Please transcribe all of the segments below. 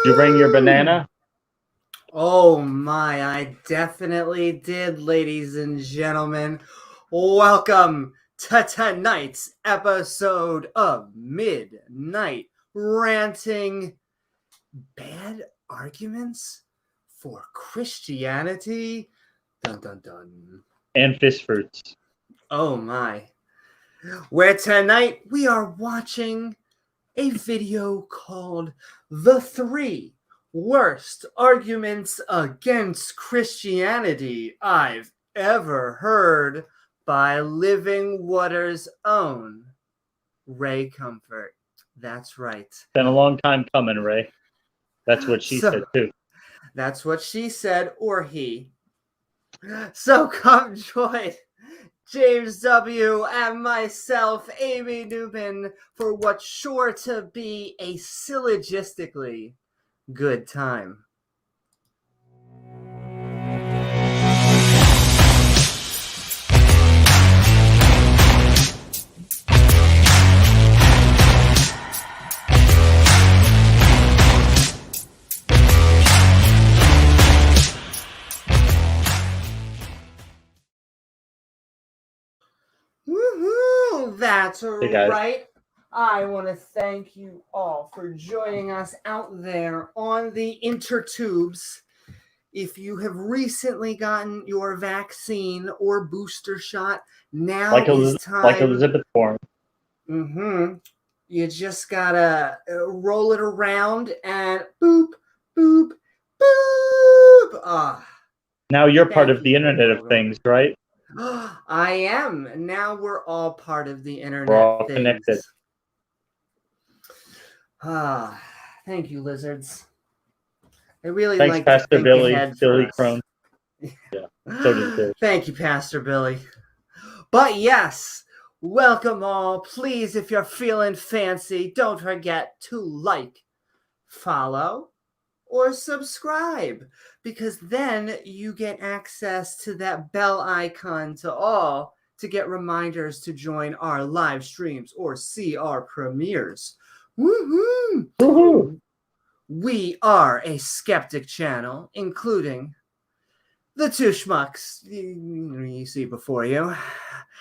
you bring your banana? Oh my, I definitely did, ladies and gentlemen. Welcome to tonight's episode of Midnight Ranting. Bad arguments for Christianity? Dun dun dun. And fish fruits. Oh my. Where tonight we are watching a video called The 3 Worst Arguments Against Christianity I've Ever Heard by Living Water's own Ray Comfort. That's right. Been a long time coming, Ray. That's what she said too. That's what she said, or he. So come join James W. and myself, Amy Newman, for what's sure to be a syllogistically good time. Woohoo! That's right. I want to thank you all for joining us out there on the intertubes. If you have recently gotten your vaccine or booster shot, now is time. Like Elizabeth Warren. You just gotta roll it around and boop, boop, boop. Now you're part of the Internet of Things, right? I am. Now we're all part of the Internet. We're all connected. Thank you, lizards. I really Thanks, like Pastor to Billy, Billy Crone. Yeah, so does Billy. Thank you, Pastor Billy. But yes, welcome all. Please, if you're feeling fancy, don't forget to like, follow, or subscribe, because then you get access to that bell icon to all to get reminders to join our live streams or see our premieres. Woohoo! Woohoo! We are a skeptic channel, including the two schmucks you see before you.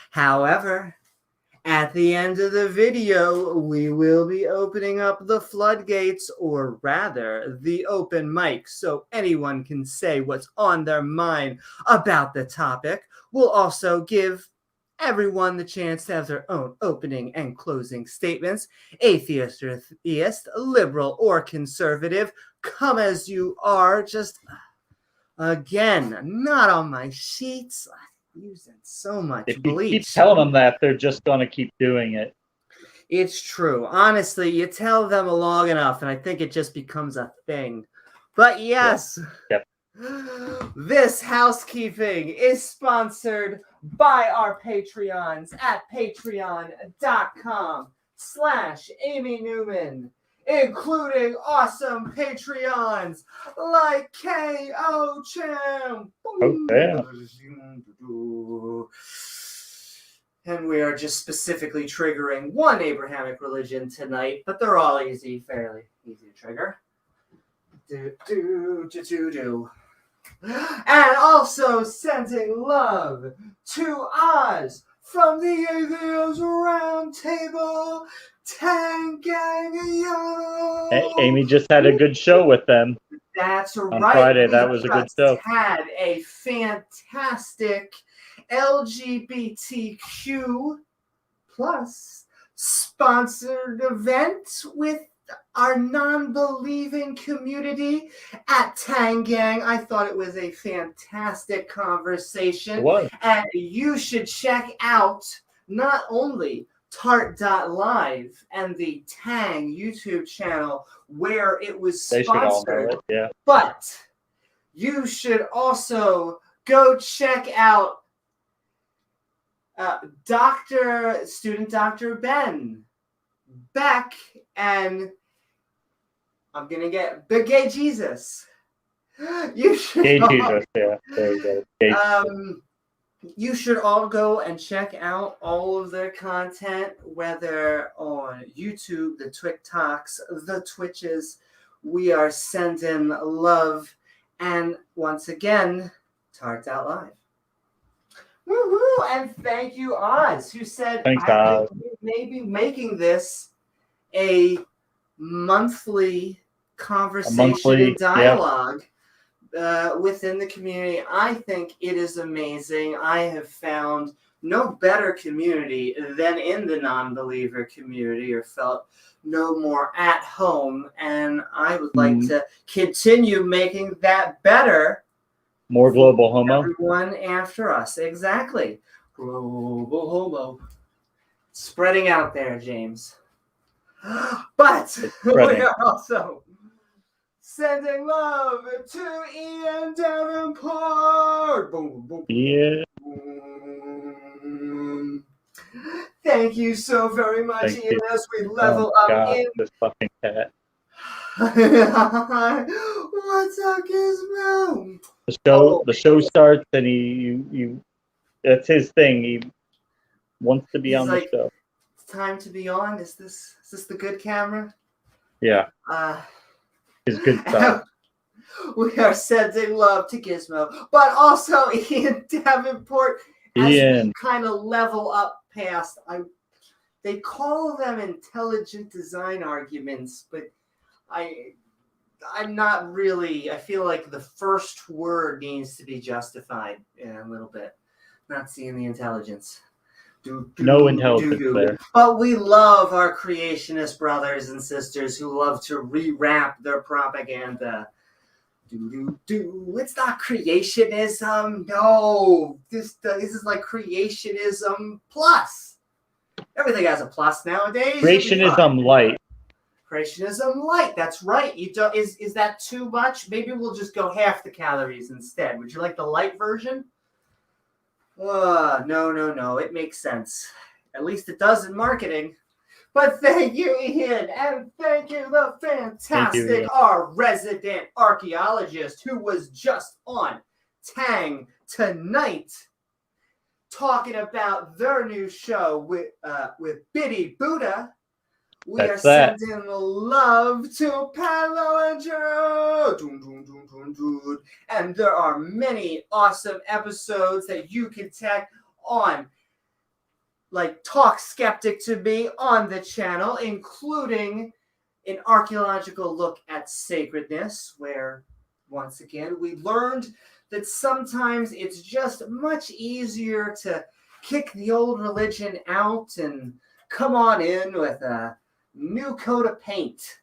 However, at the end of the video, we will be opening up the floodgates, or rather, the open mic, so anyone can say what's on their mind about the topic. We'll also give everyone the chance to have their own opening and closing statements. Atheist or theist, liberal or conservative, come as you are. Just, again, not on my sheets. I'm using so much bleach. If you keep telling them that, they're just going to keep doing it. It's true. Honestly, you tell them long enough, and I think it just becomes a thing. But yes. Yep. This housekeeping is sponsored by our Patreons at patreon.com/Amy Newman, including awesome Patreons like K.O. Champ. Oh, damn. And we are just specifically triggering one Abrahamic religion tonight, but they're all fairly easy to trigger. And also sending love to Oz from the Atheist Round Table, Tang Gang Yo. Amy just had a good show with them. That's right. On Friday, that was a good show. Had a fantastic LGBTQ plus sponsored event with our non-believing community at Tangang. I thought it was a fantastic conversation. It was. And you should check out not only Tart.live and the Tang YouTube channel where it was sponsored, they should all know it, yeah. But you should also go check out Student Dr. Ben Beck, and I'm gonna get the Gay Jesus. You should Gay Jesus, yeah. There you go. Gay you should all go and check out all of their content, whether on YouTube, the TikToks, the Twitches, we are sending love. And once again, Tarts Out Live. Woohoo! And thank you, Oz, who said, Thanks, I Oz. think we may be making this a monthly conversation and dialogue within the community. I think it is amazing. I have found no better community than in the non-believer community, or felt no more at home. And I would like to continue making that better. More global homo. Everyone after us. Exactly. Global homo. Spreading out there, James. But we are also sending love to Ian Davenport. Boom, boom, Yeah. boom. Thank you so very much, Ian, as we level up in this fucking cat. What's up, Gizmo? The show starts and he that's his thing. He wants to be on the show. It's time to be on. Is this the good camera? Yeah. His good side. We are sending love to Gizmo, but also Ian Davenport, as we kind of level up past. They call them intelligent design arguments, but I'm not really. I feel like the first word needs to be justified a little bit. Not seeing the intelligence. No intelligence there. But we love our creationist brothers and sisters who love to rewrap their propaganda. It's not creationism. No, this is like creationism plus. Everything has a plus nowadays. Creationism light. Creationism light. That's right. Is that too much? Maybe we'll just go half the calories instead. Would you like the light version? No. It makes sense. At least it does in marketing. But thank you, Ian, and thank you, the fantastic, our resident archaeologist who was just on Tang tonight, talking about their new show with Biddy Buddha. We are sending love to Palo and Joe. And there are many awesome episodes that you can check on, like Talk Skeptic to Me on the channel, including an archaeological look at sacredness, where, once again, we learned that sometimes it's just much easier to kick the old religion out and come on in with a new coat of paint.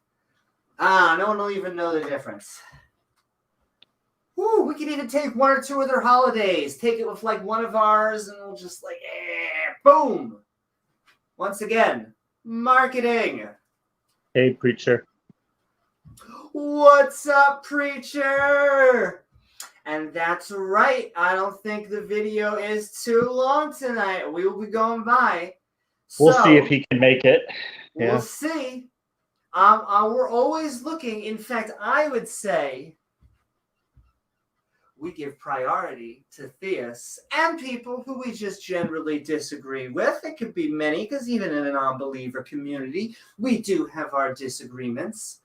No one will even know the difference. Woo, we could even take one or two of their holidays, take it with like one of ours, and we'll just like, boom. Once again, marketing. Hey, preacher. What's up, preacher? And that's right. I don't think the video is too long tonight. We will be going by. We'll see if he can make it. We'll see. We're always looking. In fact, I would say we give priority to theists and people who we just generally disagree with. It could be many, because even in a non-believer community, we do have our disagreements.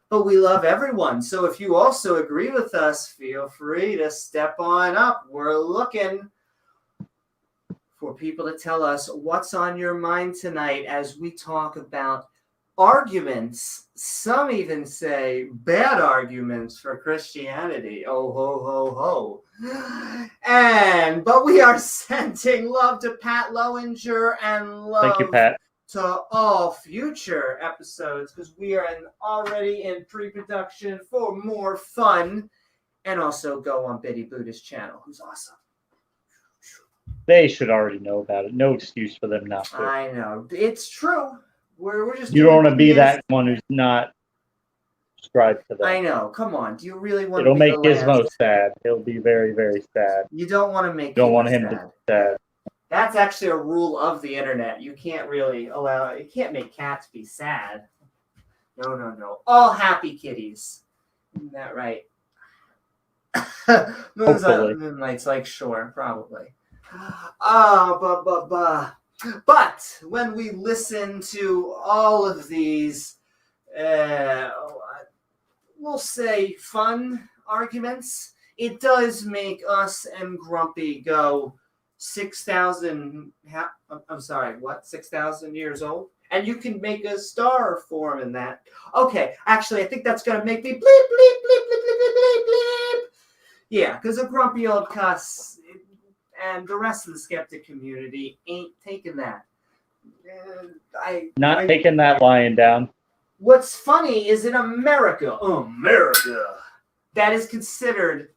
But we love everyone. So if you also agree with us, feel free to step on up. We're looking for people to tell us what's on your mind tonight as we talk about arguments. Some even say bad arguments for Christianity. Oh, ho, ho, ho. But we are sending love to Pat Lowinger and love Thank you, Pat. to all future episodes, because we are already in pre-production for more fun. And also go on Biddy Buddha's channel, who's awesome. They should already know about it. No excuse for them not to. I know. It's true. We're just. You don't want to be that one who's not subscribed to them. I know. Come on. Do you really want It'll to be make Gizmo sad. He'll be very, very sad. You don't want to make You don't want him to be sad. That's actually a rule of the internet. You can't really you can't make cats be sad. No. All happy kitties. Isn't that right? Moonlight's like, sure, probably. But when we listen to all of these we'll say, fun arguments, it does make us and Grumpy go 6,000. I'm sorry, what? 6,000 years old? And you can make a star form in that. Okay, actually, I think that's going to make me bleep, bleep, bleep, bleep, bleep, bleep, bleep, bleep. Yeah, because a grumpy old cuss and the rest of the skeptic community ain't taking that. Not taking that lying down. What's funny is in America, that is considered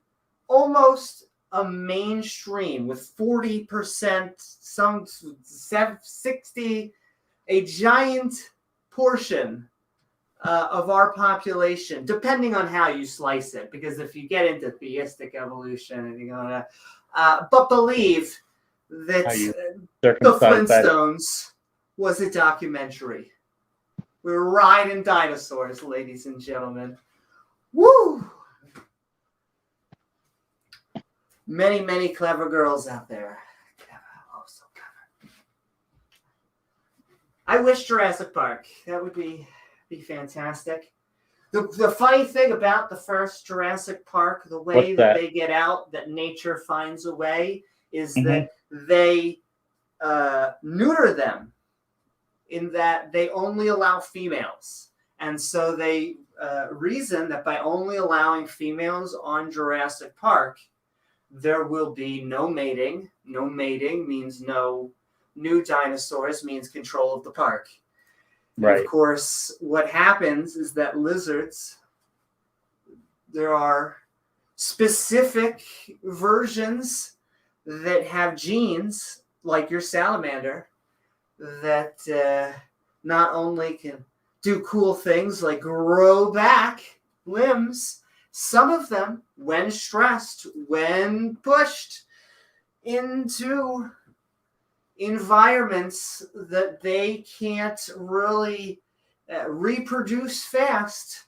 almost a mainstream with 40%, some 60%, a giant portion of our population, depending on how you slice it. Because if you get into theistic evolution and you're gonna, but believe that the Flintstones was a documentary. We were riding dinosaurs, ladies and gentlemen. Woo! Many, many clever girls out there. Oh, so clever. I wish Jurassic Park. That would be fantastic. The funny thing about the first Jurassic Park, the way that they get out, that nature finds a way, is that they neuter them, in that they only allow females. And so they reason that by only allowing females on Jurassic Park, there will be no mating. No mating means no new dinosaurs, means control of the park. Right. Of course, what happens is that lizards, there are specific versions that have genes, like your salamander, that not only can do cool things like grow back limbs, some of them, when stressed, when pushed into environments that they can't really reproduce fast,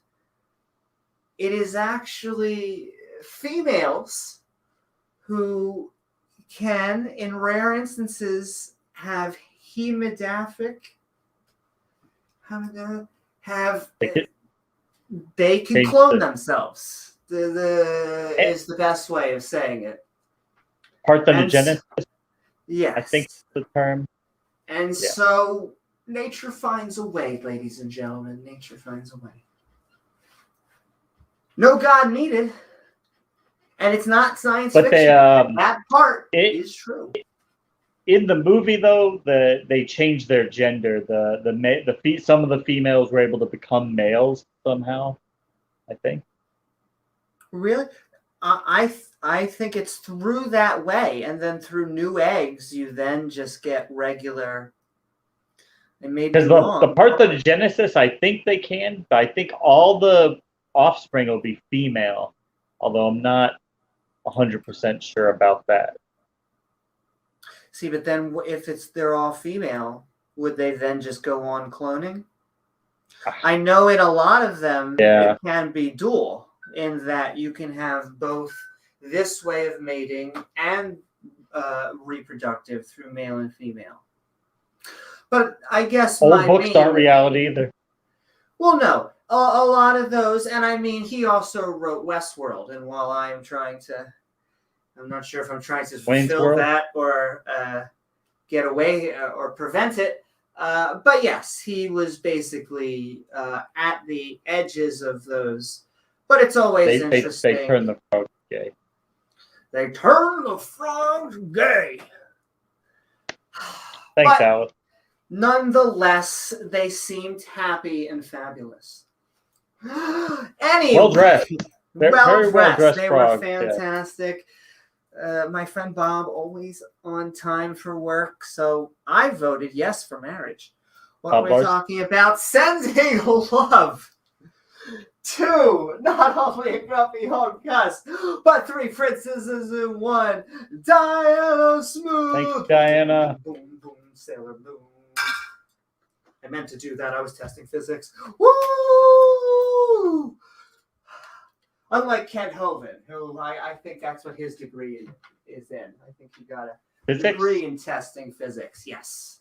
it is actually females who can, in rare instances, have hemodaphic, they can clone themselves. Is the best way of saying it. Parthenogenesis. Yes. I think the term. And so nature finds a way, ladies and gentlemen. Nature finds a way. No God needed. And it's not science fiction. That part is true. In the movie, though, they changed their gender. Some of the females were able to become males somehow, I think. Really? I think it's through that way, and then through new eggs, you then just get regular. And maybe because the parthenogenesis, I think they can, but I think all the offspring will be female, although I'm not 100% sure about that. See, but then if they're all female, would they then just go on cloning? I know in a lot of them it can be dual, in that you can have both this way of mating and reproductive through male and female. But I guess old books aren't reality either. Well, no, a lot of those, and I mean, he also wrote Westworld, and while I'm not sure if I'm trying to fulfill that or get away or prevent it. But yes, he was basically at the edges of those. But it's always interesting. They turn the frogs gay. They turn the frogs gay. Thanks, Alice. Nonetheless, they seemed happy and fabulous. Anyway, well dressed. Very well dressed. They were fantastic. My friend Bob, always on time for work, so I voted yes for marriage. What we're talking about, sending love to not only a grumpy old cuss, but 3 princesses in 1. Diana Smooth. Thanks, Diana. Boom, boom, Sailor Moon. I meant to do that. I was testing physics. Woo! Unlike Kent Hovind, who I think that's what his degree is in. I think he got a degree in testing physics. Yes.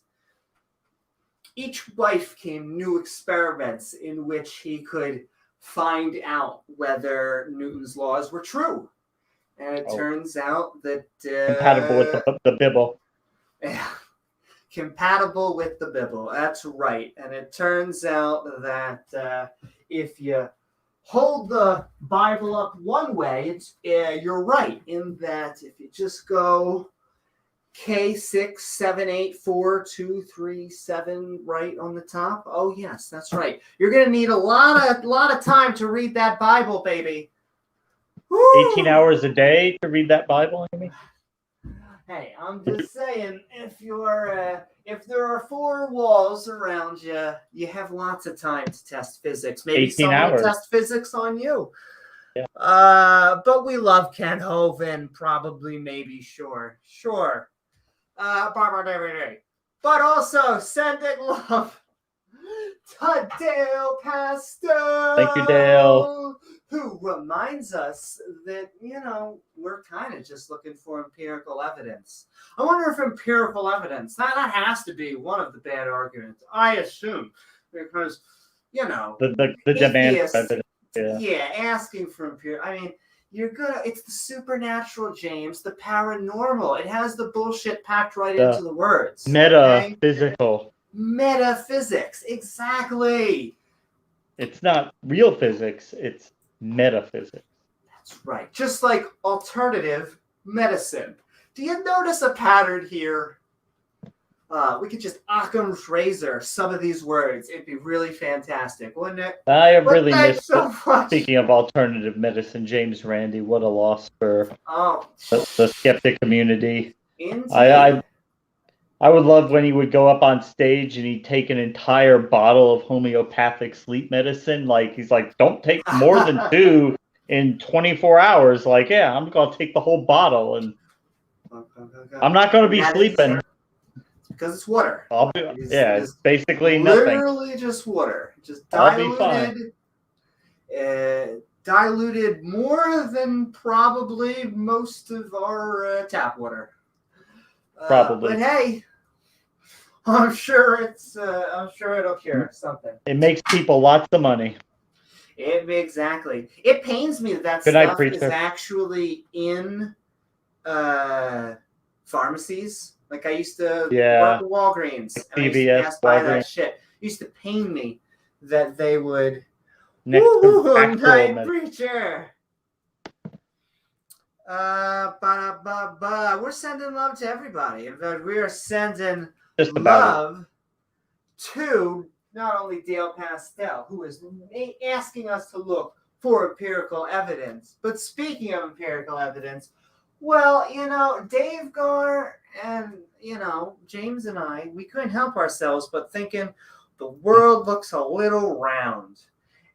Each wife came new experiments in which he could find out whether Newton's laws were true. And it turns out that compatible with the Bible. Yeah, compatible with the Bible. That's right. And it turns out that if you hold the Bible up one way, you're right in that if you just go K6784237 right on the top. Oh yes, that's right. You're gonna need a lot of time to read that Bible, baby. 18 hours a day to read that Bible, Amy? Hey, I'm just saying, if there are four walls around you, you have lots of time to test physics. Maybe someone will test physics on you. Yeah. But we love Ken Hovind, probably, maybe, sure. But also sending love to Dale Pastel. Thank you, Dale. Who reminds us that, we're kind of just looking for empirical evidence. I wonder if empirical evidence, that has to be one of the bad arguments, I assume, because, the demand for evidence. Yeah, asking for empirical. I mean, it's the supernatural, James, the paranormal. It has the bullshit packed right into the words. Metaphysical. Okay? Metaphysics, exactly. It's not real physics, it's metaphysics. That's right. Just like alternative medicine. Do you notice a pattern here? We could just Occam's razor some of these words. It'd be really fantastic, wouldn't it? I have really missed speaking of alternative medicine, James Randi. What a loss for the skeptic community. Indeed. I would love when he would go up on stage and he'd take an entire bottle of homeopathic sleep medicine. Like, he's like, don't take more than 2 in 24 hours. Like, yeah, I'm going to take the whole bottle and I'm not going to be sleeping. Because it's water. It's basically literally nothing. Just water. Just diluted. Diluted more than probably most of our tap water. Probably. But hey, I'm sure it'll cure something. It makes people lots of money. Exactly. It pains me that stuff is actually in pharmacies. Like, I used to work at Walgreens. And I used to pass by that shit. It used to pain me that they would. Next to Night Preacher. We're sending love to everybody. In fact, we are sending love to not only Dale Pastel, who is asking us to look for empirical evidence, but speaking of empirical evidence, well, Dave Gar and, James and I, we couldn't help ourselves but thinking the world looks a little round.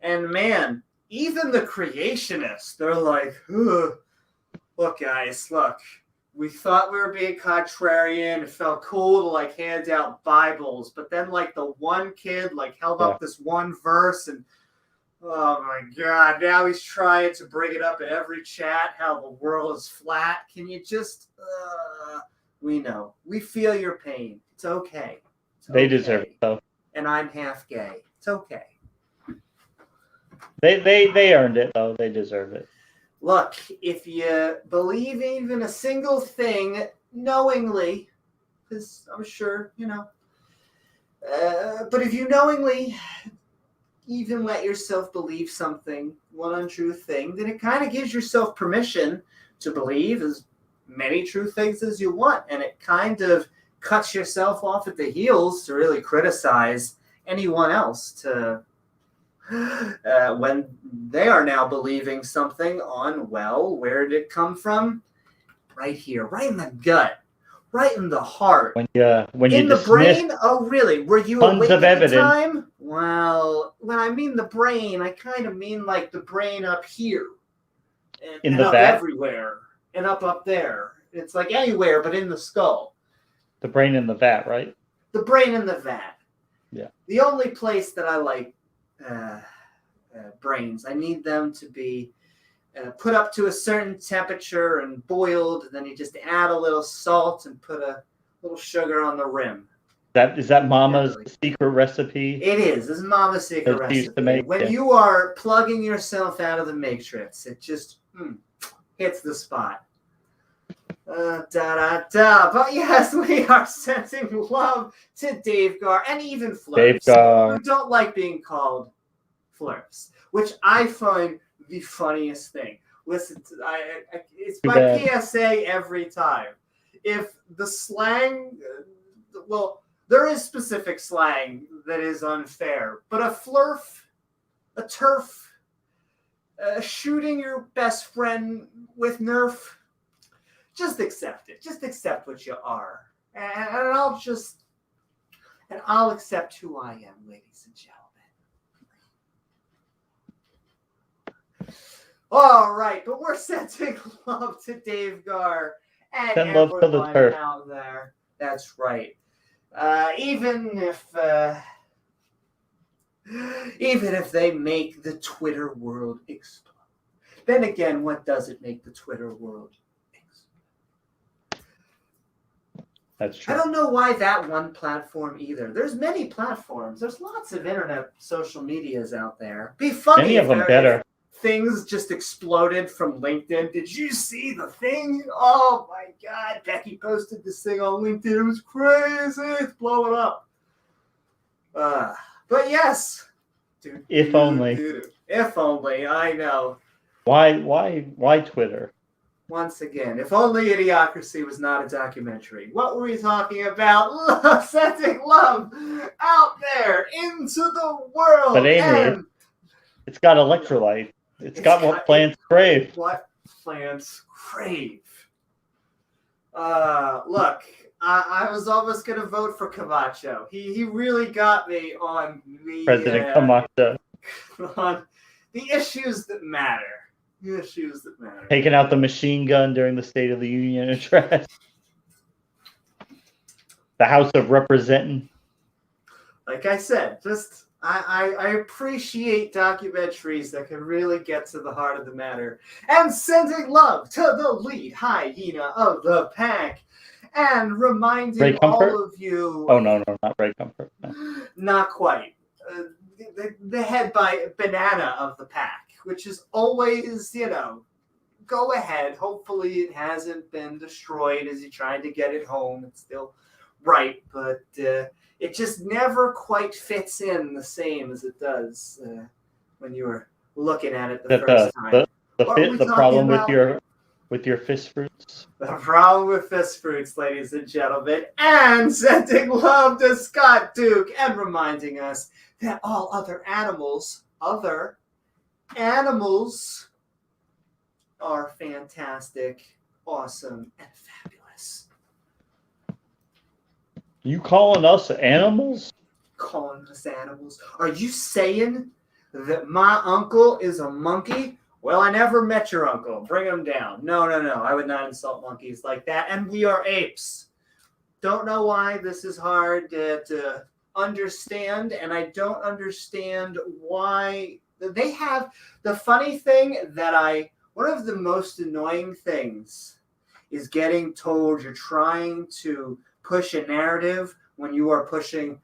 And man, even the creationists, they're like, ugh. Look, guys, we thought we were being contrarian. It felt cool to, hand out Bibles. But then, the one kid, held up this one verse and, oh, my God, now he's trying to bring it up in every chat, how the world is flat. Can you just, we know. We feel your pain. It's okay. They deserve it, though. And I'm half gay. It's okay. They earned it, though. They deserve it. Look, if you believe even a single thing knowingly, because I'm sure, but if you knowingly even let yourself believe something, one untrue thing, then it kind of gives yourself permission to believe as many true things as you want. And it kind of cuts yourself off at the heels to really criticize anyone else to when they are now believing something on, well, where did it come from? Right here, right in the gut, right in the heart. When you in the brain? Oh, really? Were you awake at the time? Well, when I mean the brain, I kind of mean the brain up here. And up vat? Everywhere. And up there. It's anywhere but in the skull. The brain in the vat, right? The brain in the vat. Yeah. The only place that I like brains, I need them to be put up to a certain temperature and boiled. And then you just add a little salt and put a little sugar on the rim. Is that Mama's Definitely. secret recipe It is. This is Mama's secret that she used to recipe. make? When Yeah. you are plugging yourself out of the matrix, it just hits the spot. Da da da. But yes, we are sending love to Dave Gar and even Dave Flurfs, Gar. who don't like being called Flurfs, which I find the funniest thing. Listen, it's Too my bad. PSA every time. If the slang, well, there is specific slang that is unfair, but a flurf, a turf, shooting your best friend with Nerf, just accept it. Just accept what you are. And I'll accept who I am, ladies and gentlemen. All right, but we're sending love to Dave Gar and Send love to the everyone turf. out there. That's right. Even if they make the Twitter world explode. Then again, what doesn't make the Twitter world explode? That's true. I don't know why that one platform either. There's many platforms. There's lots of internet social medias out there. Be funny Many if of them better. if things just exploded from LinkedIn. Did you see the thing? Oh my God. Becky posted this thing on LinkedIn. It was crazy. It's blowing up. But yes. If only. If only. I know. Why Twitter? Once again, if only Idiocracy was not a documentary. What were we talking about? Sending love out there into the world. But Amy, it's got electrolyte. It's got what plants crave. What plants crave. Look, I was almost going to vote for Camacho. He really got me on the President Camacho. on the issues that matter. The issues that matter. Taking out the machine gun during the State of the Union address. The House of Representing. Like I said, just I appreciate documentaries that can really get to the heart of the matter. And sending love to the lead hyena of the pack. And reminding all of you... Oh, no, not Ray Comfort. No. Not quite. The head by banana of the pack, which is always, go ahead. Hopefully it hasn't been destroyed as you tried to get it home. It's still right, but it just never quite fits in the same as it does when you were looking at it the first time. The problem with your fist fruits? The problem with fist fruits, ladies and gentlemen, and sending love to Scott Duke and reminding us that all other animals are fantastic, awesome, and fabulous. You calling us animals? Calling us animals? Are you saying that my uncle is a monkey? Well, I never met your uncle. Bring him down. No. I would not insult monkeys like that. And we are apes. Don't know why this is hard to understand. And I don't understand why they have the funny thing one of the most annoying things is getting told you're trying to push a narrative when you are pushing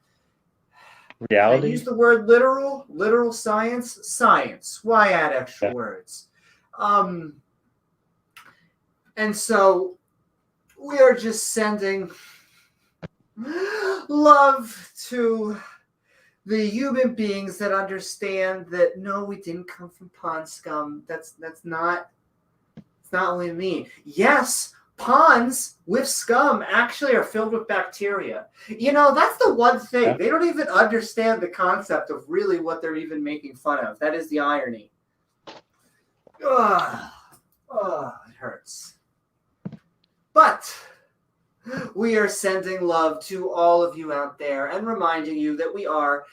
reality. I use the word literal science. Why add extra words? And so we are just sending love to the human beings that understand that no, we didn't come from pond scum. That's not what we mean. Yes, ponds with scum actually are filled with bacteria. That's the one thing. Yeah. They don't even understand the concept of really what they're even making fun of. That is the irony. It hurts. But we are sending love to all of you out there and reminding you that we are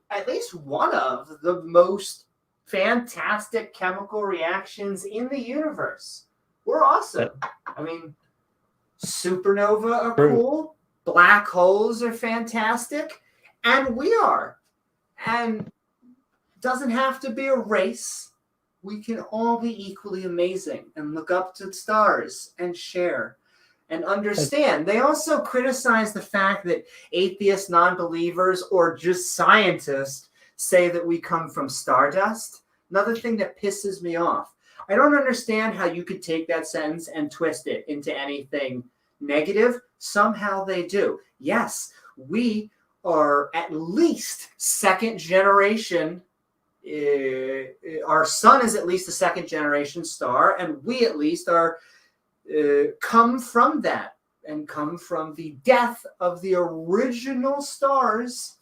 at least one of the most fantastic chemical reactions in the universe. We're awesome. I mean, supernova are cool. Black holes are fantastic. And we are. And doesn't have to be a race. We can all be equally amazing and look up to the stars and share. and understand. They also criticize the fact that atheists, non-believers, or just scientists say that we come from stardust. Another thing that pisses me off. I don't understand how you could take that sentence and twist it into anything negative. Somehow they do. Yes, we are at least second generation. Our sun is at least a second generation star, and we at least are come from that and come from the death of the original stars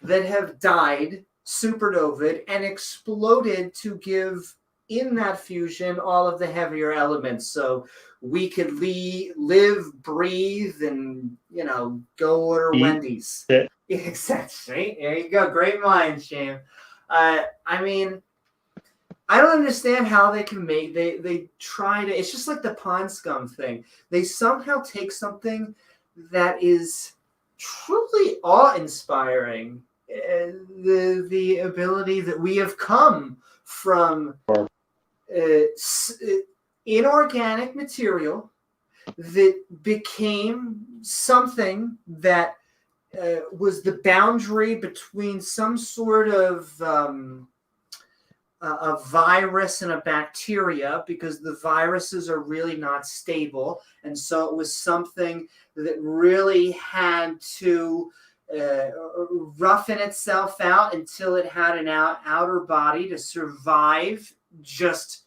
that have died, supernovaed, and exploded to give in that fusion all of the heavier elements, so we could live, breathe, and go order Wendy's. Exactly. There you go. Great mind, Shane. I mean, I don't understand how they can make they try to. It's just like the pond scum thing. They somehow take something that is truly awe-inspiring, the ability that we have come from inorganic material that became something that was the boundary between some sort of a virus and a bacteria, because the viruses are really not stable, and so it was something that really had to roughen itself out until it had an outer body to survive just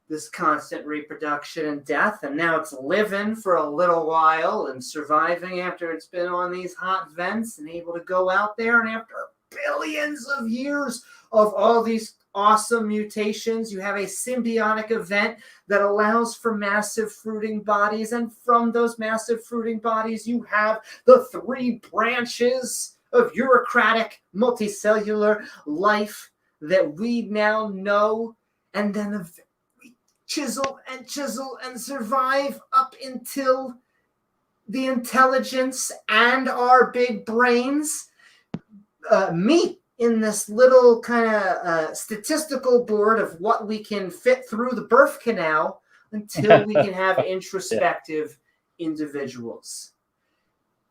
this constant reproduction and death. And now it's living for a little while and surviving after it's been on these hot vents and able to go out there. And after billions of years of all these awesome mutations, you have a symbiotic event that allows for massive fruiting bodies. And from those massive fruiting bodies, you have the 3 branches of bureaucratic multicellular life that we now know. And then chisel and survive up until the intelligence and our big brains meet in this little kind of statistical board of what we can fit through the birth canal until we can have introspective individuals.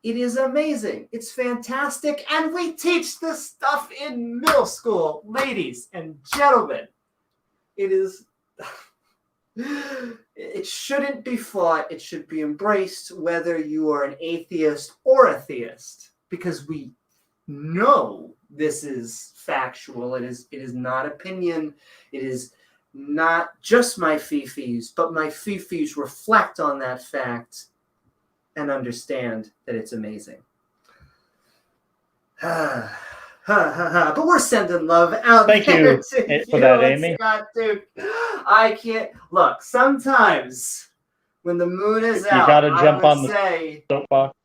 It is amazing. It's fantastic. And we teach this stuff in middle school, ladies and gentlemen. It is... It shouldn't be fought. It should be embraced, whether you are an atheist or a theist, because we know this is factual. It is not opinion. It is not just my fifis, but my fifis reflect on that fact and understand that it's amazing. But we're sending love out Thank there you to for that, Amy. Scott Duke. I can't look. Sometimes when the moon is out, you got to jump on the soapbox.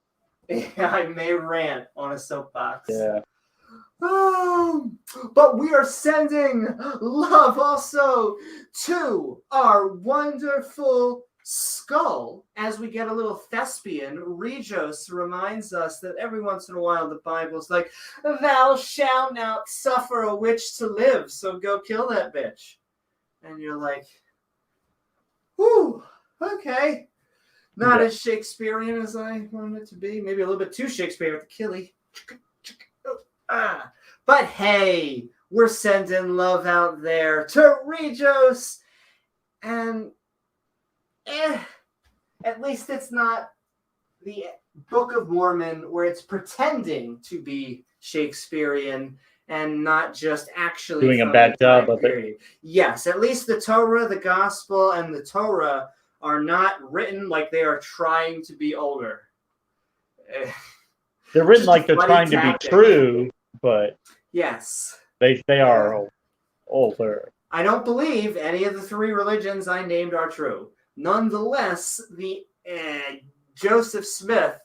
I may rant on a soapbox. Yeah. But we are sending love also to our wonderful skull. As we get a little thespian, Regos reminds us that every once in a while the Bible's like, thou shalt not suffer a witch to live, so go kill that bitch. And you're like, whew, okay. Not as Shakespearean as I wanted it to be. Maybe a little bit too Shakespearean with the killie. But hey, we're sending love out there to Regos. And at least it's not the Book of Mormon where it's pretending to be Shakespearean and not just actually doing a bad job of it. Yes, at least the Torah, the Gospel, and the Torah are not written like they are trying to be older. They're written like they're trying to be true, but yes, they are older. I don't believe any of the 3 religions I named are true. Nonetheless, the Joseph Smith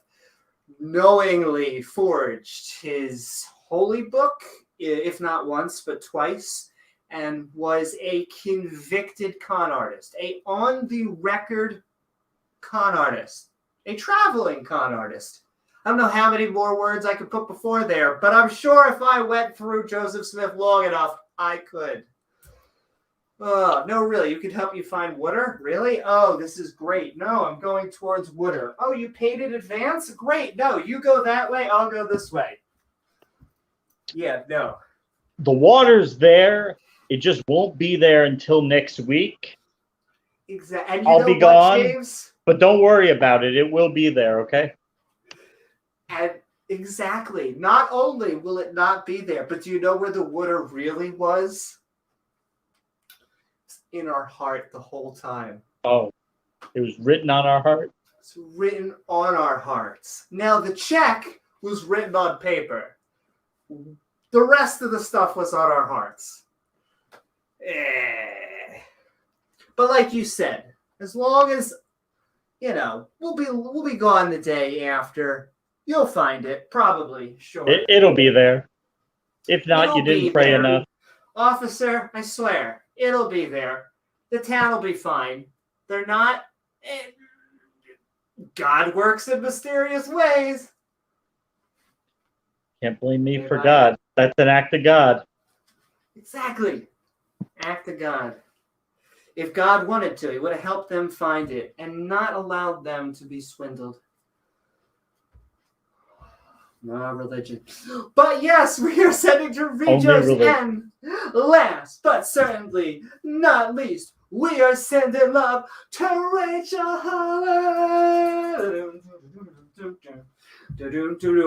knowingly forged his holy book, if not once, but twice, and was a convicted con artist, a on-the-record con artist, a traveling con artist. I don't know how many more words I could put before there, but I'm sure if I went through Joseph Smith long enough, I could. Oh, no, really, you could help you find water? Really? Oh, this is great. No, I'm going towards water. Oh, you paid in advance? Great. No, you go that way, I'll go this way. Yeah, no. The water's there. It just won't be there until next week. Exactly. And you I'll know be what, gone, James? but don't worry about it. It will be there, okay? And exactly. Not only will it not be there, but do you know where the water really was? It's in our heart the whole time. Oh, it was written on our heart? It's written on our hearts. Now, the check was written on paper. The rest of the stuff was on our hearts. But like you said, as long as we'll be gone the day after. You'll find it, probably, sure. It'll be there. If not, It'll you didn't be pray there. enough. Officer, I swear, it'll be there. The town will be fine. They're not. God works in mysterious ways. Can't blame me for God. That's an act of God. Exactly. Act of God. If God wanted to, he would have helped them find it and not allowed them to be swindled. No religion. But yes, we are sending to rejoice. And last, but certainly not least, we are sending love to Rachel Holland.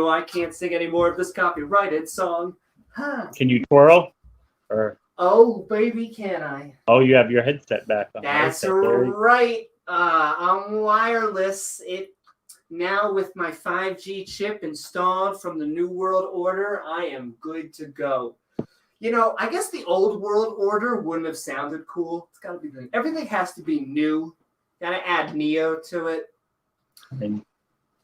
I can't sing any more of this copyrighted song. Can you twirl? Or oh, baby, can I? Oh, you have your headset back on. That's right. I'm wireless. It now with my 5G chip installed from the New World Order, I am good to go. You know, I guess the Old World Order wouldn't have sounded cool. It's got to be everything has to be new. Got to add Neo to it. And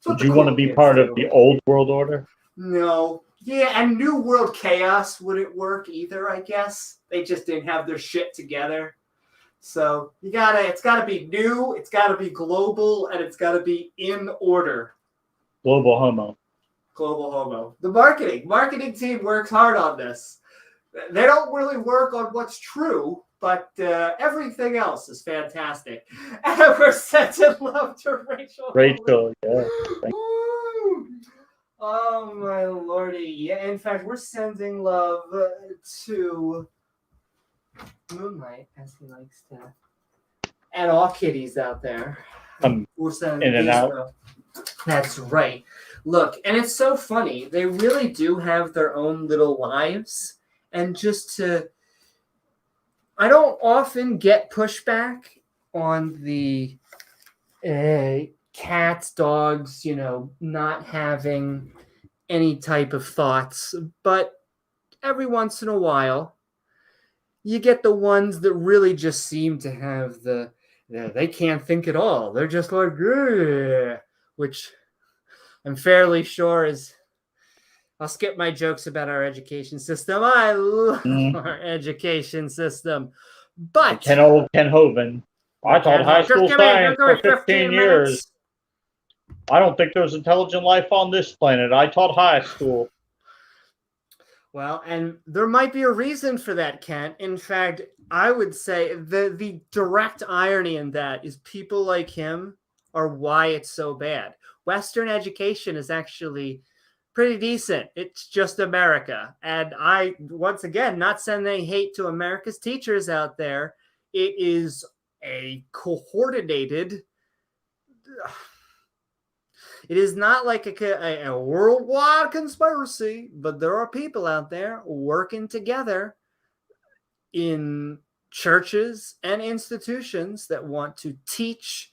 would you want to be part of the Old World Order? No. Yeah, and New World Chaos wouldn't work either, I guess. They just didn't have their shit together. So it's gotta be new, it's gotta be global, and it's gotta be in order. Global homo. Global homo. The marketing team works hard on this. They don't really work on what's true, but everything else is fantastic. And we're sending love to Rachel. Rachel, yeah. Oh my lordy. Yeah, in fact, we're sending love to Moonlight, as he likes to, and all kitties out there. We're sending in and out. That's right. Look, and it's so funny. They really do have their own little lives, and I don't often get pushback on the cats, dogs, not having any type of thoughts, but every once in a while, you get the ones that really just seem to have they can't think at all. They're just like, ugh, which I'm fairly sure is, I'll skip my jokes about our education system. I love our education system. But Ken Hovind. I taught high school science for 15 years. I don't think there's intelligent life on this planet. I taught high school. Well, and there might be a reason for that, Kent. In fact, I would say the direct irony in that is people like him are why it's so bad. Western education is actually pretty decent. It's just America. And I, once again, not sending hate to America's teachers out there. It is a coordinated... It is not like a worldwide conspiracy, but there are people out there working together in churches and institutions that want to teach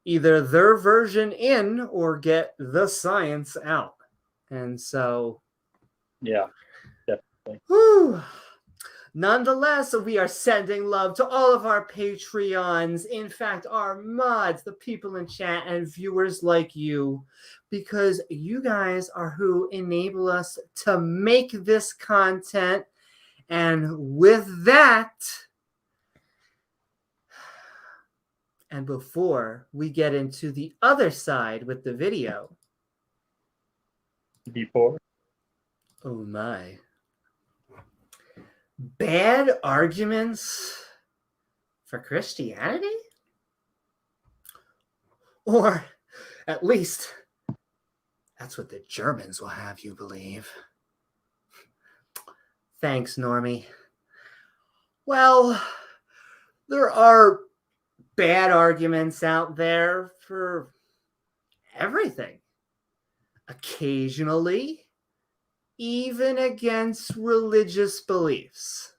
either their version in or get the science out. And so... Yeah, definitely. Whew. Nonetheless, we are sending love to all of our Patreons, in fact, our mods, the people in chat, and viewers like you, because you guys are who enable us to make this content. And with that, and before we get into the other side with the video... Before? Oh my... Bad arguments for Christianity? Or at least that's what the Germans will have you believe. Thanks, Normie. Well, there are bad arguments out there for everything. Occasionally, even against religious beliefs.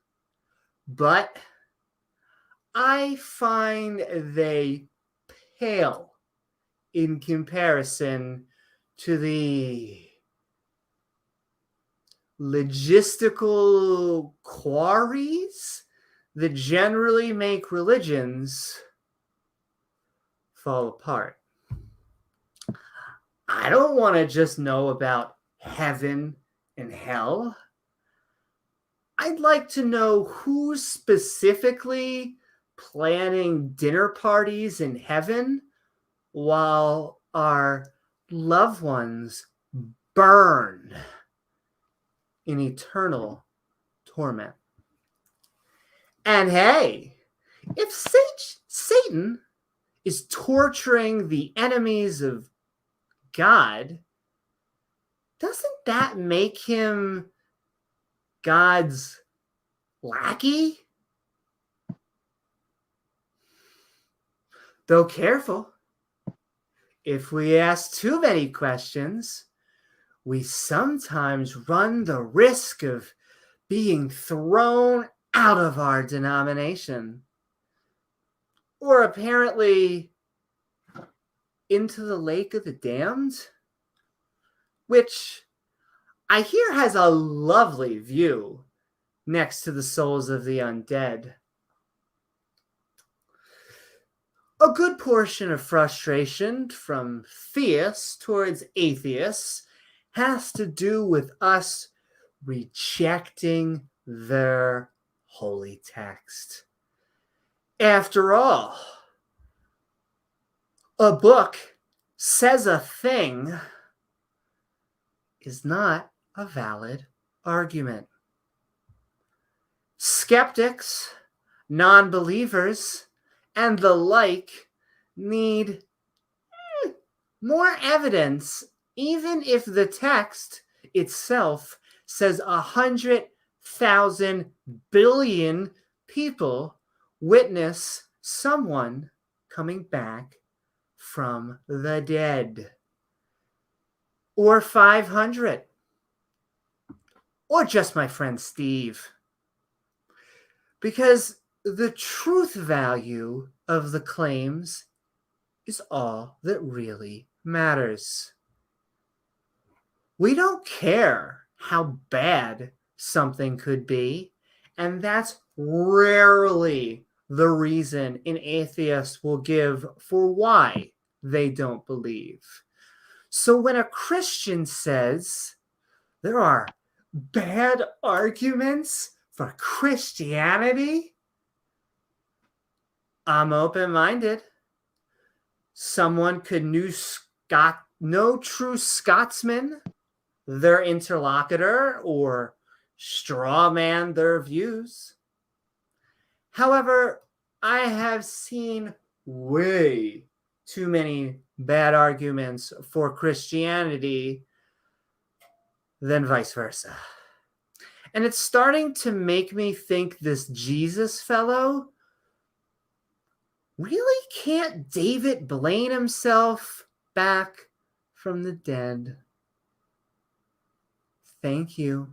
But I find they pale in comparison to the logistical quarries that generally make religions fall apart. I don't want to just know about heaven and hell. I'd like to know who's specifically planning dinner parties in heaven while our loved ones burn in eternal torment. And hey, if Satan is torturing the enemies of God, doesn't that make him God's lackey? Though careful, if we ask too many questions, we sometimes run the risk of being thrown out of our denomination, or apparently into the lake of the damned, which I hear has a lovely view next to the souls of the undead. A good portion of frustration from theists towards atheists has to do with us rejecting their holy text. After all, a book says a thing is not a valid argument. Skeptics, non-believers, and the like need more evidence, even if the text itself says 100,000 billion people witness someone coming back from the dead. Or 500. Or just my friend Steve. Because the truth value of the claims is all that really matters. We don't care how bad something could be, and that's rarely the reason an atheist will give for why they don't believe. So when a Christian says there are bad arguments for Christianity, I'm open-minded. Someone could no true Scotsman their interlocutor or straw man their views. However, I have seen way too many bad arguments for Christianity than vice versa. And it's starting to make me think this Jesus fellow really can't David Blaine himself back from the dead. Thank you.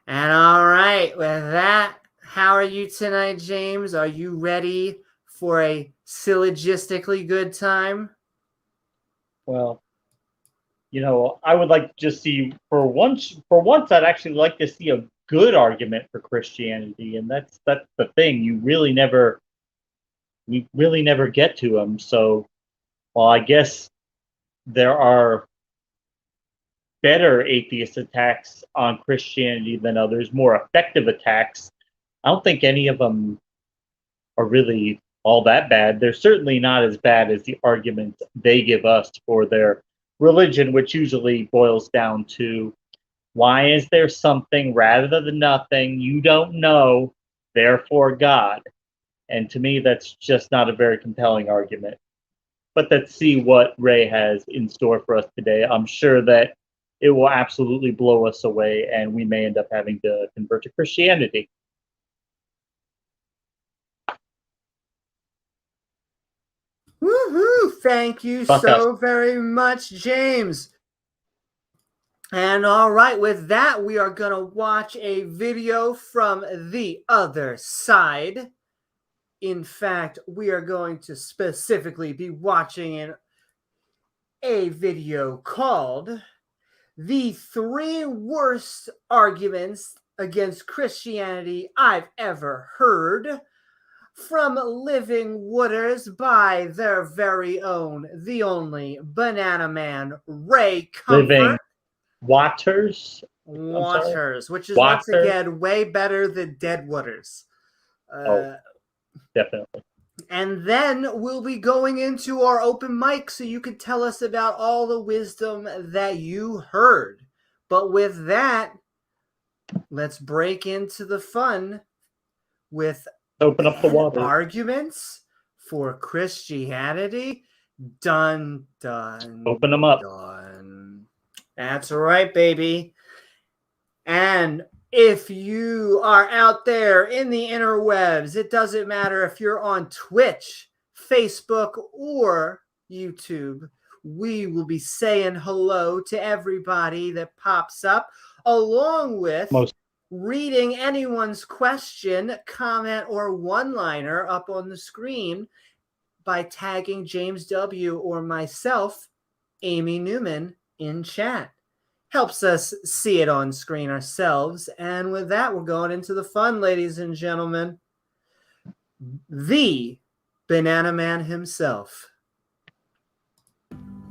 And all right, with that, how are you tonight, James? Are you ready for a syllogistically good time? Well, I would like to just see for once I'd actually like to see a good argument for Christianity, and that's the thing. You really never get to them. So, while I guess there are better atheist attacks on Christianity than others, more effective attacks, I don't think any of them are really all that bad. They're certainly not as bad as the arguments they give us for their religion, which usually boils down to, why is there something rather than nothing? You don't know, therefore God. And to me, that's just not a very compelling argument. But let's see what Ray has in store for us today. I'm sure that it will absolutely blow us away, and we may end up having to convert to Christianity. Woohoo! Thank you so very much, James. And all right, with that, we are going to watch a video from the other side. In fact, we are going to specifically be watching a video called "The 3 Worst Arguments Against Christianity I've Ever Heard" from Living Waters by their very own, the only Banana Man, Ray Comfort. Living Waters? Which is once again way better than Dead Waters. Definitely. And then we'll be going into our open mic so you can tell us about all the wisdom that you heard. But with that, let's break into the fun with open up the water. Arguments for Christianity. Dun, dun. Open them up. Dun. That's right, baby. And if you are out there in the interwebs, it doesn't matter if you're on Twitch, Facebook, or YouTube, we will be saying hello to everybody that pops up, along with reading anyone's question, comment, or one-liner up on the screen by tagging James W. or myself, Amy Newman, in chat. Helps us see it on screen ourselves. And with that, we're going into the fun, ladies and gentlemen. The Banana Man himself.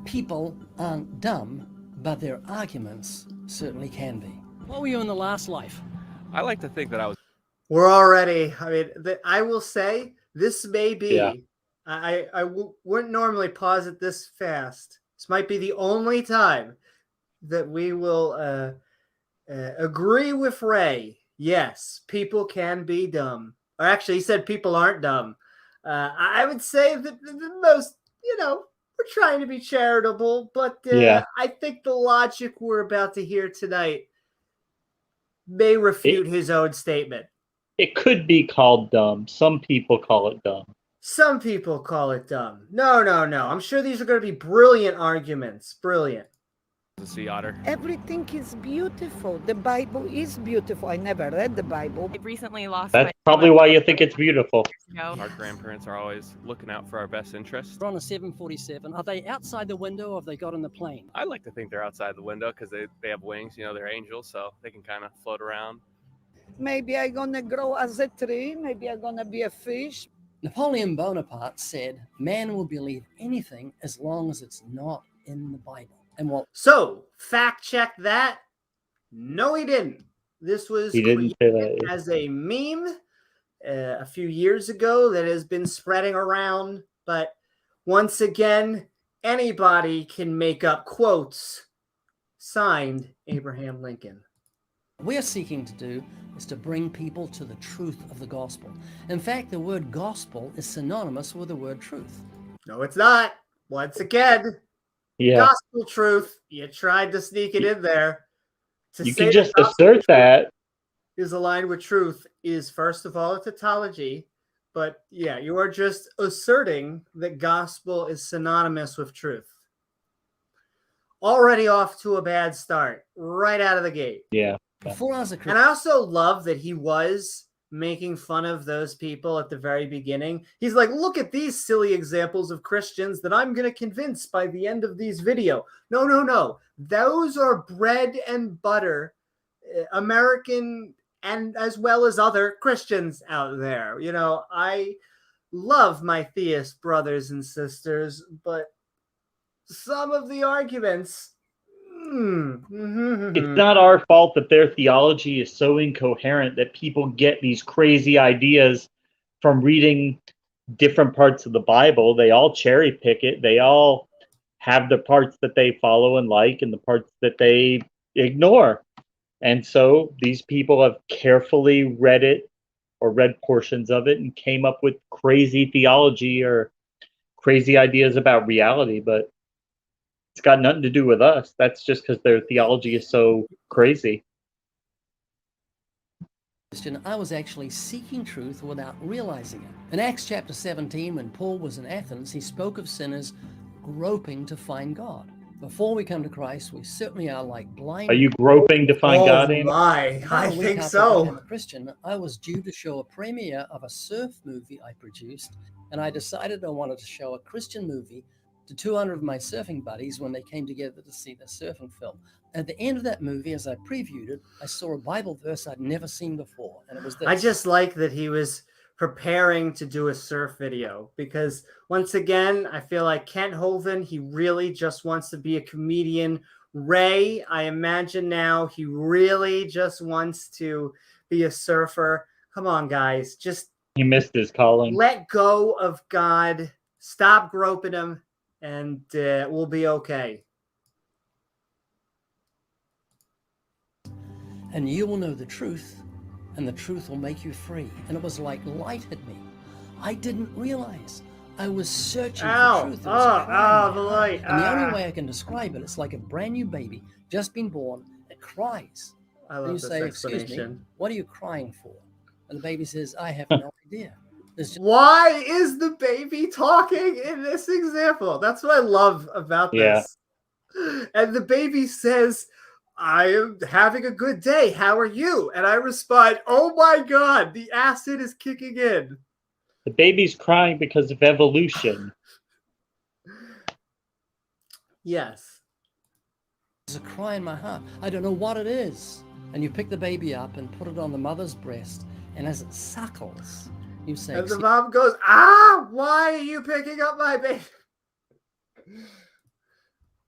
People aren't dumb, but their arguments certainly can be. What were you in the last life? I like to think that I was. We're already, I will say, this may be, I wouldn't normally pause it this fast. This might be the only time that we will agree with Ray. Yes, people can be dumb. Or actually, he said people aren't dumb. I would say that the most, we're trying to be charitable, but I think the logic we're about to hear tonight may refute his own statement. It could be called dumb. Some people call it dumb. Some people call it dumb. No. I'm sure these are going to be brilliant arguments. Brilliant. The sea otter. Everything is beautiful. The Bible is beautiful. I never read the Bible. I've recently lost. That's probably why you think it's beautiful. Our grandparents are always looking out for our best interests. We're on a 747. Are they outside the window or have they got on the plane? I like to think they're outside the window because they have wings. They're angels, so they can kind of float around. Maybe I'm going to grow as a tree. Maybe I'm going to be a fish. Napoleon Bonaparte said, man will believe anything as long as it's not in the Bible. So, fact check that. No, he didn't. This was created as a meme a few years ago that has been spreading around. But once again, anybody can make up quotes. Signed, Abraham Lincoln. What we're seeking to do is to bring people to the truth of the gospel. In fact, the word gospel is synonymous with the word truth. No, it's not. Once again. Yeah. Gospel truth. You tried to sneak it in there. You can just assert that. Is aligned with truth is, first of all, a tautology. But yeah, you are just asserting that gospel is synonymous with truth. Already off to a bad start, right out of the gate. Yeah. And I also love that he was making fun of those people at the very beginning. He's like, look at these silly examples of Christians that I'm going to convince by the end of these video. No. Those are bread and butter American and as well as other Christians out there. I love my theist brothers and sisters, but some of the arguments... It's not our fault that their theology is so incoherent that people get these crazy ideas from reading different parts of the Bible. They all cherry pick it. They all have the parts that they follow and like and the parts that they ignore. And so these people have carefully read it or read portions of it and came up with crazy theology or crazy ideas about reality, but it's got nothing to do with us. That's just because their theology is so crazy. I was actually seeking truth without realizing it. In Acts chapter 17, when Paul was in Athens, he spoke of sinners groping to find God. Before we come to Christ, we certainly are like blind. Are you groping to find God, Oh Amy? my, About I a week think after I so. became a Christian, I was due to show a premiere of a surf movie I produced, and I decided I wanted to show a Christian movie to 200 of my surfing buddies when they came together to see the surfing film. At the end of that movie, as I previewed it, I saw a Bible verse I'd never seen before, and it was this. I just like that he was preparing to do a surf video, because once again, I feel like Kent Hovind, he really just wants to be a comedian. Ray, I imagine now he really just wants to be a surfer. Come on, guys, just He missed his calling. let go of God, stop groping him, and we'll be okay. And you will know the truth, and the truth will make you free. And it was like light hit me. I didn't realize I was searching for truth. It was a cry in the my light. heart. And the only way I can describe it, it's like a brand new baby, just been born, it cries. I And love you this say, excuse me, explanation. what are you crying for? And the baby says, I have no idea. There's just Why is the baby talking in this example? That's what I love about Yeah. this. And the baby says, I am having a good day. How are you? And I respond, oh my God, the acid is kicking in. The baby's crying because of evolution. Yes. there's a cry in my heart. I don't know what it is. And you pick the baby up and put it on the mother's breast, and as it suckles, you say, And the mom goes, why are you picking up my baby?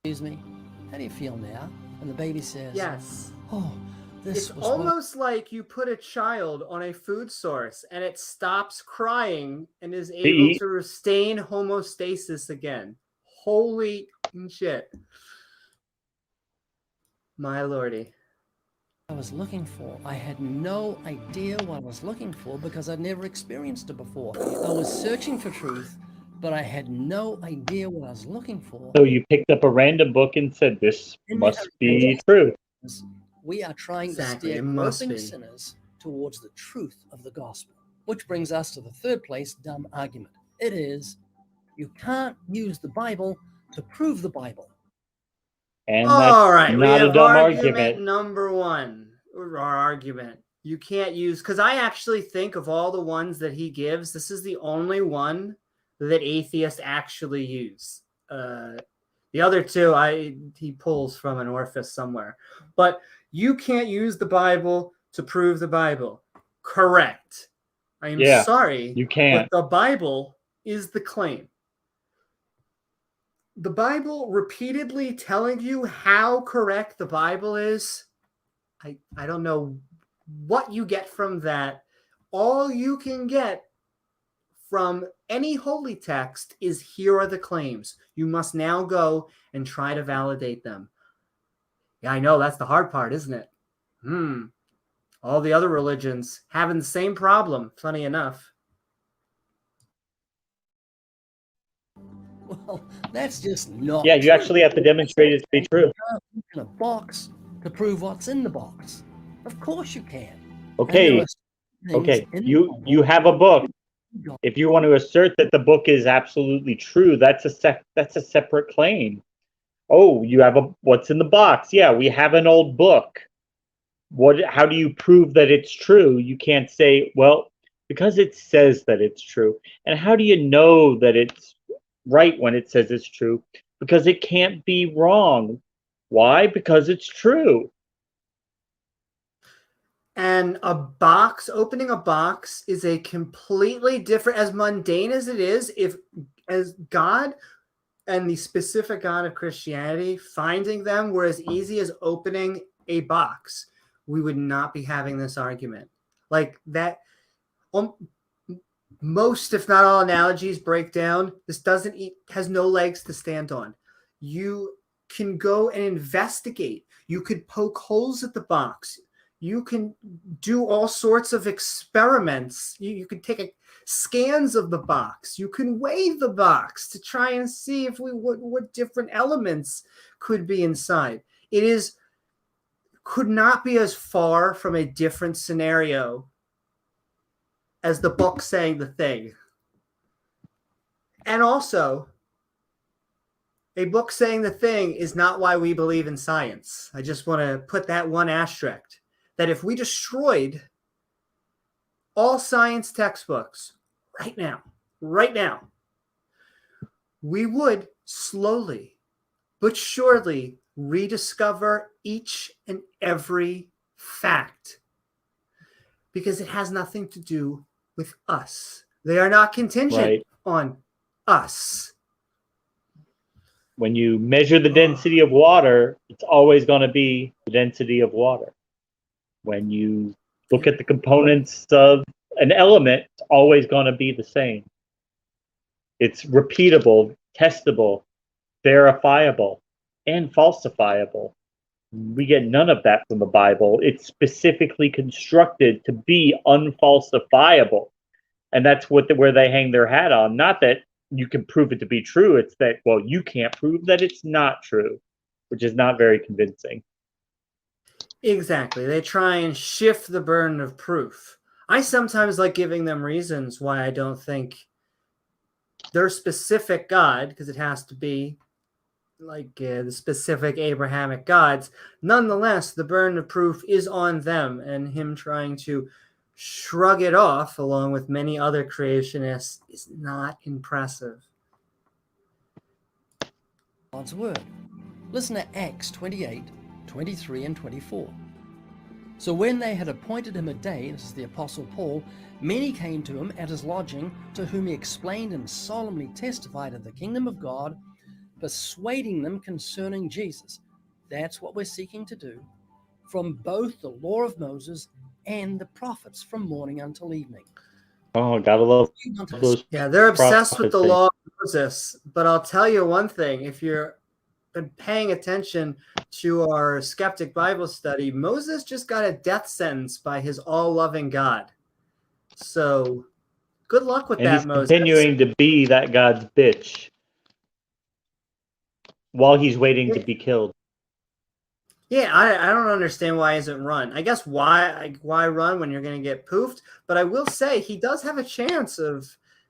excuse me, how do you feel now? And the baby says, Yes. oh, this It's was what almost like you put a child on a food source and it stops crying and is able eat. to sustain homeostasis again. Holy shit. My lordy. I was looking for. I had no idea what I was looking for because I'd never experienced it before. I was searching for truth, but I had no idea what I was looking for. So you picked up a random book and said, this must be true. We are trying Exactly, to steer it must groping be. sinners towards the truth of the gospel. Which brings us to the third place, dumb argument. It is, you can't use the Bible to prove the Bible. And All right, that's we not a have dumb argument argument. number one. Our argument. You can't use, because I actually think of all the ones that he gives, this is the only one that atheists actually use. The other two, he pulls from an orifice somewhere. But you can't use the Bible to prove the Bible. Correct. I am sorry, You can't. but the Bible is the claim. The Bible repeatedly telling you how correct the Bible is, I don't know what you get from that. All you can get from any holy text is, here are the claims. You must now go and try to validate them. Yeah, I know, that's the hard part, isn't it? All the other religions having the same problem, funny enough. Well, that's just not Yeah, you true. actually have to demonstrate it to be true. In a box to prove what's in the box. Of course you can. Okay, you have a book. If you want to assert that the book is absolutely true, that's a separate claim. Oh, you have what's in the box? Yeah, we have an old book. How do you prove that it's true? You can't say, well, because it says that it's true. And how do you know that it's right when it says it's true? Because it can't be wrong. Why? Because it's true. And opening a box is a completely different, as mundane as it is, as God and the specific God of Christianity, finding them were as easy as opening a box, we would not be having this argument. Like that, most, if not all, analogies break down. This has no legs to stand on. You can go and investigate. You could poke holes at the box. You can do all sorts of experiments. You can take scans of the box. You can weigh the box to try and see if what different elements could be inside. Could not be as far from a different scenario as the book saying the thing. And also, a book saying the thing is not why we believe in science. I just want to put that one asterisk, that if we destroyed all science textbooks right now, we would slowly but surely rediscover each and every fact, because it has nothing to do with us. They are not contingent on us. When you measure the density of water, it's always going to be the density of water. When you look at the components of an element, it's always going to be the same. It's repeatable, testable, verifiable, and falsifiable. We get none of that from the Bible. It's specifically constructed to be unfalsifiable. And that's where they hang their hat on. Not that you can prove it to be true. It's that, well, you can't prove that it's not true, which is not very convincing. Exactly. They try and shift the burden of proof. I sometimes like giving them reasons why I don't think their specific God, because it has to be like the specific Abrahamic gods. Nonetheless, the burden of proof is on them, and him trying to shrug it off along with many other creationists is not impressive. God's word. Listen to Acts 28, 23 and 24. So when they had appointed him a day, this is the Apostle Paul, many came to him at his lodging, to whom he explained and solemnly testified of the kingdom of God, persuading them concerning Jesus. That's what we're seeking to do, from both the law of Moses and the prophets, from morning until evening. Oh, gotta love those. Yeah, they're obsessed with the prophecy. law of Moses. But I'll tell you one thing: if you're been paying attention to our skeptic Bible study, Moses just got a death sentence by his all-loving God. So good luck with that, he's Moses. Continuing to be that God's bitch while he's waiting to be killed. Yeah, I don't understand why he isn't run. I guess why run when you're going to get poofed? But I will say he does have a chance of,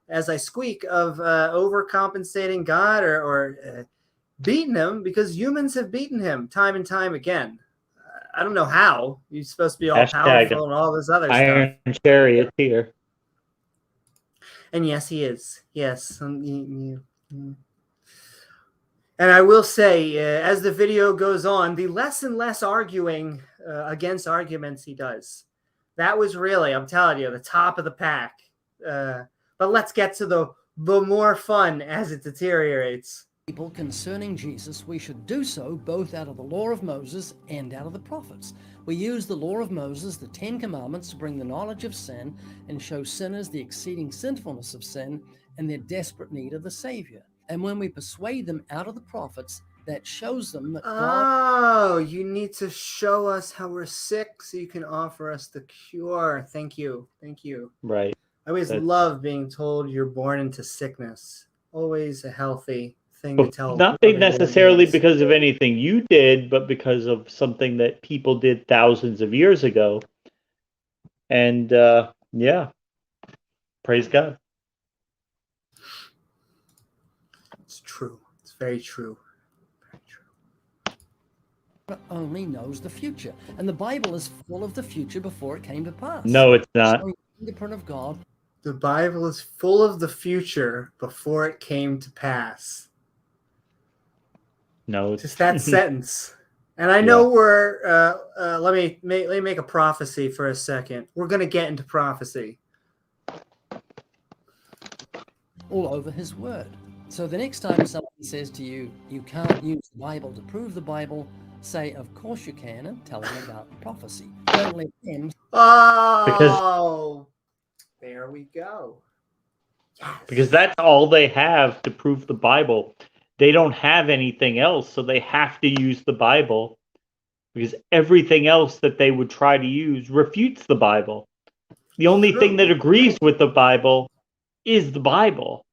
as I squeak, of overcompensating God or beating him, because humans have beaten him time and time again. I don't know how. He's supposed to be all powerful and all this other Iron stuff. Chariot here. And yes, he is. Yes. And I will say, as the video goes on, the less and less arguing against arguments he does. That was really, I'm telling you, the top of the pack. But let's get to the more fun as it deteriorates. People concerning Jesus, we should do so both out of the law of Moses and out of the prophets. We use the law of Moses, the 10 Commandments, to bring the knowledge of sin and show sinners the exceeding sinfulness of sin and their desperate need of the Savior. And when we persuade them out of the prophets, that shows them that God... Oh, you need to show us how we're sick so you can offer us the cure. Thank you. Thank you. Right. I always love being told you're born into sickness. Always a healthy thing to tell. Not necessarily because of anything you did, but because of something that people did thousands of years ago. And yeah, praise God. It's true. It's very true. Very true. God only knows the future, and the Bible is full of the future before it came to pass. No, it's not. So, independent of God. The Bible is full of the future before it came to pass. No, just that sentence. And I know we're. Let me make a prophecy for a second. We're going to get into prophecy. All over His Word. So the next time somebody says to you, you can't use the Bible to prove the Bible, say, of course you can, and tell them about prophecy. Don't let them. Oh, there we go. Yes. Because that's all they have to prove the Bible. They don't have anything else, so they have to use the Bible because everything else that they would try to use refutes the Bible. The only thing that agrees with the Bible is the Bible.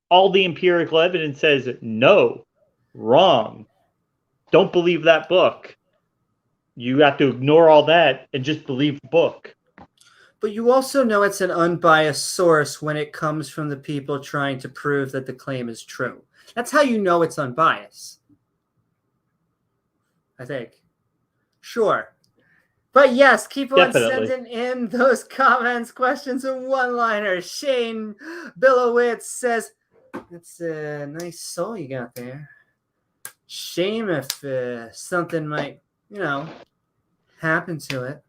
All the empirical evidence says no, wrong, don't believe that book. You have to ignore all that and just believe the book. But you also know it's an unbiased source when it comes from the people trying to prove that the claim is true. That's how you know it's unbiased. I think. Sure. But yes, keep on Definitely. sending in those comments, questions, and one-liners. Shane Billowitz says, that's a nice soul you got there. Shame if something might, happen to it.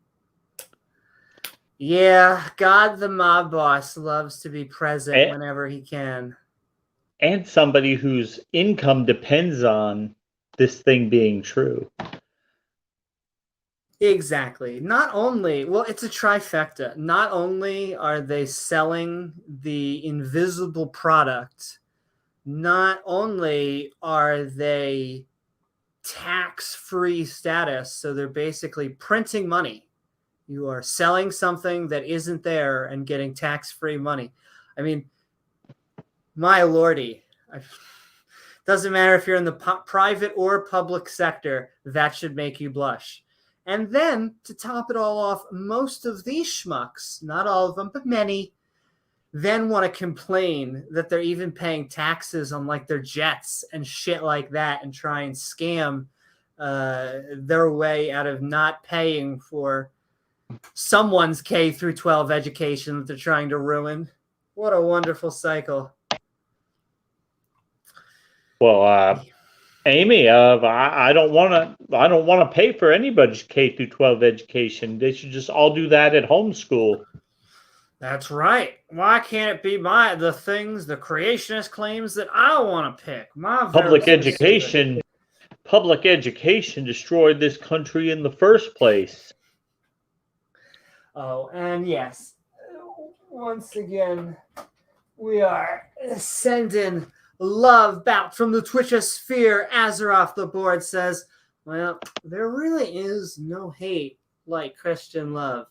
Yeah, God the mob boss loves to be present whenever he can. And somebody whose income depends on this thing being true. Exactly. Not only, well, it's a trifecta. Not only are they selling the invisible product, not only are they tax-free status, so they're basically printing money. You are selling something that isn't there and getting tax-free money. I mean, my lordy. Doesn't matter if you're in the private or public sector, that should make you blush. And then, to top it all off, most of these schmucks, not all of them, but many, then want to complain that they're even paying taxes on like their jets and shit like that and try and scam their way out of not paying for someone's K through 12 education that they're trying to ruin. What a wonderful cycle. Well, Amy, I don't want to pay for anybody's K through 12 education. They should just all do that at homeschool. That's right. Why can't it be the things the creationist claims that I want to pick? Public education destroyed this country in the first place. Oh, and yes, once again, we are sending love back from the Twitchosphere. Azeroth the board says, well, there really is no hate like Christian love.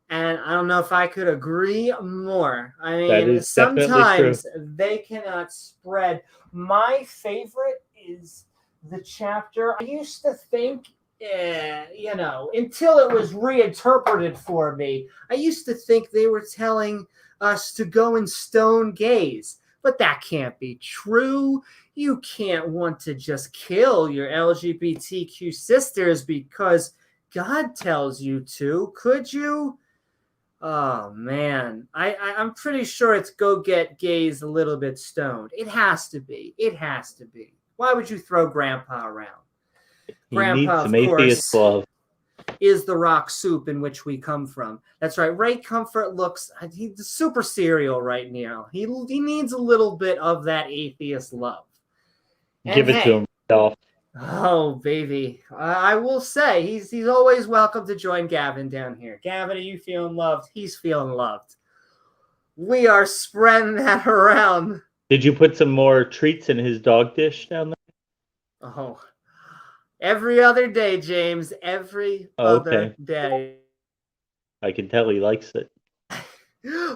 And I don't know if I could agree more. I mean, sometimes they cannot spread. My favorite is the chapter. I used to think, until it was reinterpreted for me, I used to think they were telling us to go and stone gays. But that can't be true. You can't want to just kill your LGBTQ sisters because God tells you to, could you? Oh, man. I'm pretty sure it's go get gays a little bit stoned. It has to be. It has to be. Why would you throw Grandpa around? Grandpa, of course, is the rock soup in which we come from. That's right. Ray Comfort he's super serial right now. He needs a little bit of that atheist love. Give it to himself. Oh, baby. I will say he's always welcome to join Gavin down here. Gavin, are you feeling loved? He's feeling loved. We are spreading that around. Did you put some more treats in his dog dish down there? Oh, every other day, James. Every other day. I can tell he likes it.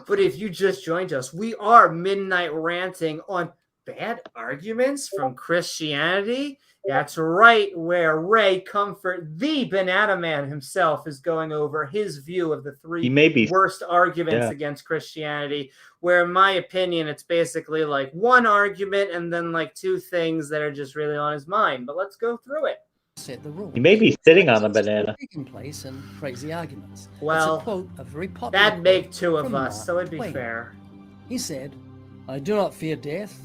But if you just joined us, we are Midnight Ranting on bad arguments from Christianity. That's right, where Ray Comfort, the Banana Man himself, is going over his view of the three worst arguments against Christianity, where in my opinion, it's basically like one argument and then like two things that are just really on his mind. But let's go through it. Set the rules. He may be sitting on a banana. Place and crazy arguments. Well, it's a quote, a very popular that'd make two of us, so it'd be fair. He said, I do not fear death.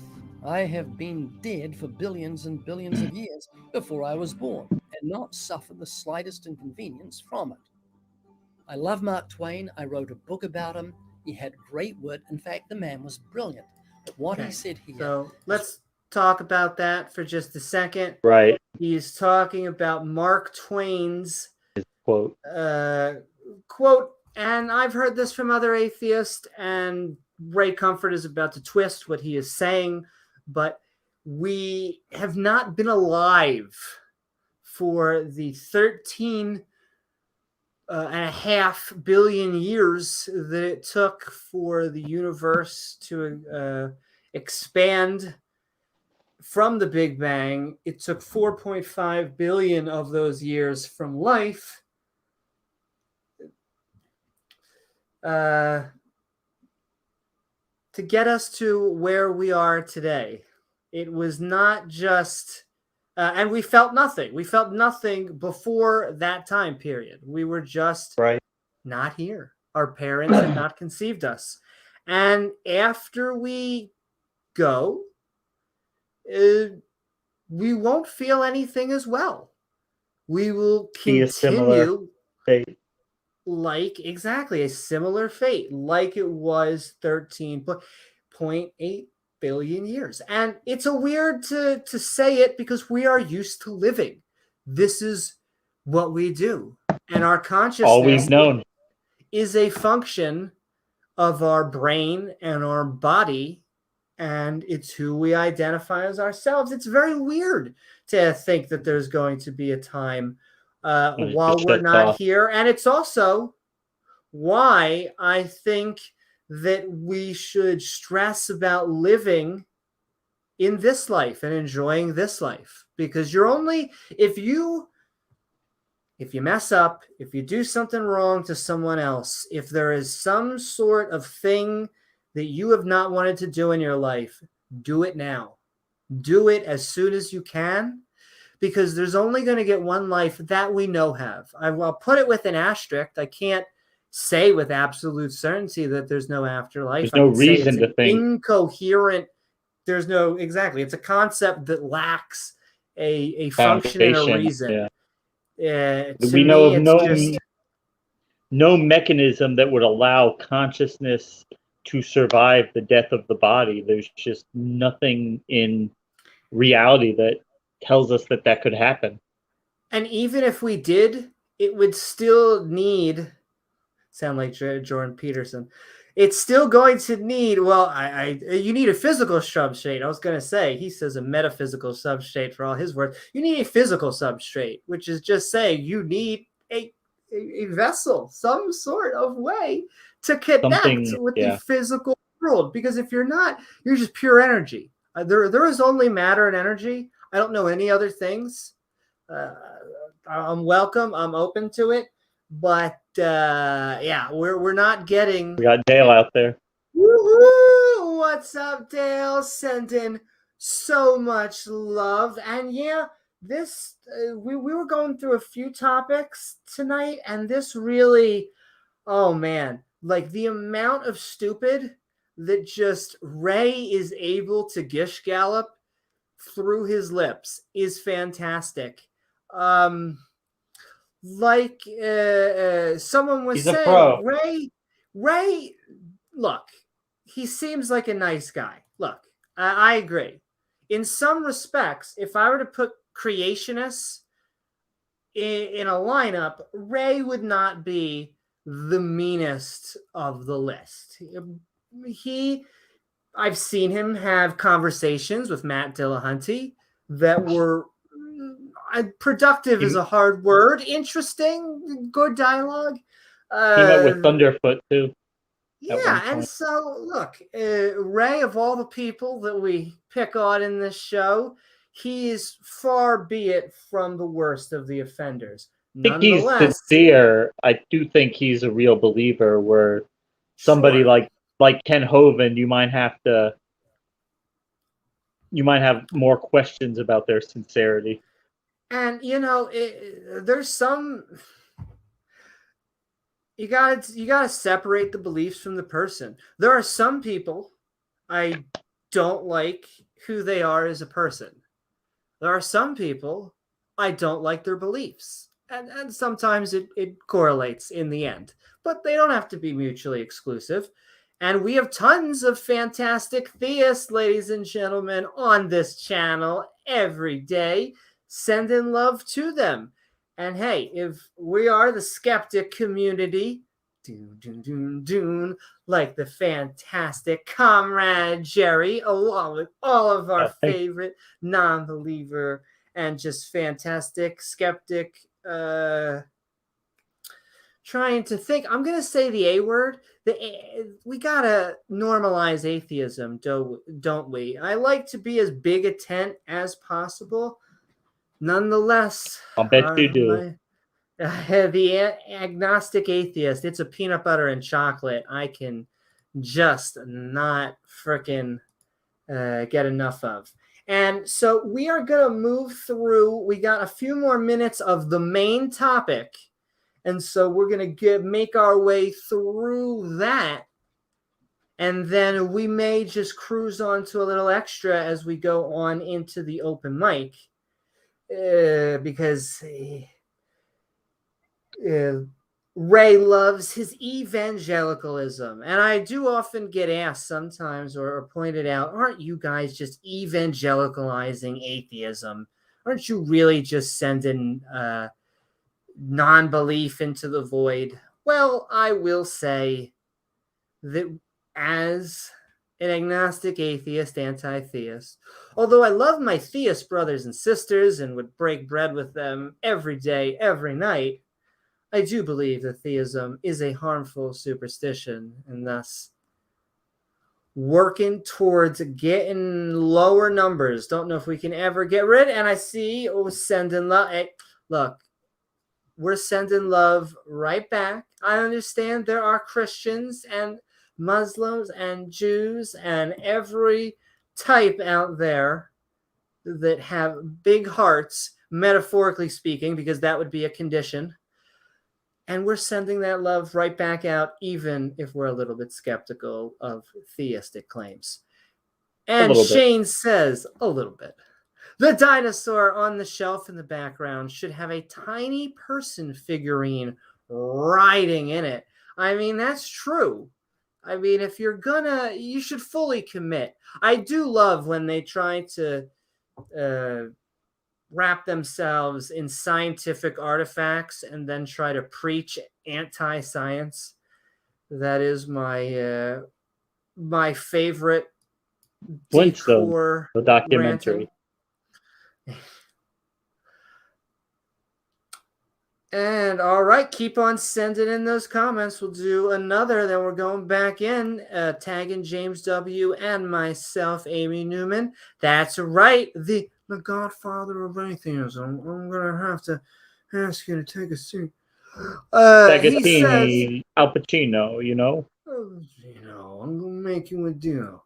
I have been dead for billions and billions of years before I was born and not suffered the slightest inconvenience from it. I love Mark Twain. I wrote a book about him. He had great wit. In fact, the man was brilliant. But what he said here... So let's talk about that for just a second. Right. He's talking about Mark Twain's quote. And I've heard this from other atheists, and Ray Comfort is about to twist what he is saying, but we have not been alive for the 13.5 billion years that it took for the universe to expand from the Big Bang. It took 4.5 billion of those years from life to get us to where we are today. It was not just, and we felt nothing. We felt nothing before that time period. We were just not here. Our parents had not conceived us. And after we go, we won't feel anything as well. We will Be a similar continue fate. like exactly a similar fate, like it was 13.8 billion years. And it's a weird to say it because we are used to living. This is what we do. And our consciousness All we've known is a function of our brain and our body, and it's who we identify as ourselves. It's very weird to think that there's going to be a time while we're not here. And it's also why I think that we should stress about living in this life and enjoying this life, because you're only, if you mess up, if you do something wrong to someone else, if there is some sort of thing that you have not wanted to do in your life, do it now. Do it as soon as you can, because there's only going to get one life that we know have. I'll put it with an asterisk. I can't say with absolute certainty that there's no afterlife. There's no reason to think. Incoherent. There's no, exactly. It's a concept that lacks a function and a reason. Yeah. We know of no mechanism that would allow consciousness to survive the death of the body. There's just nothing in reality that tells us that that could happen. And even if we did, it would still need, sound like Jordan Peterson, it's still going to need, well, you need a physical substrate. I was going to say, he says a metaphysical substrate for all his words. You need a physical substrate, which is just saying you need a vessel, some sort of way to connect with the physical world. Because if you're not, you're just pure energy. There is only matter and energy. I don't know any other things. I'm welcome. I'm open to it. But we're not getting. We got Dale out there. Woohoo! What's up, Dale? Sending so much love. And this we were going through a few topics tonight, and this really, oh man, like the amount of stupid that just Ray is able to gish gallop through his lips is fantastic. Like someone was saying, Ray, look, he seems like a nice guy. Look, I agree. In some respects, if I were to put creationists in a lineup, Ray would not be the meanest of the list. I've seen him have conversations with Matt Dillahunty that were productive is a hard word. Interesting, good dialogue. He met with Thunderfoot too. Yeah, and so look, Ray, of all the people that we pick on in this show, he is far be it from the worst of the offenders. I think he's sincere. I do think he's a real believer. Where somebody like Ken Hovind, you might have more questions about their sincerity. And there's some, you gotta separate the beliefs from the person. There are some people I don't like who they are as a person. There are some people I don't like their beliefs. And sometimes it correlates in the end. But they don't have to be mutually exclusive. And we have tons of fantastic theists, ladies and gentlemen, on this channel every day. Send in love to them. And hey, if we are the skeptic community, like the fantastic comrade Jerry, along with all of our favorite non-believer and just fantastic skeptic. Trying to think. I'm going to say the A word. We got to normalize atheism, don't we? I like to be as big a tent as possible. Nonetheless, I'll bet you do. the agnostic atheist, it's a peanut butter and chocolate. I can just not freaking get enough of. And so we are going to move through. We got a few more minutes of the main topic. And so we're going to make our way through that. And then we may just cruise on to a little extra as we go on into the open mic. Because Ray loves his evangelicalism. And I do often get asked sometimes or pointed out, aren't you guys just evangelicalizing atheism? Aren't you really just sending non-belief into the void? Well, I will say that as an agnostic atheist, anti-theist, although I love my theist brothers and sisters and would break bread with them every day, every night, I do believe that theism is a harmful superstition, and thus working towards getting lower numbers. Don't know if we can ever get rid. And I see sending love. Hey, look, we're sending love right back. I understand there are Christians and Muslims and Jews and every type out there that have big hearts, metaphorically speaking, because that would be a condition. And we're sending that love right back out, even if we're a little bit skeptical of theistic claims. And Shane says, a little bit. The dinosaur on the shelf in the background should have a tiny person figurine riding in it. I mean, that's true. I mean, if you're gonna, you should fully commit. I do love when they try to wrap themselves in scientific artifacts and then try to preach anti-science. That is my my favorite Flintstone, the documentary. Ranting. And all right, keep on sending in those comments. We'll do another. Then we're going back in, tagging James W. and myself, Amy Newman. That's right, the godfather of atheism. I'm gonna have to ask you to take a seat. He says, Al Pacino, you know. I'm gonna make you a deal.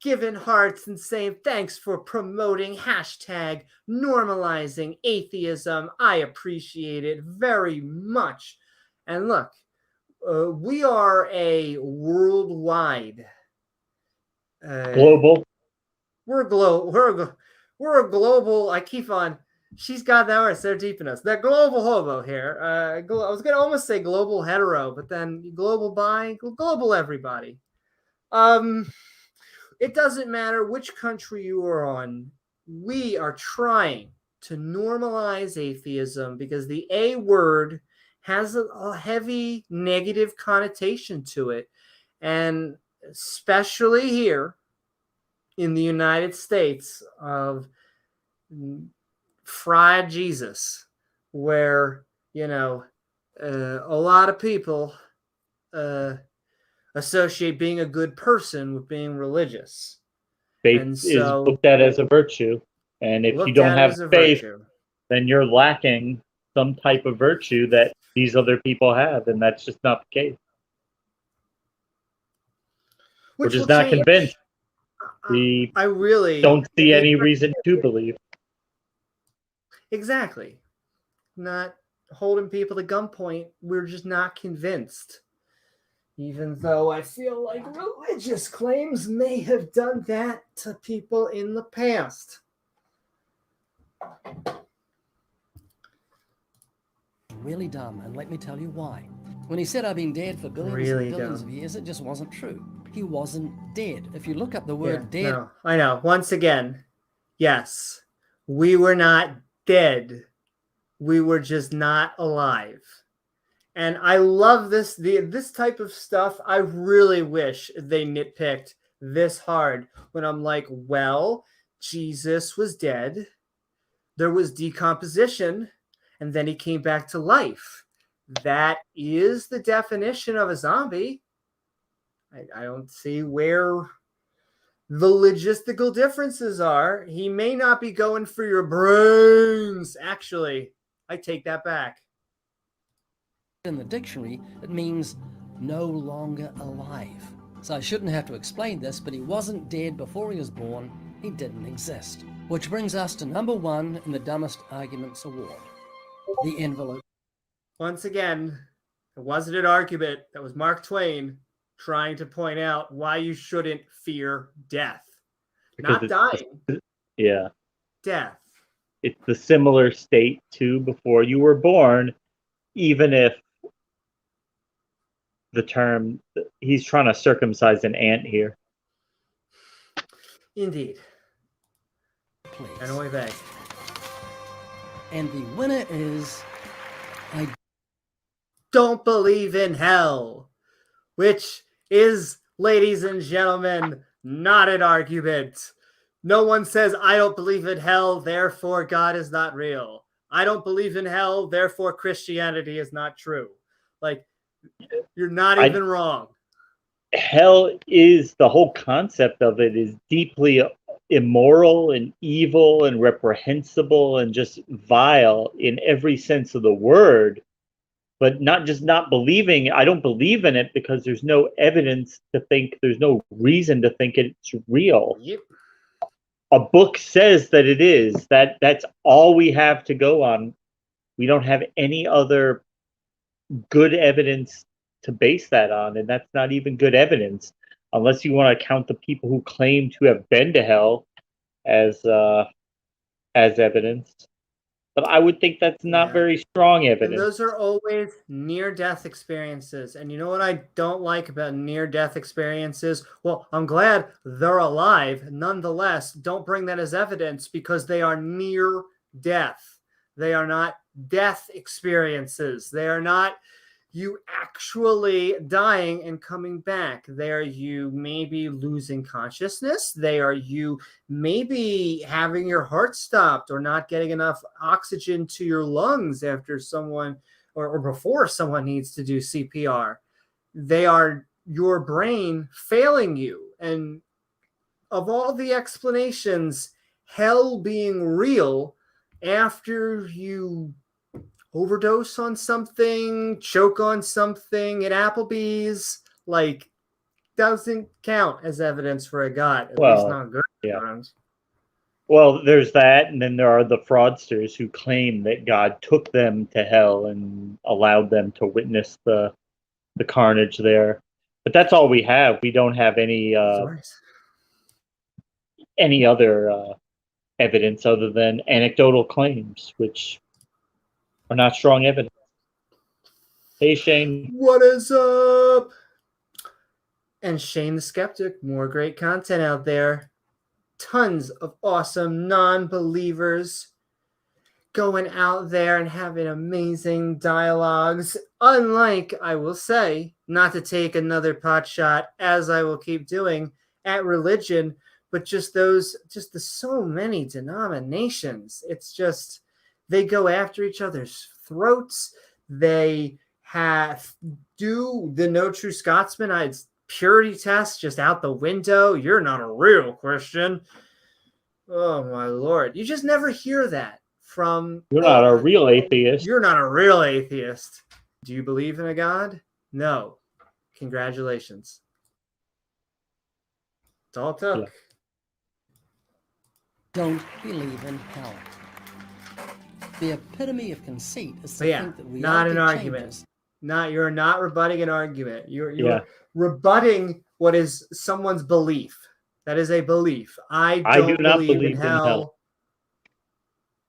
Giving hearts and saying thanks for promoting hashtag normalizing atheism. I appreciate it very much. And look, we are a worldwide global. We're a global. I keep on. She's got that word so deep in us. That global hobo here. I was gonna almost say global hetero, but then global bi, global everybody. It doesn't matter which country you are on. We are trying to normalize atheism because the A word has a heavy negative connotation to it. And especially here in the United States of fried Jesus, where, a lot of people associate being a good person with being religious. Faith is looked at as a virtue. And if you don't have faith, then you're lacking some type of virtue that these other people have. And that's just not the case. We're just not convinced. I really don't see any reason to believe. Exactly. Not holding people to gunpoint. We're just not convinced. Even though I feel like religious claims may have done that to people in the past. Really dumb, and let me tell you why. When he said I've been dead for billions and billions of years, it just wasn't true. He wasn't dead. If you look up the word dead... No, I know. Once again, yes, we were not dead. We were just not alive. And I love this type of stuff. I really wish they nitpicked this hard when I'm like, well, Jesus was dead. there was decomposition, and then he came back to life. That is the definition of a zombie. I don't see where the logistical differences are. He may not be going for your brains. Actually, I take that back. In the dictionary, it means no longer alive. So I shouldn't have to explain this, but he wasn't dead before he was born. He didn't exist. Which brings us to number 1 in the Dumbest Arguments Award, the envelope. Once again, it wasn't an argument. That was Mark Twain trying to point out why you shouldn't fear death. Because Not dying. Yeah. Death. It's the similar state to before you were born, even if the term, he's trying to circumcise an ant here. Indeed. Please. And away back. And the winner is, I don't believe in hell, which is, ladies and gentlemen, not an argument. No one says, I don't believe in hell, therefore God is not real. I don't believe in hell, therefore Christianity is not true. Like, you're not even wrong. Hell is, the whole concept of it is deeply immoral and evil and reprehensible and just vile in every sense of the word. But not just not believing. I don't believe in it because there's no evidence to think, there's no reason to think it's real. Yep. A book says that it is. That's all we have to go on. We don't have any other good evidence to base that on, and that's not even good evidence, unless you want to count the people who claim to have been to hell as evidence. But I would think that's not very strong evidence. And those are always near-death experiences. And you know what I don't like about near-death experiences? Well, I'm glad they're alive. Nonetheless, don't bring that as evidence because they are near death. They are not death experiences. They are not you actually dying and coming back. They are you maybe losing consciousness. They are you maybe having your heart stopped or not getting enough oxygen to your lungs after someone or before someone needs to do CPR. They are your brain failing you. And of all the explanations, hell being real after you overdose on something, choke on something at Applebee's, like, doesn't count as evidence for a god. At least not good. Yeah. Well, there's that, and then there are the fraudsters who claim that God took them to hell and allowed them to witness the carnage there. But that's all we have. We don't have any other evidence other than anecdotal claims, which are not strong evidence. Hey, Shane. What is up? And Shane the Skeptic, more great content out there. Tons of awesome non-believers going out there and having amazing dialogues. Unlike, I will say, not to take another pot shot, as I will keep doing, at religion, but just the so many denominations. It's just, they go after each other's throats. They do the No True Scotsman purity test just out the window. You're not a real Christian. Oh my Lord. You just never hear that from... You're not a real atheist. You're not a real atheist. Do you believe in a God? No. Congratulations. It's all it took. Yeah. Don't believe in hell. The epitome of conceit is to think that reality not an argument. Changes. You're not rebutting an argument. You're rebutting what is someone's belief. That is a belief. I do not believe in hell.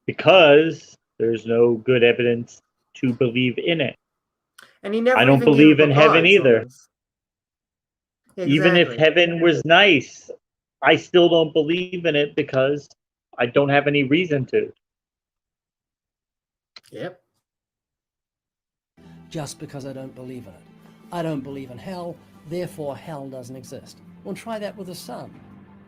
Because there's no good evidence to believe in it. And he never I don't believe in heaven either. Exactly. Even if heaven was nice, I still don't believe in it because I don't have any reason to. Yep. Just because I don't believe in it. I don't believe in hell, therefore hell doesn't exist. Well, try that with the sun.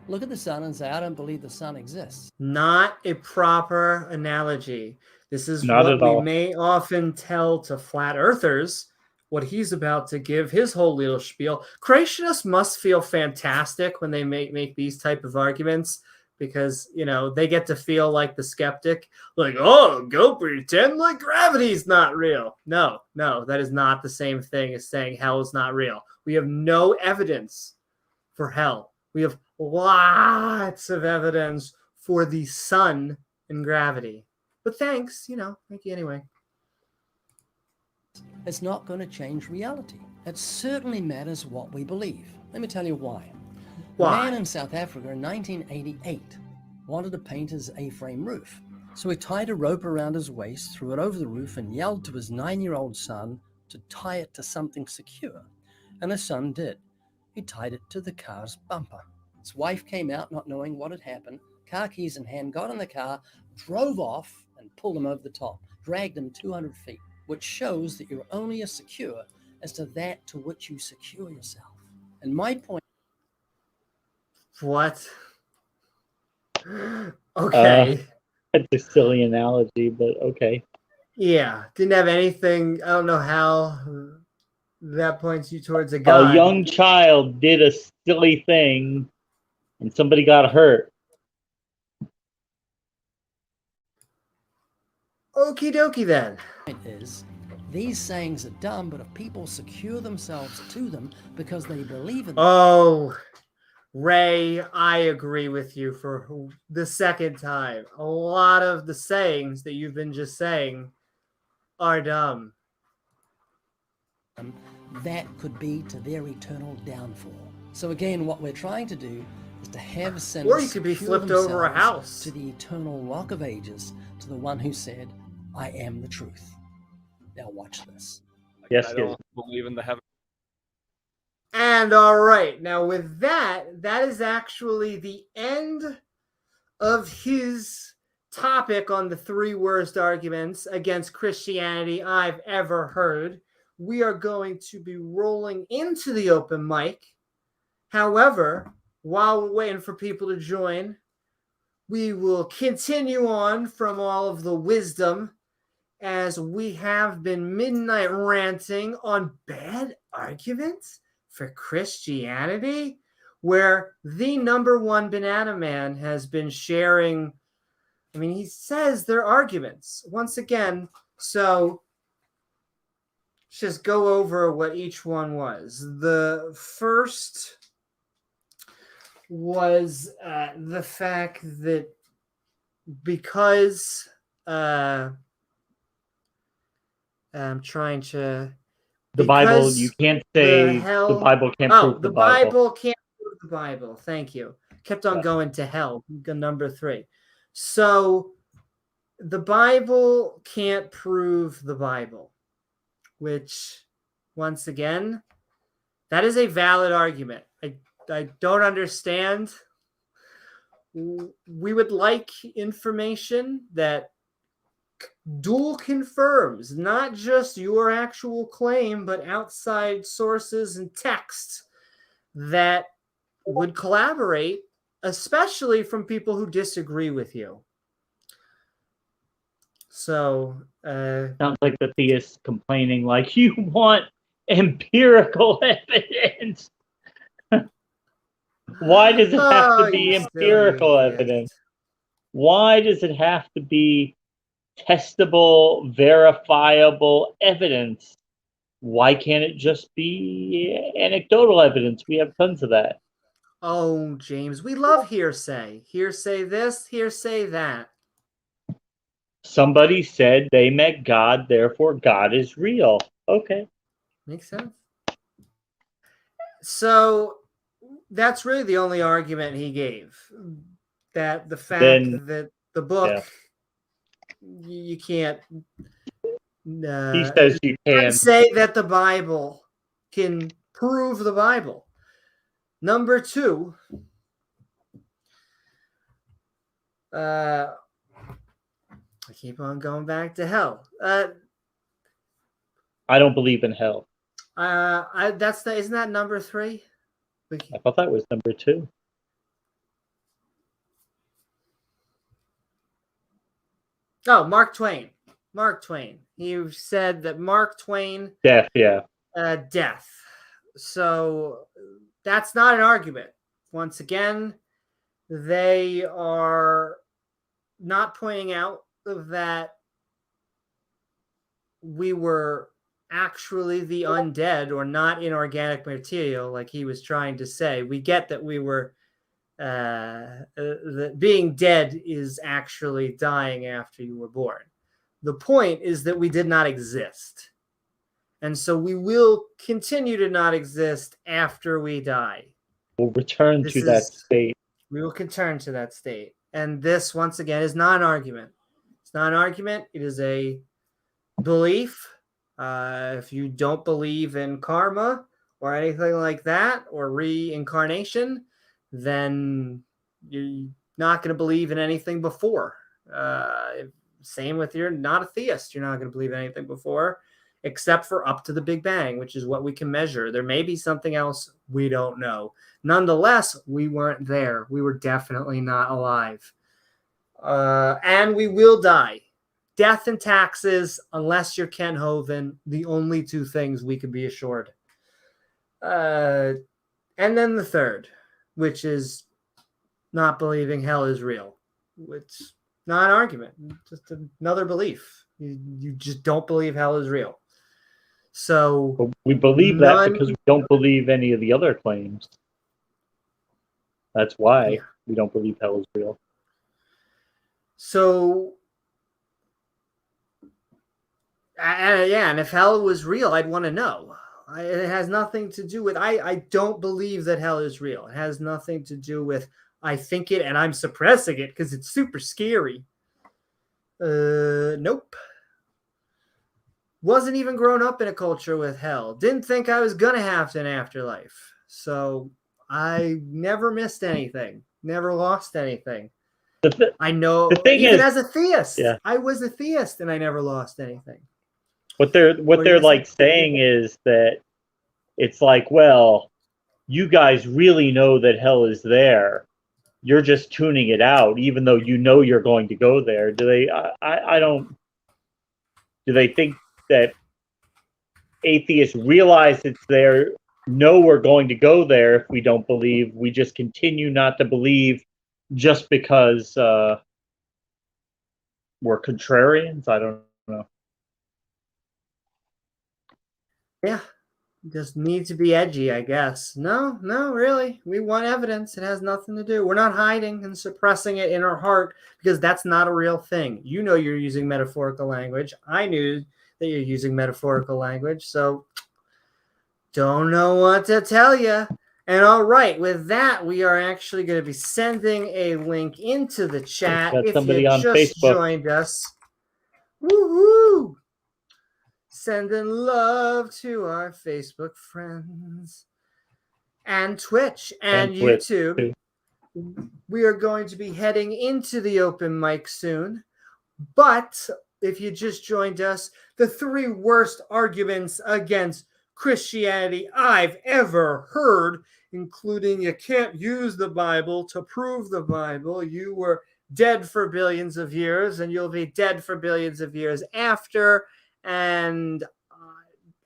look at the sun and say, I don't believe the sun exists. Not a proper analogy. This is Not what at we all. may often tell to flat earthers, what he's about to give his whole little spiel. Creationists must feel fantastic when they make these type of arguments, because, you know, they get to feel like the skeptic, like, oh, go pretend like gravity's not real. No, that is not the same thing as saying hell is not real. We have no evidence for hell. We have lots of evidence for the sun and gravity. But thank you anyway. It's not going to change reality. It certainly matters what we believe. Let me tell you why. A man in South Africa in 1988 wanted to paint his A-frame roof. So he tied a rope around his waist, threw it over the roof, and yelled to his 9-year-old son to tie it to something secure. And his son did. He tied it to the car's bumper. His wife came out not knowing what had happened, car keys in hand, got in the car, drove off, and pulled him over the top, dragged him 200 feet, which shows that you're only as secure as to that to which you secure yourself. And my point... What? Okay. That's a silly analogy, but okay. Yeah. Didn't have anything. I don't know how that points you towards a God. A young child did a silly thing and somebody got hurt. Okie dokie then. Is these sayings are dumb, but if people secure themselves to them because they believe in them... Oh, Ray, I agree with you for the second time. A lot of the sayings that you've been just saying are dumb. That could be to their eternal downfall. So again, what we're trying to do is to have sinners, or you could be flipped over a house, to the eternal rock of ages, to the one who said, I am the truth. Now watch this. Yes, I don't believe in the heaven. And all right, now with that is actually the end of his topic on the 3 worst arguments against Christianity I've ever heard. We are going to be rolling into the open mic. However, while we're waiting for people to join, we will continue on from all of the wisdom, as we have been midnight ranting on bad arguments for Christianity, where the #1 banana man has been sharing. I mean, he says they're arguments once again. So let's just go over what each one was. The first was the fact that because I'm trying to... The Bible, you can't say the Bible can't prove the Bible. Bible can't prove the Bible. Thank you. Kept on going to hell. #3. So the Bible can't prove the Bible, which, once again, that is a valid argument. I don't understand. We would like information that dual confirms not just your actual claim, but outside sources and texts that would collaborate, especially from people who disagree with you. So sounds like the theist complaining, like, you want empirical evidence. Why does it have to be empirical evidence? Why does it have to be testable, verifiable evidence? Why can't it just be anecdotal evidence? We have tons of that. Oh, James, we love hearsay. Hearsay this, hearsay that. Somebody said they met God, therefore God is real. Okay. Makes sense. So that's really the only argument he gave. That the fact that the book, you can't... he says you can say that the Bible can prove the Bible. #2, I keep on going back to hell. I don't believe in hell. Isn't that #3? I thought that was #2. Oh, Mark Twain. Mark Twain. He said that Mark Twain Death, yeah. death. So that's not an argument. Once again, they are not pointing out that we were actually the undead or not inorganic material, like he was trying to say. We get that we were that being dead is actually dying after you were born. The point is that we did not exist. And so we will continue to not exist after we die. We'll return to that state. We will return to that state. And this, once again, is not an argument. It's not an argument. It is a belief. If you don't believe in karma or anything like that, or reincarnation, then you're not going to believe in anything before. Same with you're not a theist. You're not going to believe in anything before, except for up to the Big Bang, which is what we can measure. There may be something else we don't know. Nonetheless, we weren't there. We were definitely not alive. And we will die. Death and taxes, unless you're Ken Hovind, the only two things we can be assured. And then the third, which is not believing hell is real. It's not an argument, just another belief. You just don't believe hell is real. So but we believe that because we don't believe any of the other claims. That's why we don't believe hell is real. So, and if hell was real, I'd want to know. It has nothing to do with, I don't believe that hell is real. It has nothing to do with, I think it and I'm suppressing it because it's super scary. Nope. Wasn't even grown up in a culture with hell. Didn't think I was going to have an afterlife. So I never missed anything. Never lost anything. I know, even as a theist, I was a theist and I never lost anything. What they're like saying is that it's like, well, you guys really know that hell is there. You're just tuning it out, even though you know you're going to go there. Do they? I don't. Do they think that atheists realize it's there, know we're going to go there if we don't believe? We just continue not to believe just because we're contrarians? I don't know. Yeah. Just need to be edgy, I guess. No, really. We want evidence. It has nothing to do. We're not hiding and suppressing it in our heart because that's not a real thing. You know you're using metaphorical language. I knew that you're using metaphorical language, so don't know what to tell you. And all right, with that, we are actually going to be sending a link into the chat if you just Facebook. Joined us. Woohoo! Sending love to our Facebook friends and Twitch and YouTube. We are going to be heading into the open mic soon. But if you just joined us, the 3 worst arguments against Christianity I've ever heard, including you can't use the Bible to prove the Bible. You were dead for billions of years and you'll be dead for billions of years after. And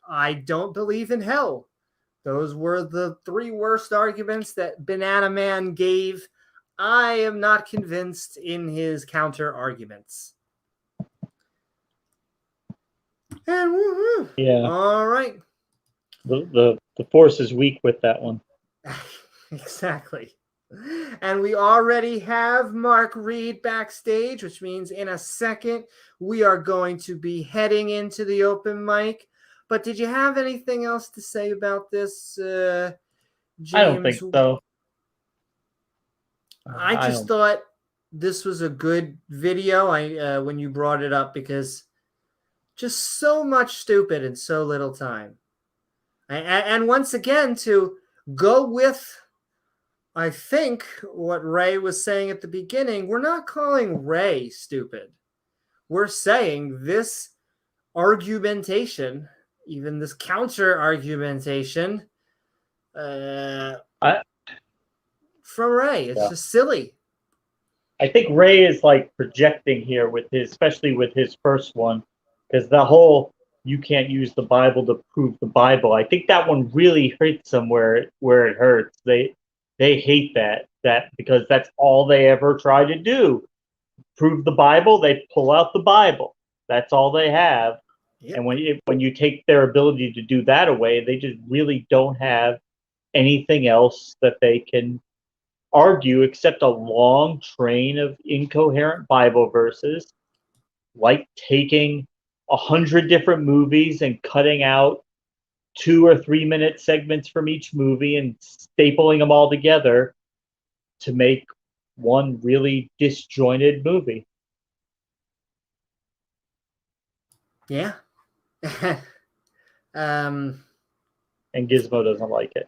I don't believe in hell. Those were the 3 worst arguments that Banana Man gave. I am not convinced in his counter arguments. And woo-hoo. Yeah. All right. The force is weak with that one. Exactly. And we already have Mark Reed backstage, which means in a second we are going to be heading into the open mic. But did you have anything else to say about this, James? I don't think so. I just thought this was a good video when you brought it up because just so much stupid in so little time. And once again, to go with, I think, what Ray was saying at the beginning, we're not calling Ray stupid. We're saying this argumentation, even this counter argumentation from Ray, it's just silly. I think Ray is like projecting here with his, especially with his first one, because the whole "you can't use the Bible to prove the Bible." I think that one really hurts them where it hurts. They hate that because that's all they ever try to do. Prove the Bible, they pull out the Bible. That's all they have. Yep. And when you take their ability to do that away, they just really don't have anything else that they can argue except a long train of incoherent Bible verses, like taking 100 different movies and cutting out 2 or 3 minute segments from each movie and stapling them all together to make one really disjointed movie. Yeah. And Gizmo doesn't like it.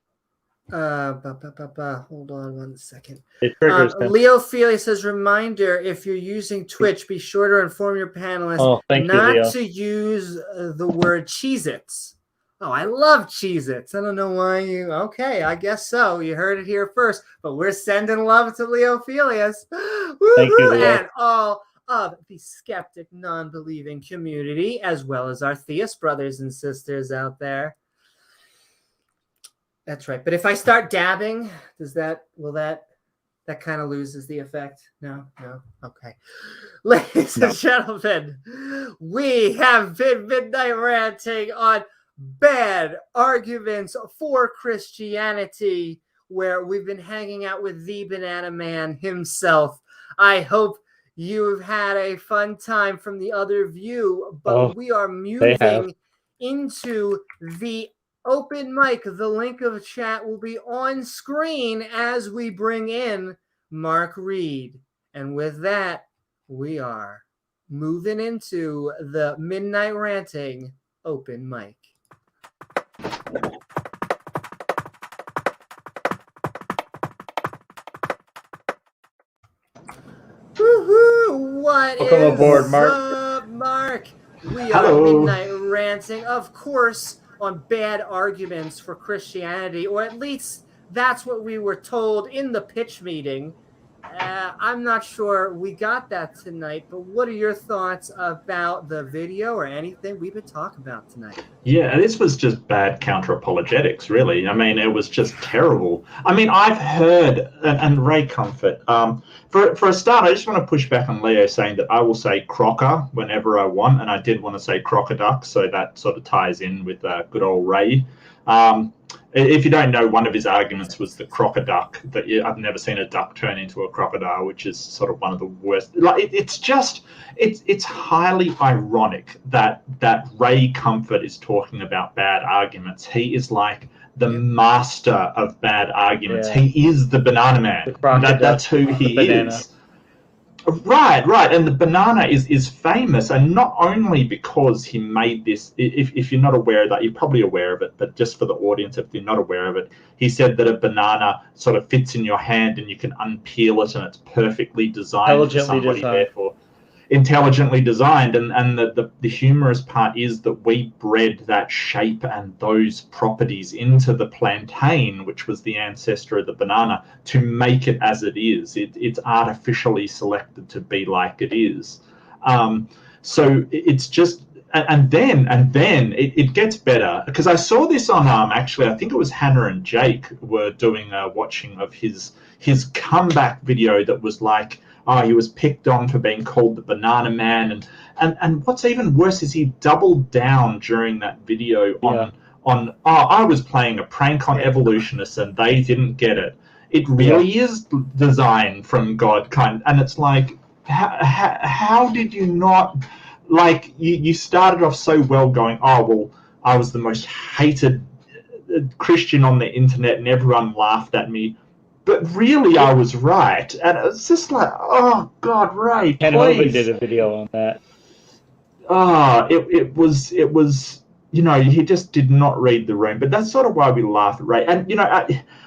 Hold on one second. It triggers him. Leo Feely says, reminder, if you're using Twitch, be sure to inform your panelists Leo. to use the word Cheez-Its. Oh, I love Cheez-Its. I don't know why you... Okay, I guess so. You heard it here first. But we're sending love to Leo Felius. Thank you, Leo. And all of the skeptic, non-believing community, as well as our theist brothers and sisters out there. That's right. But if I start dabbing, will that kind of loses the effect? No. Okay. Ladies and gentlemen, we have been Midnight Ranting on bad arguments for Christianity, where we've been hanging out with the Banana Man himself. I hope you've had a fun time from the other view, but we are moving into the open mic. The link of chat will be on screen as we bring in Mark Reed. And with that, we are moving into the Midnight Ranting open mic. Woohoo! Welcome aboard, Mark. Up, Mark? We Hello. are Midnight Ranting, of course, on bad arguments for Christianity, or at least that's what we were told in the pitch meeting. I'm not sure we got that tonight, but what are your thoughts about the video or anything we've been talking about tonight? Yeah, this was just bad counter-apologetics, really. I mean, it was just terrible. I mean, I've heard, and Ray Comfort, for a start, I just want to push back on Leo saying that I will say crocker whenever I want, and I did want to say crocodile, so that sort of ties in with good old Ray. If you don't know, one of his arguments was the crocodile, that I've never seen a duck turn into a crocodile, which is sort of one of the worst. Like it's highly ironic that Ray Comfort is talking about bad arguments. He is like the master of bad arguments. Yeah. He is the Banana Man. That's who he is. Right, and the banana is famous, and not only because he made this. If you're not aware of that, you're probably aware of it, but just for the audience, if you're not aware of it, he said that a banana sort of fits in your hand and you can unpeel it, and it's perfectly designed for somebody. Therefore, intelligently designed, and the humorous part is that we bred that shape and those properties into the plantain, which was the ancestor of the banana, to make it as it is. It's artificially selected to be like it is. So it's just, and then it gets better, because I saw this on actually I think it was Hannah and Jake were doing a watching of his comeback video that was like, he was picked on for being called the Banana Man, and what's even worse is he doubled down during that video on I was playing a prank on evolutionists and they didn't get it. It really is designed from God, and it's like, how did you not, like, you started off so well going, well, I was the most hated Christian on the internet and everyone laughed at me. But really, I was right, and it's just like, oh God, Ray, Ken please. Hovind did a video on that. It was, he just did not read the room. But that's sort of why we laugh at Ray. And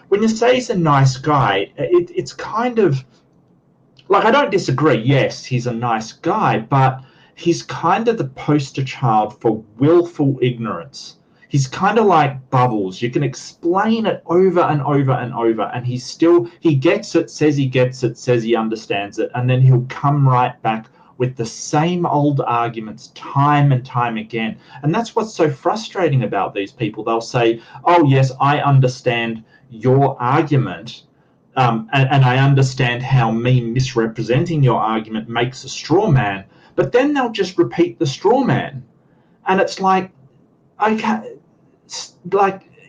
when you say he's a nice guy, it's kind of like, I don't disagree. Yes, he's a nice guy, but he's kind of the poster child for willful ignorance. He's kind of like bubbles. You can explain it over and over and over, and he gets it, says he gets it, says he understands it, and then he'll come right back with the same old arguments time and time again. And that's what's so frustrating about these people. They'll say, oh, yes, I understand your argument, and I understand how me misrepresenting your argument makes a straw man, but then they'll just repeat the straw man. And it's like, okay,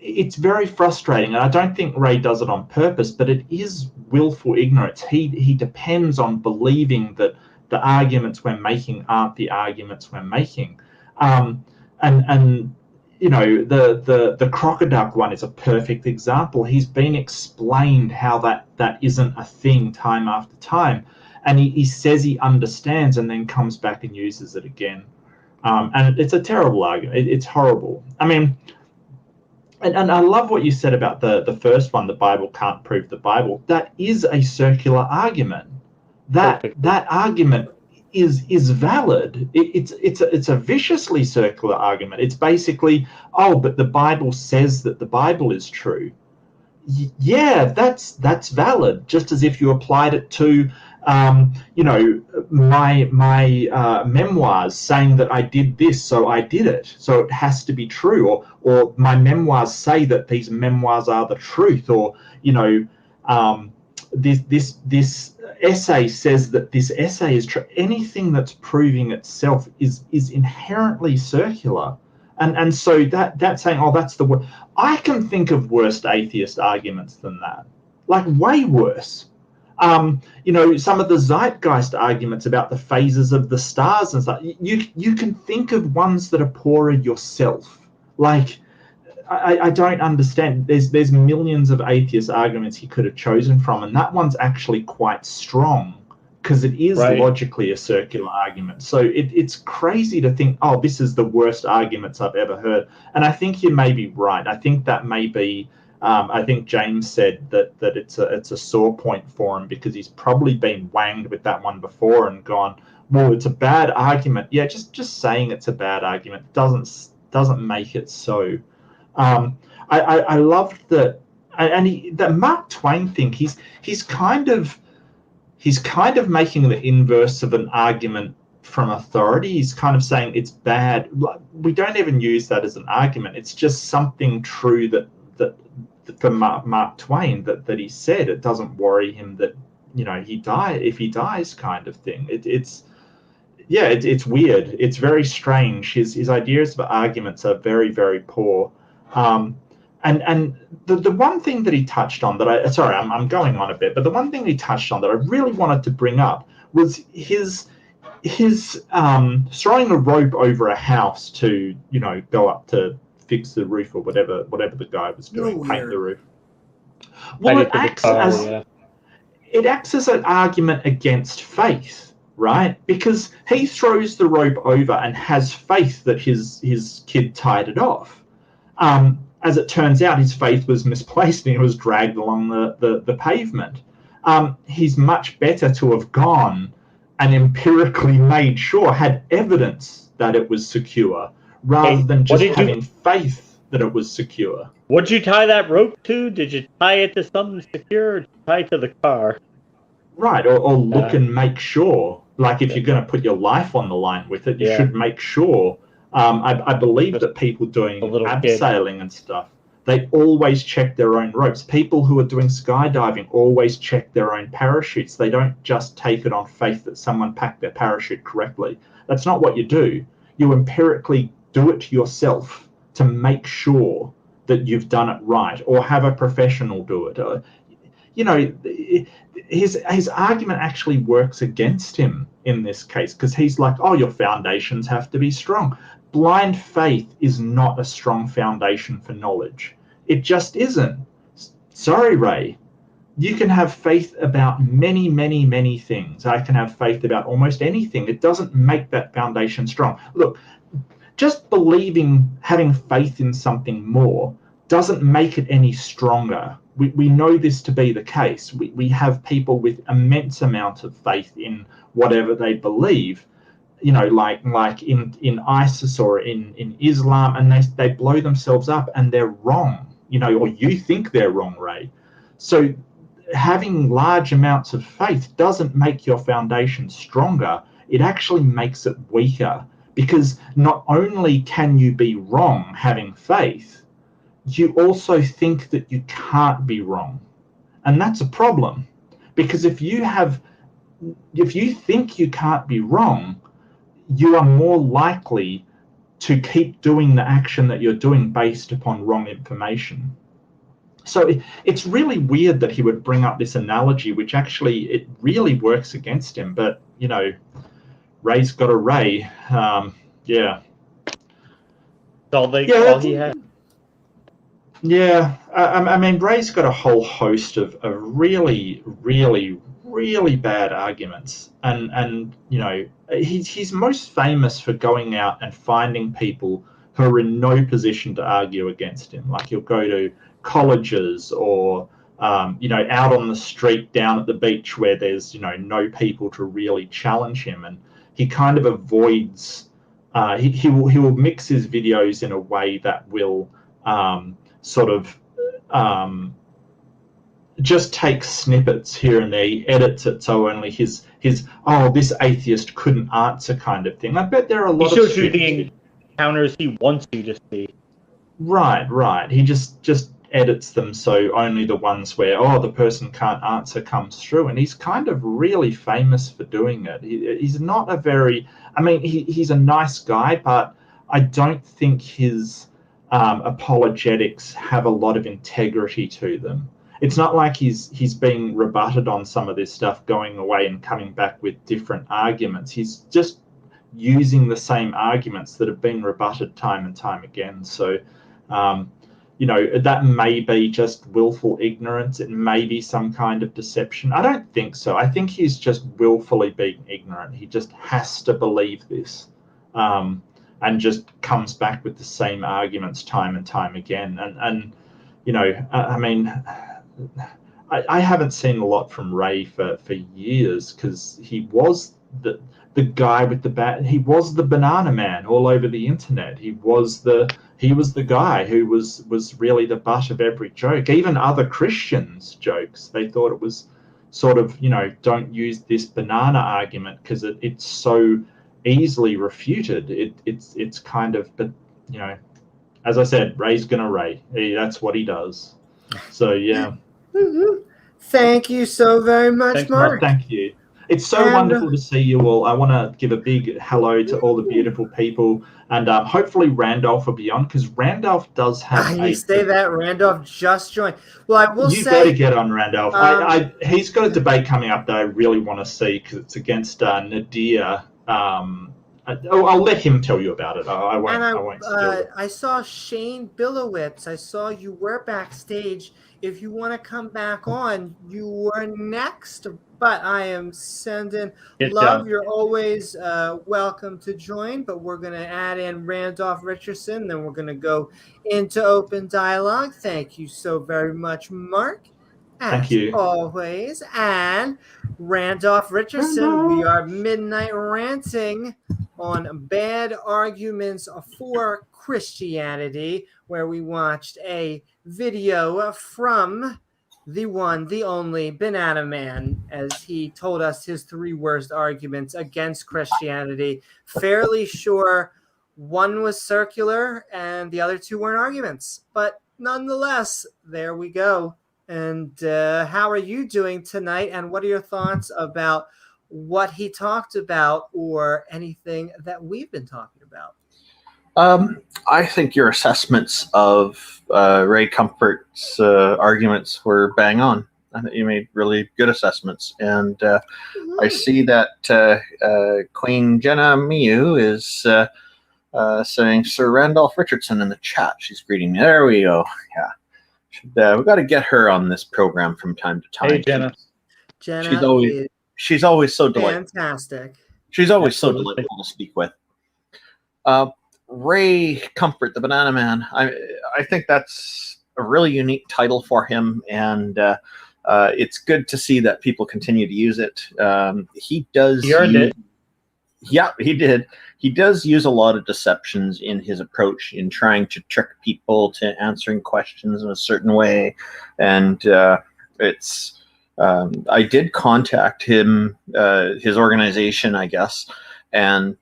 it's very frustrating, and I don't think Ray does it on purpose, but it is willful ignorance. He depends on believing that the arguments we're making aren't the arguments we're making, and you know, the crocoduck one is a perfect example. He's been explained how that isn't a thing time after time, and he says he understands, and then comes back and uses it again, and it's a terrible argument. It's horrible. I mean. And I love what you said about the first one, the Bible can't prove the Bible. That is a circular argument. That argument is valid. It's a viciously circular argument. It's basically, oh, but the Bible says that the Bible is true. Yeah, that's valid. Just as if you applied it to, you know, my memoirs saying that I did this, so I did it, so it has to be true, or my memoirs say that these memoirs are the truth, or you know, this essay says that this essay is true. Anything that's proving itself is inherently circular. And so that's saying, oh, that's the word. I can think of worse atheist arguments than that, like way worse. You know, some of the zeitgeist arguments about the phases of the stars and stuff. You can think of ones that are poorer yourself. Like, I don't understand. There's millions of atheist arguments he could have chosen from, and that one's actually quite strong because it is logically a circular argument. So it's crazy to think, oh, this is the worst arguments I've ever heard. And I think you may be right. I think that may be. I think James said that it's a sore point for him because he's probably been wanged with that one before and gone, well, it's a bad argument. Yeah, just saying it's a bad argument doesn't make it so. I loved that, and that Mark Twain thing. He's kind of making the inverse of an argument from authority. He's kind of saying it's bad. We don't even use that as an argument. It's just something true that for Mark Twain that he said. It doesn't worry him that, you know, he dies kind of thing. It's weird. It's very strange. His ideas of arguments are very, very poor. And the one thing that he touched on that I'm going on a bit, but the one thing he touched on that I really wanted to bring up was his throwing a rope over a house to, you know, go up to fix the roof or whatever the guy was doing, paint the roof. Well, it acts as an argument against faith, right? Because he throws the rope over and has faith that his kid tied it off. As it turns out, his faith was misplaced and he was dragged along the pavement. He's much better to have gone and empirically made sure, had evidence that it was secure, rather than just having faith that it was secure. What'd you tie that rope to? Did you tie it to something secure, or did you tie it to the car? Right, or look and make sure. Like, if you're going to put your life on the line with it, you should make sure. I believe that people doing abseiling and stuff, they always check their own ropes. People who are doing skydiving always check their own parachutes. They don't just take it on faith that someone packed their parachute correctly. That's not what you do. You empirically do it yourself to make sure that you've done it right, or have a professional do it. You know, his argument actually works against him in this case, because he's like, oh, your foundations have to be strong. Blind faith is not a strong foundation for knowledge. It just isn't. Sorry, Ray. You can have faith about many, many, many things. I can have faith about almost anything. It doesn't make that foundation strong. Look, just believing, having faith in something more doesn't make it any stronger. We know this to be the case. We have people with immense amount of faith in whatever they believe. like in ISIS or in Islam, and they blow themselves up and they're wrong, or you think they're wrong, Ray. So having large amounts of faith doesn't make your foundation stronger. It actually makes it weaker, because not only can you be wrong having faith, you also think that you can't be wrong. And that's a problem, because if you think you can't be wrong, you are more likely to keep doing the action that you're doing based upon wrong information. So it's really weird that he would bring up this analogy, which actually it really works against him. But Ray's got a Ray. Yeah. All he had. Yeah, I mean, Ray's got a whole host of really, really, really bad arguments, and he's most famous for going out and finding people who are in no position to argue against him. Like, he'll go to colleges or out on the street down at the beach where there's no people to really challenge him, and he kind of avoids. He will mix his videos in a way that will sort of just take snippets here and there. He edits it so only his this atheist couldn't answer kind of thing. I bet there are a lot of. He shows you the encounters he wants you to see. Right. He just edits them so only the ones where the person can't answer comes through, and he's kind of really famous for doing it. He's not a very. I mean, he's a nice guy, but I don't think his apologetics have a lot of integrity to them. It's not like he's being rebutted on some of this stuff, going away and coming back with different arguments. He's just using the same arguments that have been rebutted time and time again. So, that may be just willful ignorance. It may be some kind of deception. I don't think so. I think he's just willfully being ignorant. He just has to believe this. And just comes back with the same arguments time and time again. And I mean, I haven't seen a lot from Ray for years, because he was the guy with he was the banana man all over the internet. He was the guy who was really the butt of every joke. Even other Christians' jokes, they thought it was sort of, don't use this banana argument because it's so easily refuted. It's kind of, but as I said, Ray's gonna Ray. That's what he does. So yeah. Thank you so very much. Thanks, Mark. Thank you. It's so wonderful to see you all. I want to give a big hello to all the beautiful people, and hopefully Randolph will be on, because Randolph does have. You say that Randolph just joined. Well, I will say. You better get on, Randolph. He's got a debate coming up that I really want to see, because it's against Nadir. I'll let him tell you about it. I won't steal it. I saw Shane Billowitz. I saw you were backstage. If you want to come back on, you were next. But I am sending love. You're always welcome to join. But we're going to add in Randolph Richardson. Then we're going to go into open dialogue. Thank you so very much, Mark. Thank you. Always. And Randolph Richardson, we are Midnight Ranting on Bad Arguments for Christianity, where we watched a video from the one, the only Banana Man, as he told us his 3 worst arguments against Christianity. Fairly sure one was circular and the other 2 weren't arguments. But nonetheless, there we go. And how are you doing tonight? And what are your thoughts about what he talked about, or anything that we've been talking about? I think your assessments of Ray Comfort's arguments were bang on. I think you made really good assessments. And I see that Queen Jenna Miu is saying Sir Randolph Richardson in the chat. She's greeting me. There we go. Yeah. We've got to get her on this program from time to time. Hey, Jenna. She's always so delightful. Fantastic. She's always so delightful to speak with. Ray Comfort, the Banana Man. I think that's a really unique title for him, and it's good to see that people continue to use it. He does. He earned it. Yeah, he did. He does use a lot of deceptions in his approach in trying to trick people to answering questions in a certain way. And it's, I did contact him, his organization, I guess, and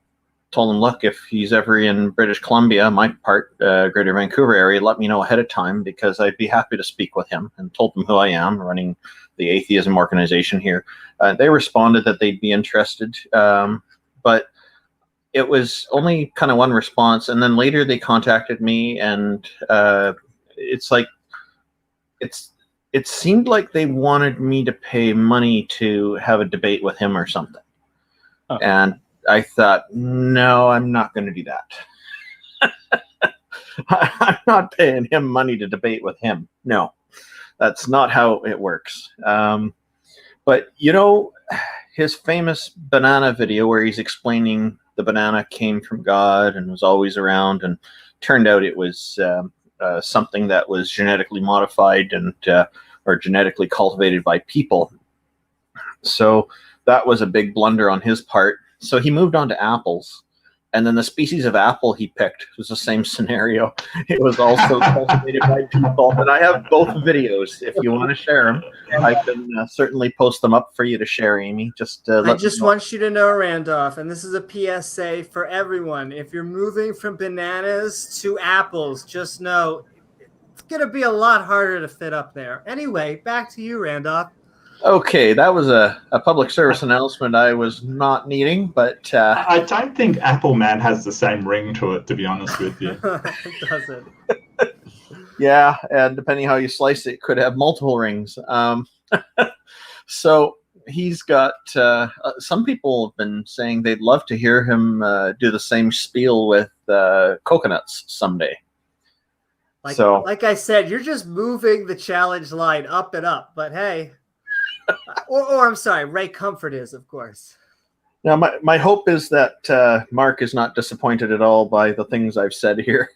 told him, look, if he's ever in British Columbia, my part, Greater Vancouver area, let me know ahead of time because I'd be happy to speak with him, and told them who I am, running the atheism organization here. They responded that they'd be interested, but it was only kind of one response. And then later they contacted me, and it's like, it seemed like they wanted me to pay money to have a debate with him or something. Huh. And I thought, no, I'm not going to do that. I'm not paying him money to debate with him. No, that's not how it works. But, you know, his famous banana video where he's explaining the banana came from God and was always around, and turned out it was something that was genetically modified and or genetically cultivated by people. So that was a big blunder on his part. So he moved on to apples, and then the species of apple he picked was the same scenario. It was also cultivated by people, and I have both videos. If you want to share them, I can certainly post them up for you to share, Amy. I just want you to know, Randolph, and this is a PSA for everyone. If you're moving from bananas to apples, just know it's going to be a lot harder to fit up there. Anyway, back to you, Randolph. Okay, that was a public service announcement I was not needing, but I don't think Apple Man has the same ring to it, to be honest with you. It doesn't. Yeah, and depending how you slice it, could have multiple rings. So he's got some people have been saying they'd love to hear him do the same spiel with coconuts someday. Like I said, you're just moving the challenge line up and up, but hey. or I'm sorry, Ray Comfort is, of course. Now, my hope is that Mark is not disappointed at all by the things I've said here.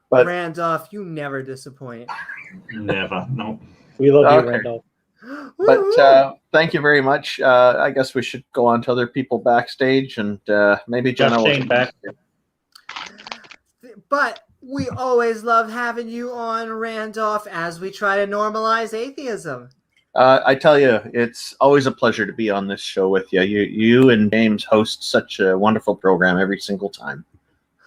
But Randolph, you never disappoint. Never, no. We love you, Randolph. But thank you very much. I guess we should go on to other people backstage, and maybe Jenna will Shane back. But we always love having you on, Randolph, as we try to normalize atheism. I tell you, it's always a pleasure to be on this show with you. You and James host such a wonderful program every single time.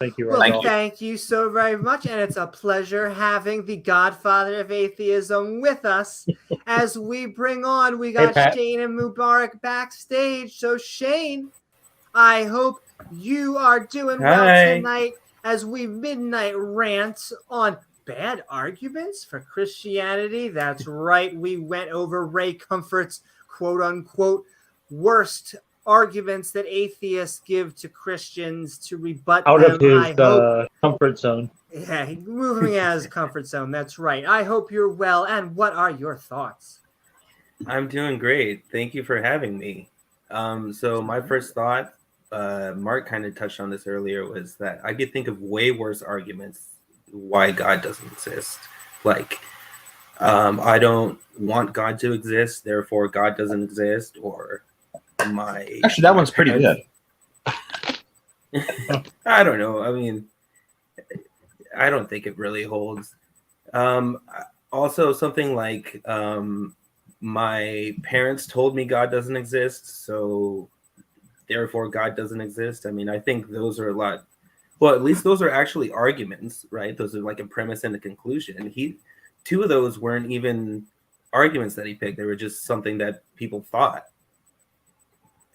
Thank you, Well, thank you so very much, and it's a pleasure having the godfather of atheism with us as we bring on, we got Shane and Mubarak backstage. So, Shane, I hope you are doing well tonight as we midnight rant on bad arguments for Christianity. That's right. We went over Ray Comfort's quote-unquote worst arguments that atheists give to Christians to rebut out them. Of his comfort zone. Yeah, moving out of his comfort zone. That's right. I hope you're well. And what are your thoughts? I'm doing great. Thank you for having me. So my first thought, Mark kind of touched on this earlier, was that I could think of way worse arguments why God doesn't exist. Like, I don't want God to exist, therefore God doesn't exist, or actually that one's pretty good. I don't know. I mean, I don't think it really holds. Also, something like my parents told me God doesn't exist, so therefore God doesn't exist. I mean, I think those are a lot. Well, at least those are actually arguments, right? Those are like a premise and a conclusion. Two of those weren't even arguments that he picked. They were just something that people thought.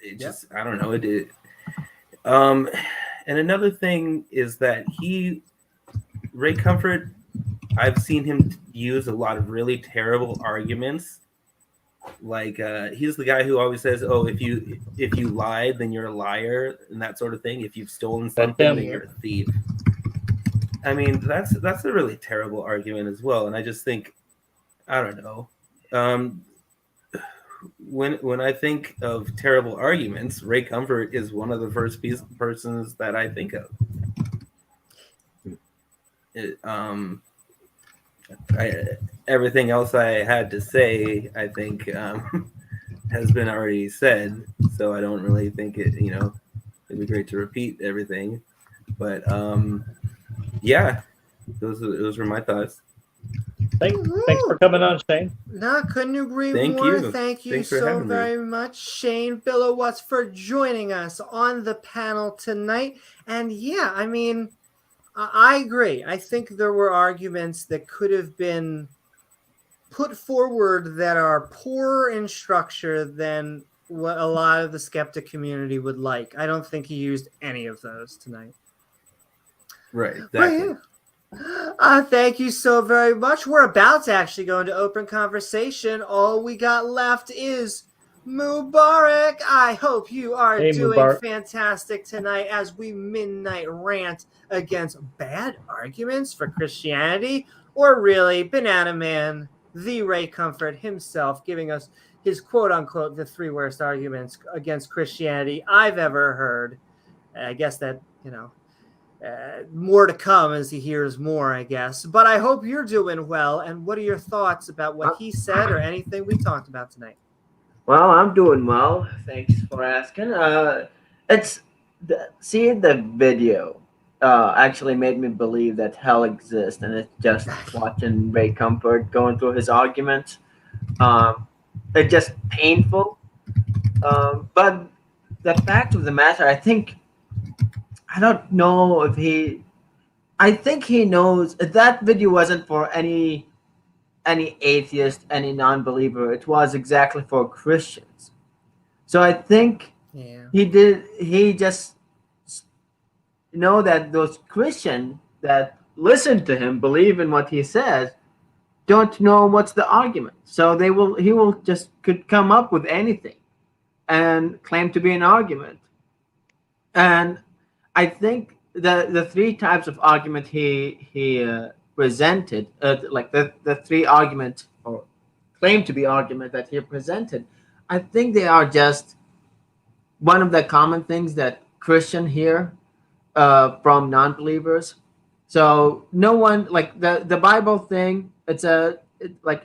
It just, I don't know. It did. And another thing is that Ray Comfort, I've seen him use a lot of really terrible arguments. Like he's the guy who always says, "Oh, if you lied, then you're a liar," and that sort of thing. If you've stolen something, then you're a thief. I mean, that's a really terrible argument as well. And I just think, I don't know. When I think of terrible arguments, Ray Comfort is one of the first persons that I think of. Everything else I had to say, I think, has been already said, so I don't really think it'd be great to repeat everything. But yeah, those were my thoughts. Thanks for coming on, Shane. No, couldn't agree Thank more. you. Thank you Thanks for so having me. very much, Shane Billowatts, for joining us on the panel tonight. And yeah, I mean, I agree. I think there were arguments that could have been put forward that are poorer in structure than what a lot of the skeptic community would like. I don't think he used any of those tonight. Right, exactly. Thank you so very much. We're about to actually go into open conversation. All we got left is Mubarak. I hope you are doing Mubarak. fantastic tonight as we midnight rant against bad arguments for Christianity, or really Banana Man, the Ray Comfort himself, giving us his quote-unquote the 3 worst arguments against Christianity I've ever heard. I guess that, more to come as he hears more, I guess. But I hope you're doing well. And what are your thoughts about what he said or anything we talked about tonight? Well, I'm doing well. Thanks for asking. Seeing the video actually made me believe that hell exists, and it's just watching Ray Comfort going through his arguments. It's just painful. But the fact of the matter, I don't know if I think he knows that video wasn't for any atheist, any non-believer. It was exactly for Christians. So I think he just know that those Christians that listen to him, believe in what he says, don't know what's the argument. So he will just could come up with anything and claim to be an argument. And I think the 3 types of argument he presented, like the 3 arguments or claim to be argument that he presented, I think they are just one of the common things that Christian hear from non-believers. So no one, like the Bible thing, it's a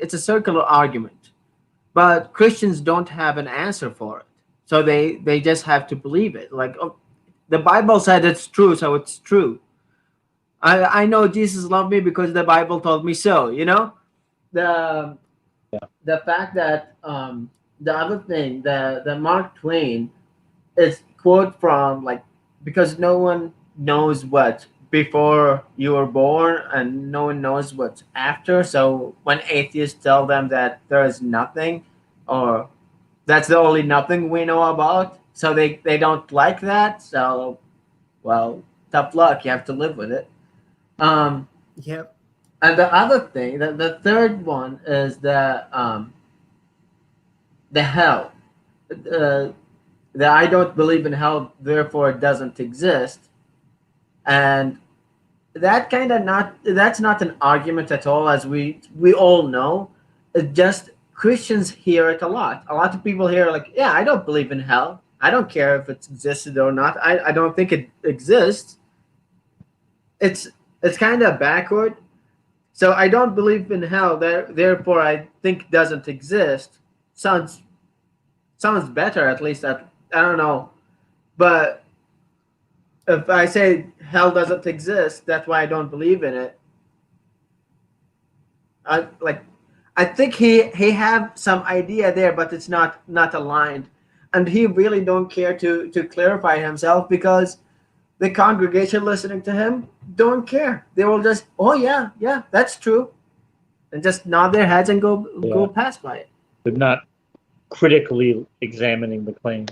circular argument, but Christians don't have an answer for it. So they just have to believe it. Like, oh, the Bible said it's true, so it's true. I know Jesus loved me because the Bible told me so. The fact that the other thing, the Mark Twain is quote from, like, because no one knows what before you were born and no one knows what's after. So when atheists tell them that there is nothing, or that's the only nothing we know about, so they don't like that. So, well, tough luck. You have to live with it. Yep. And the other thing, the third one is the hell. The I don't believe in hell, therefore it doesn't exist. And that's not an argument at all, as we all know. It's just Christians hear it a lot. A lot of people hear, like, yeah, I don't believe in hell. I don't care if it's existed or not. I don't think it exists. It's kind of backward. So I don't believe in hell, therefore I think doesn't exist. Sounds better, at least. I don't know. But if I say hell doesn't exist, that's why I don't believe in it. I think he have some idea there, but it's not aligned, and he really don't care to clarify himself, because the congregation listening to him don't care. They will just, oh yeah, that's true, and just nod their heads and go past by it. They're not critically examining the claim.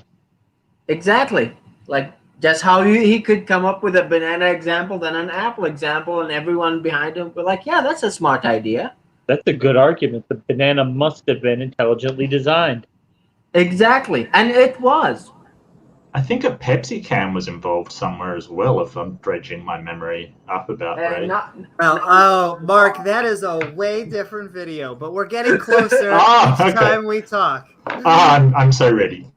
Exactly. Like, just how he could come up with a banana example, then an apple example, and everyone behind him were like, yeah, that's a smart idea. That's a good argument. The banana must have been intelligently designed. Exactly. And it was. I think a Pepsi can was involved somewhere as well, if I'm dredging my memory up about Ray. Mark, that is a way different video, but we're getting closer each time we talk. I'm so ready.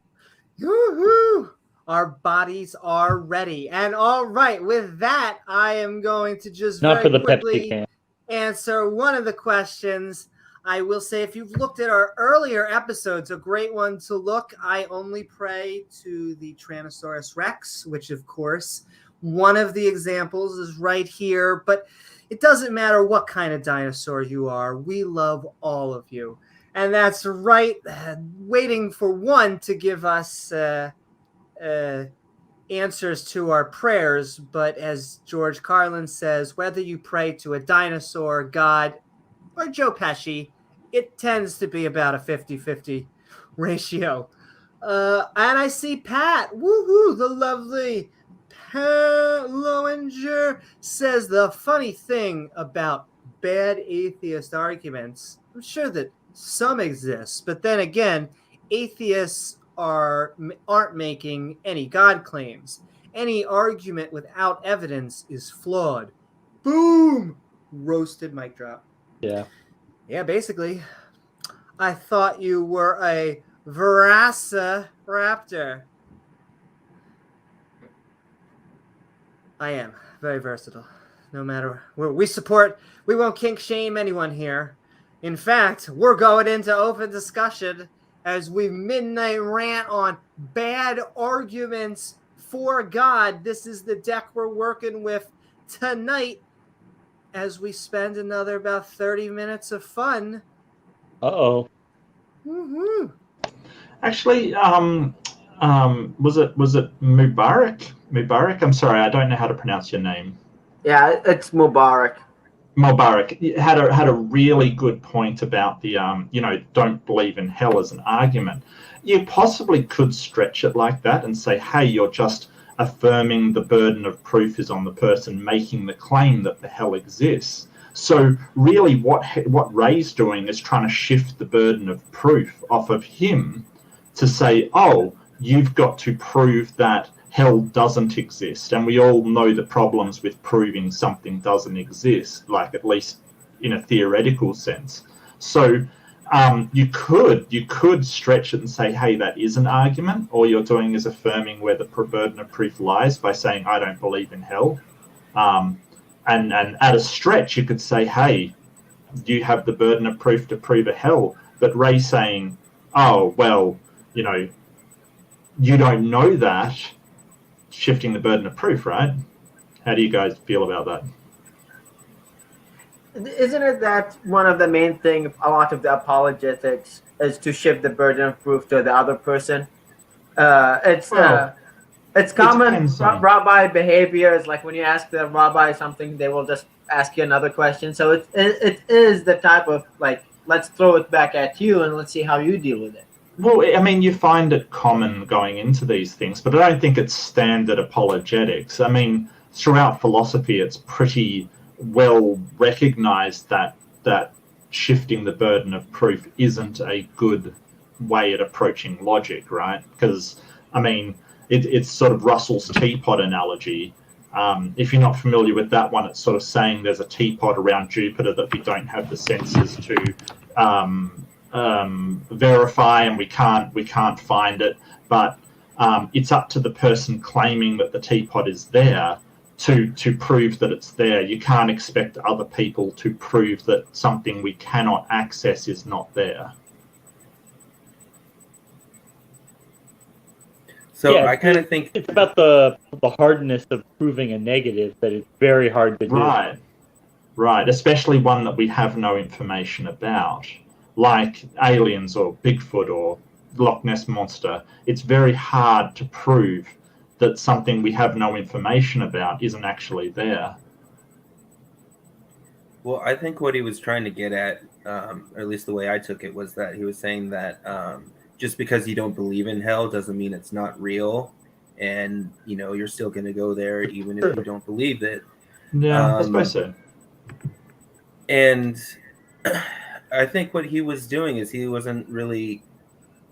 Woo-hoo! Our bodies are ready. And all right, with that, I am going to just Not very for the quickly Pepsi can. answer one of the questions. I will say, if you've looked at our earlier episodes, a great one to look, I only pray to the Tyrannosaurus Rex, which, of course, one of the examples is right here. But it doesn't matter what kind of dinosaur you are. We love all of you. And that's right, waiting for one to give us answers to our prayers. But as George Carlin says, whether you pray to a dinosaur, God, or Joe Pesci, it tends to be about a 50-50 ratio. And I see Pat, woohoo, the lovely Pat Lowinger says the funny thing about bad atheist arguments, I'm sure that some exist, but then again, atheists aren't making any God claims. Any argument without evidence is flawed. Boom! Roasted mic drop. Yeah. Yeah, basically. I thought you were a Velociraptor. I am. Very versatile. No matter where we won't kink shame anyone here. In fact, we're going into open discussion as we midnight rant on bad arguments for God. This is the deck we're working with tonight as we spend another about 30 minutes of fun. Uh-oh. Woohoo. Actually, was it Mubarak? Mubarak? I'm sorry, I don't know how to pronounce your name. Yeah, it's Mubarak. Mubarak had a really good point about the don't believe in hell as an argument. You possibly could stretch it like that and say, hey, you're just affirming the burden of proof is on the person making the claim that the hell exists. So really what Ray's doing is trying to shift the burden of proof off of him to say, oh, you've got to prove that hell doesn't exist. And we all know the problems with proving something doesn't exist, like at least in a theoretical sense. So you could stretch it and say, hey, that is an argument. All you're doing is affirming where the burden of proof lies by saying, I don't believe in hell. And at a stretch, you could say, hey, you have the burden of proof to prove a hell. But Ray saying, oh, well, you don't know that, shifting the burden of proof, right? How do you guys feel about that? Isn't it that one of the main thing a lot of the apologetics is to shift the burden of proof to the other person? It's common rabbi behavior. Is like when you ask the rabbi something, they will just ask you another question. So it is the type of like, let's throw it back at you and let's see how you deal with it. Well, I mean, you find it common going into these things, but I don't think it's standard apologetics. I mean, throughout philosophy, it's pretty well recognized that shifting the burden of proof isn't a good way at approaching logic, right? Because, I mean, it's sort of Russell's teapot analogy. If you're not familiar with that one, it's sort of saying there's a teapot around Jupiter that we don't have the sensors to verify, and we can't find it. But it's up to the person claiming that the teapot is there to prove that it's there. You can't expect other people to prove that something we cannot access is not there. So yeah, I kind of think it's about the hardness of proving a negative that it's very hard to do. Right, especially one that we have no information about, like aliens or Bigfoot or Loch Ness Monster. It's very hard to prove that something we have no information about isn't actually there. Well, I think what he was trying to get at, or at least the way I took it, was that he was saying that just because you don't believe in hell doesn't mean it's not real, and you're still going to go there even if you don't believe it. Yeah, I suppose so. And I think what he was doing is he wasn't really.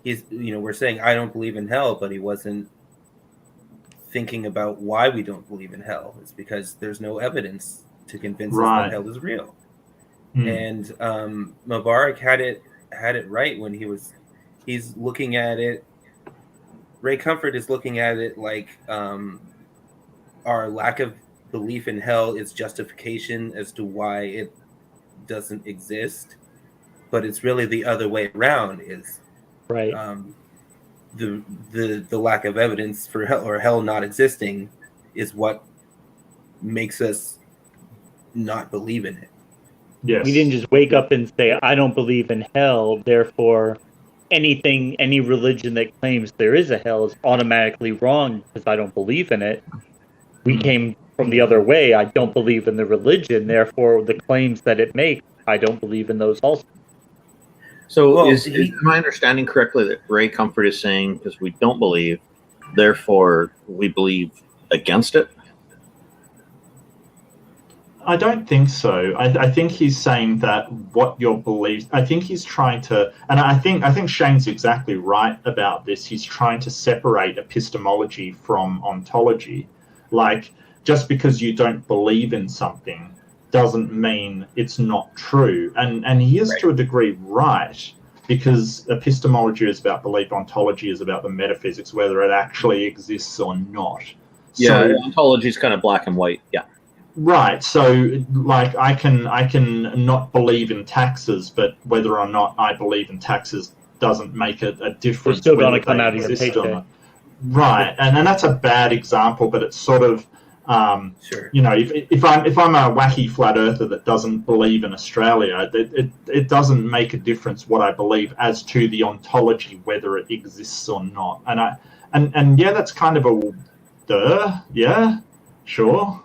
We're saying I don't believe in hell, but he wasn't thinking about why we don't believe in hell. It's because there's no evidence to convince us that hell is real. And Mubarak had it right when he's looking at it. Ray Comfort is looking at it like our lack of belief in hell is justification as to why it doesn't exist. but it's really the other way around. Is Right. The lack of evidence for hell or hell not existing is what makes us not believe in it. Yes. We didn't just wake up and say, I don't believe in hell, therefore any religion that claims there is a hell is automatically wrong because I don't believe in it. We came from the other way. I don't believe in the religion, therefore the claims that it makes, I don't believe in those also. So Well, is my understanding correctly that Ray Comfort is saying because we don't believe, therefore we believe against it? I don't think so. I think he's saying that what your beliefs. I think he's trying to, and I think Shane's exactly right about this. He's trying to separate epistemology from ontology. Like, just because you don't believe in something doesn't mean it's not true. And he is to a degree right, because epistemology is about belief, ontology is about the metaphysics, whether it actually exists or not. Yeah, So, ontology is kind of black and white. Yeah. right. So, like, I can not believe in taxes, but whether or not I believe in taxes doesn't make a difference. They're still going whether to come they out of your exist or paycheck. not. Right, and that's a bad example, but it's sort of, Sure. you know, if I'm a wacky flat earther that doesn't believe in Australia, it doesn't make a difference what I believe as to the ontology, whether it exists or not. And yeah, that's kind of a duh. Yeah, sure.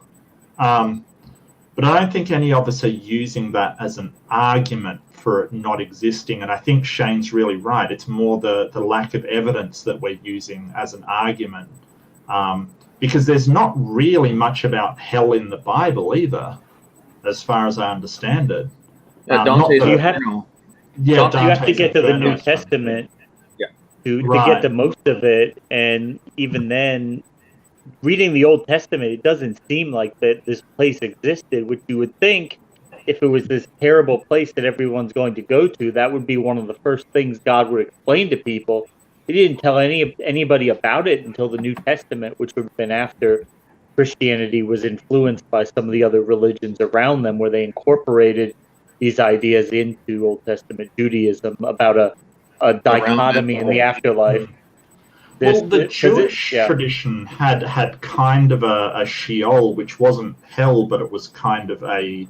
But I don't think any of us are using that as an argument for it not existing. And I think Shane's really right. It's more the lack of evidence that we're using as an argument. Because there's not really much about hell in the Bible either, as far as I understand it. Dante's You have to get to the New Testament to get to most of it. And even then, reading the Old Testament, it doesn't seem like that this place existed, which you would think if it was this terrible place that everyone's going to go to, that would be one of the first things God would explain to people. He didn't tell anybody about it until the New Testament, which would have been after Christianity was influenced by some of the other religions around them, where they incorporated these ideas into Old Testament Judaism about a dichotomy in the afterlife. Well, the Jewish tradition had kind of a Sheol, which wasn't hell, but it was kind of a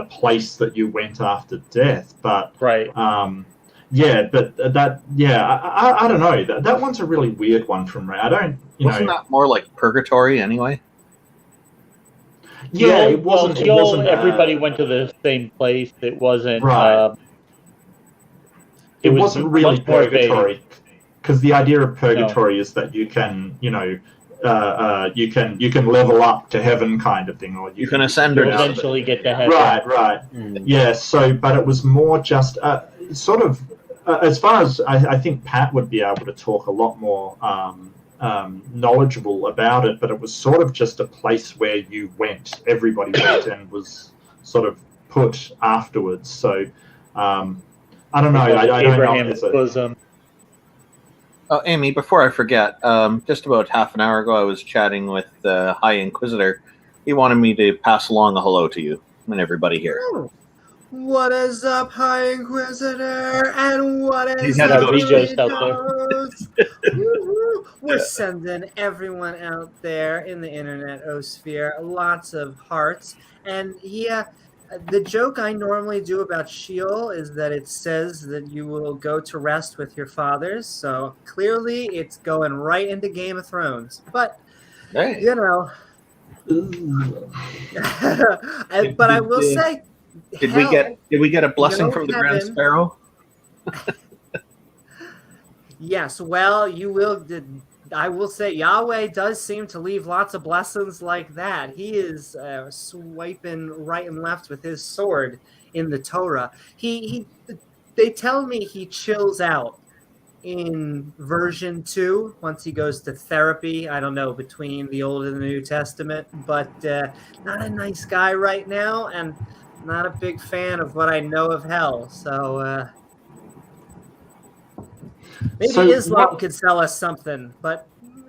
place that you went after death. But right, yeah, but I don't know. That one's a really weird one from Ray. I don't, Wasn't that more like purgatory anyway? Yeah, it wasn't. Sheol, it wasn't. Everybody went to the same place. It wasn't. Right. It wasn't really purgatory. Because the idea of purgatory is that you can, you know, you can level up to heaven, kind of thing, or you can ascend or eventually get to heaven. Right. Yeah. So, but it was more just sort of, as far as I think Pat would be able to talk a lot more knowledgeable about it. But it was sort of just a place where you went, everybody went, and was sort of put afterwards. So, I don't know. I don't Abraham's bosom. Oh, Amy, before I forget, just about half an hour ago, I was chatting with High Inquisitor. He wanted me to pass along a hello to you and everybody here. Oh. What is up, High Inquisitor? And what is up, Regos out there? We're sending everyone out there in the internet-osphere lots of hearts. And the joke I normally do about Sheol is that it says that you will go to rest with your fathers. So clearly it's going right into Game of Thrones. But, you know. But I will say, Did we get a blessing from the Grand Sparrow? Yes, well, you will. I will say Yahweh does seem to leave lots of blessings like that. He is swiping right and left with his sword in the Torah. They tell me he chills out in version 2 once he goes to therapy. I don't know, between the Old and the New Testament, but not a nice guy right now, and not a big fan of what I know of hell. So maybe Islam could sell us something, but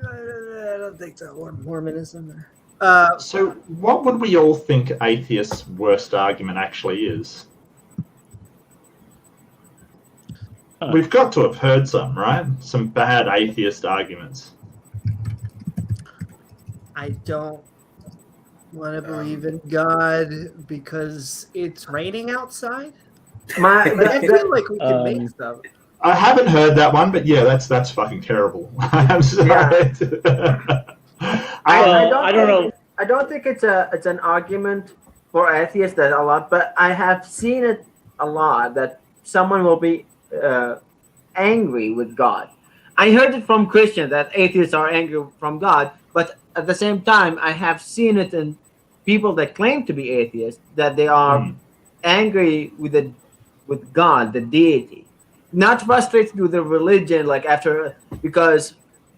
I don't think so. Or Mormonism. So what would we all think atheists' worst argument actually is? We've got to have heard some, right? Some bad atheist arguments. I don't want to believe in God because it's raining outside. I feel like we can make some. I haven't heard that one, but yeah, that's fucking terrible. I'm sorry. I don't know. I don't think it's an argument for atheists that a lot, but I have seen it a lot that someone will be angry with God. I heard it from Christians that atheists are angry from God, but at the same time, I have seen it in people that claim to be atheists that they are angry with God, the deity, not frustrated with the religion, like after because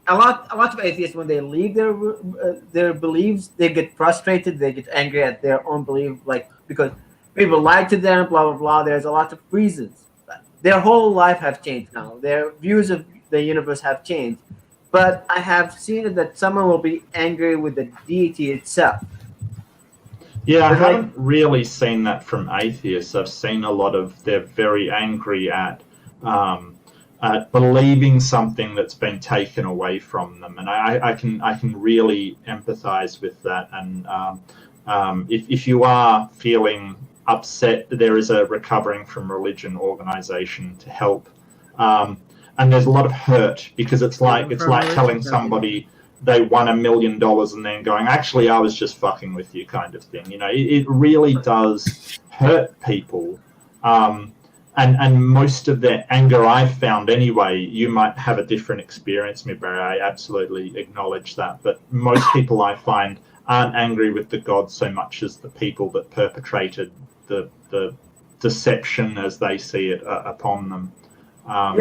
a lot of atheists when they leave their beliefs, they get frustrated, they get angry at their own belief, like because people lied to them, blah blah blah. There's a lot of reasons. Their whole life have changed now. Their views of the universe have changed. But I have seen it that someone will be angry with the deity itself. Yeah, I haven't really seen that from atheists. I've seen a lot of they're very angry at believing something that's been taken away from them, and I can really empathise with that. And if you are feeling upset, there is a recovering from religion organisation to help. And there's a lot of hurt because it's like telling somebody they won $1 million and then going, actually, I was just fucking with you, kind of thing. You know, it really does hurt people. And most of the anger I've found anyway, you might have a different experience, Midbury. I absolutely acknowledge that. But most people I find aren't angry with the God so much as the people that perpetrated the deception as they see it upon them. Go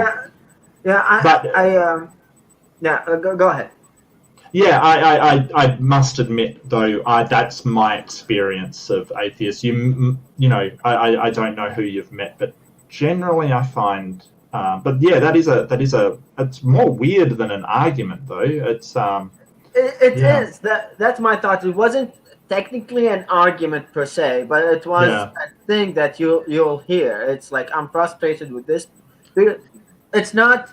ahead. Yeah, I must admit though, that's my experience of atheists. You know, I don't know who you've met, but generally I find, but yeah, that is it's more weird than an argument though. It's It is. That's my thought. It wasn't technically an argument per se, but it was a thing that you'll hear. It's like, I'm frustrated with this. It's not.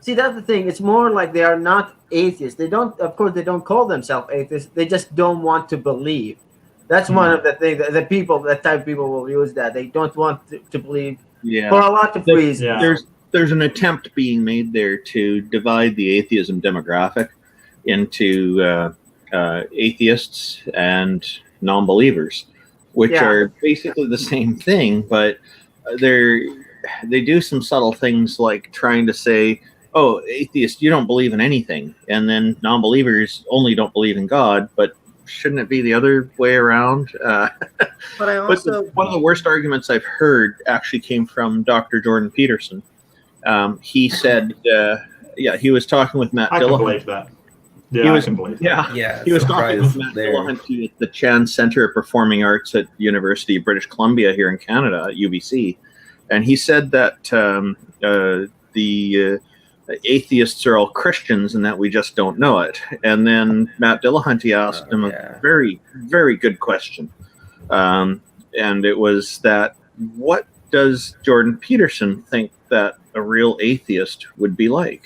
See, that's the thing. It's more like they are not atheists. They don't. Of course, they don't call themselves atheists. They just don't want to believe. That's one of the things that that type of people will use that. They don't want to believe for a lot of reasons. There's an attempt being made there to divide the atheism demographic into atheists and non-believers, which are basically the same thing, but they do some subtle things like trying to say, oh, atheist, you don't believe in anything, and then non-believers only don't believe in God, but shouldn't it be the other way around? But I also one of the worst arguments I've heard actually came from Dr. Jordan Peterson. He said, he was talking with Matt Dillahunty. I can believe that. Yeah, I can believe that. He was talking with Matt Dillahunty at the Chan Center of Performing Arts at University of British Columbia here in Canada, UBC, and he said that the atheists are all Christians and that we just don't know it. And then Matt Dillahunty asked him a very, very good question. And it was that, what does Jordan Peterson think that a real atheist would be like?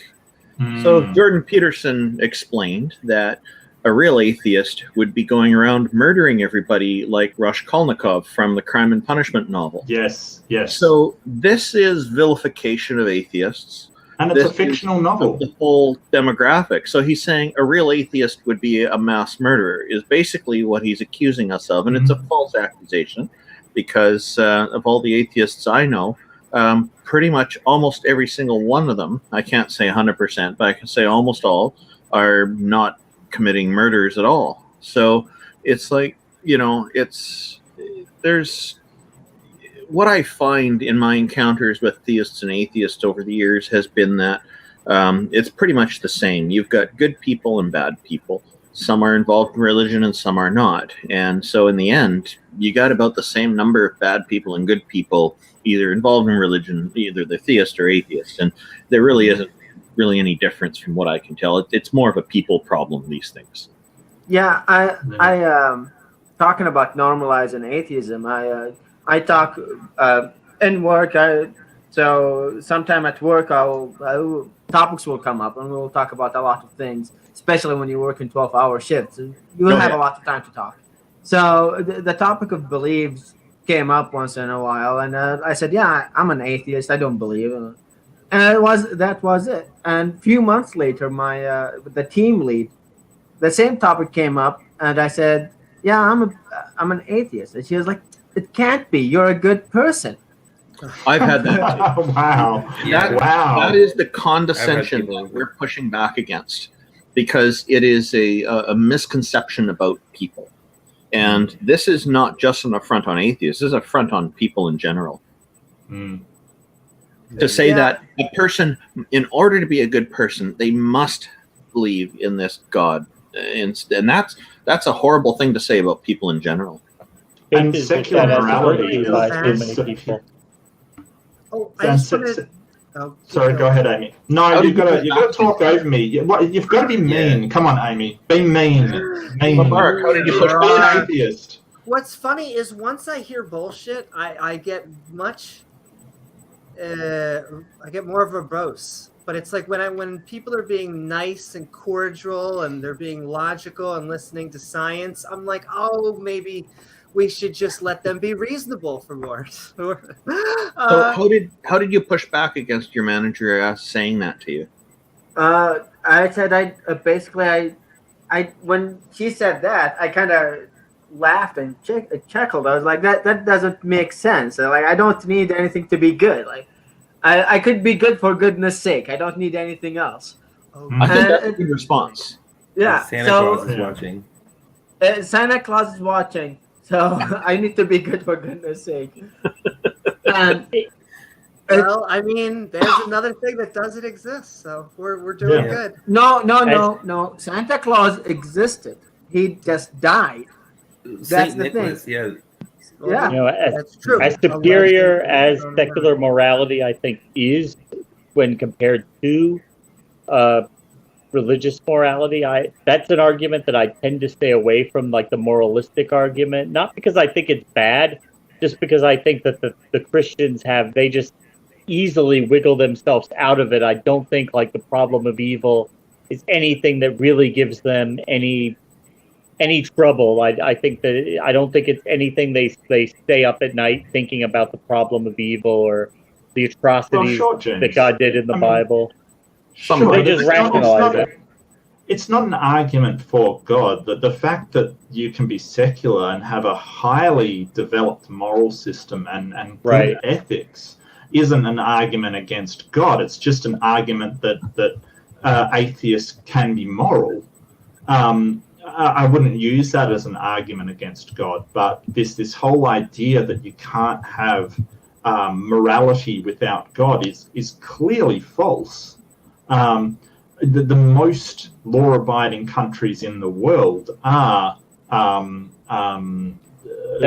So Jordan Peterson explained that a real atheist would be going around murdering everybody like Raskolnikov from the Crime and Punishment novel. Yes. So this is vilification of atheists. And it's a fictional novel. The whole demographic. So he's saying a real atheist would be a mass murderer is basically what he's accusing us of. And it's a false accusation because of all the atheists I know, pretty much almost every single one of them, I can't say 100%, but I can say almost all, are not committing murders at all. So it's like, there's what I find in my encounters with theists and atheists over the years has been that it's pretty much the same. You've got good people and bad people. Some are involved in religion and some are not. And so in the end, you got about the same number of bad people and good people either involved in religion, either they're theist or atheist. And there really isn't really any difference from what I can tell. It's more of a people problem, these things. Yeah, I talking about normalizing atheism. I talk in work. So sometime at work, topics will come up, and we'll talk about a lot of things. Especially when you work in 12-hour shifts, you will have a lot of time to talk. So the topic of beliefs came up once in a while, and I said, "Yeah, I'm an atheist. I don't believe." And that was it. And a few months later, my the team lead, the same topic came up, and I said, "Yeah, I'm an atheist." And she was like, "It can't be. You're a good person." I've had that too. Wow. Wow. That is the condescension that we're pushing back against, because it is a misconception about people. And this is not just an affront on atheists. This is an affront on people in general. To say that a person, in order to be a good person, they must believe in this God. And that's a horrible thing to say about people in general. And secular morality is... Oh, I just wanted... Sorry, go ahead, Amy. No, you've got to talk over me. You've got to be mean. Yeah. Come on, Amy. Be mean. Mark, how did you push be an atheist? What's funny is once I hear bullshit, I get much... I get more of a verbose. But it's like when people are being nice and cordial and they're being logical and listening to science, I'm like, oh, maybe we should just let them be reasonable for more. So how did you push back against your manager saying that to you? I said I when she said that, I kind of laughed and chuckled. I was like, that doesn't make sense. Like, I don't need anything to be good. Like, I could be good for goodness sake. I don't need anything else. I think that's a good response. Yeah. Santa Claus is watching. Santa Claus is watching. So I need to be good for goodness sake. And well, I mean, there's another thing that doesn't exist, so we're doing good. No. Santa Claus existed. He just died. That's the Nicholas, thing. Yeah. Yeah, You know, that's true. As superior as secular morality, I think, is when compared to religious morality, that's an argument that I tend to stay away from, like the moralistic argument. Not because I think it's bad, just because I think that the Christians they just easily wiggle themselves out of it. I don't think like the problem of evil is anything that really gives them any trouble. I think that I don't think it's anything they stay up at night thinking about the problem of evil or the atrocities that God did in the Bible. They just rationalize it. It's not an argument for God. The fact that you can be secular and have a highly developed moral system and good ethics isn't an argument against God. It's just an argument that atheists can be moral. I wouldn't use that as an argument against God, but this whole idea that you can't have morality without God is clearly false. The most law-abiding countries in the world are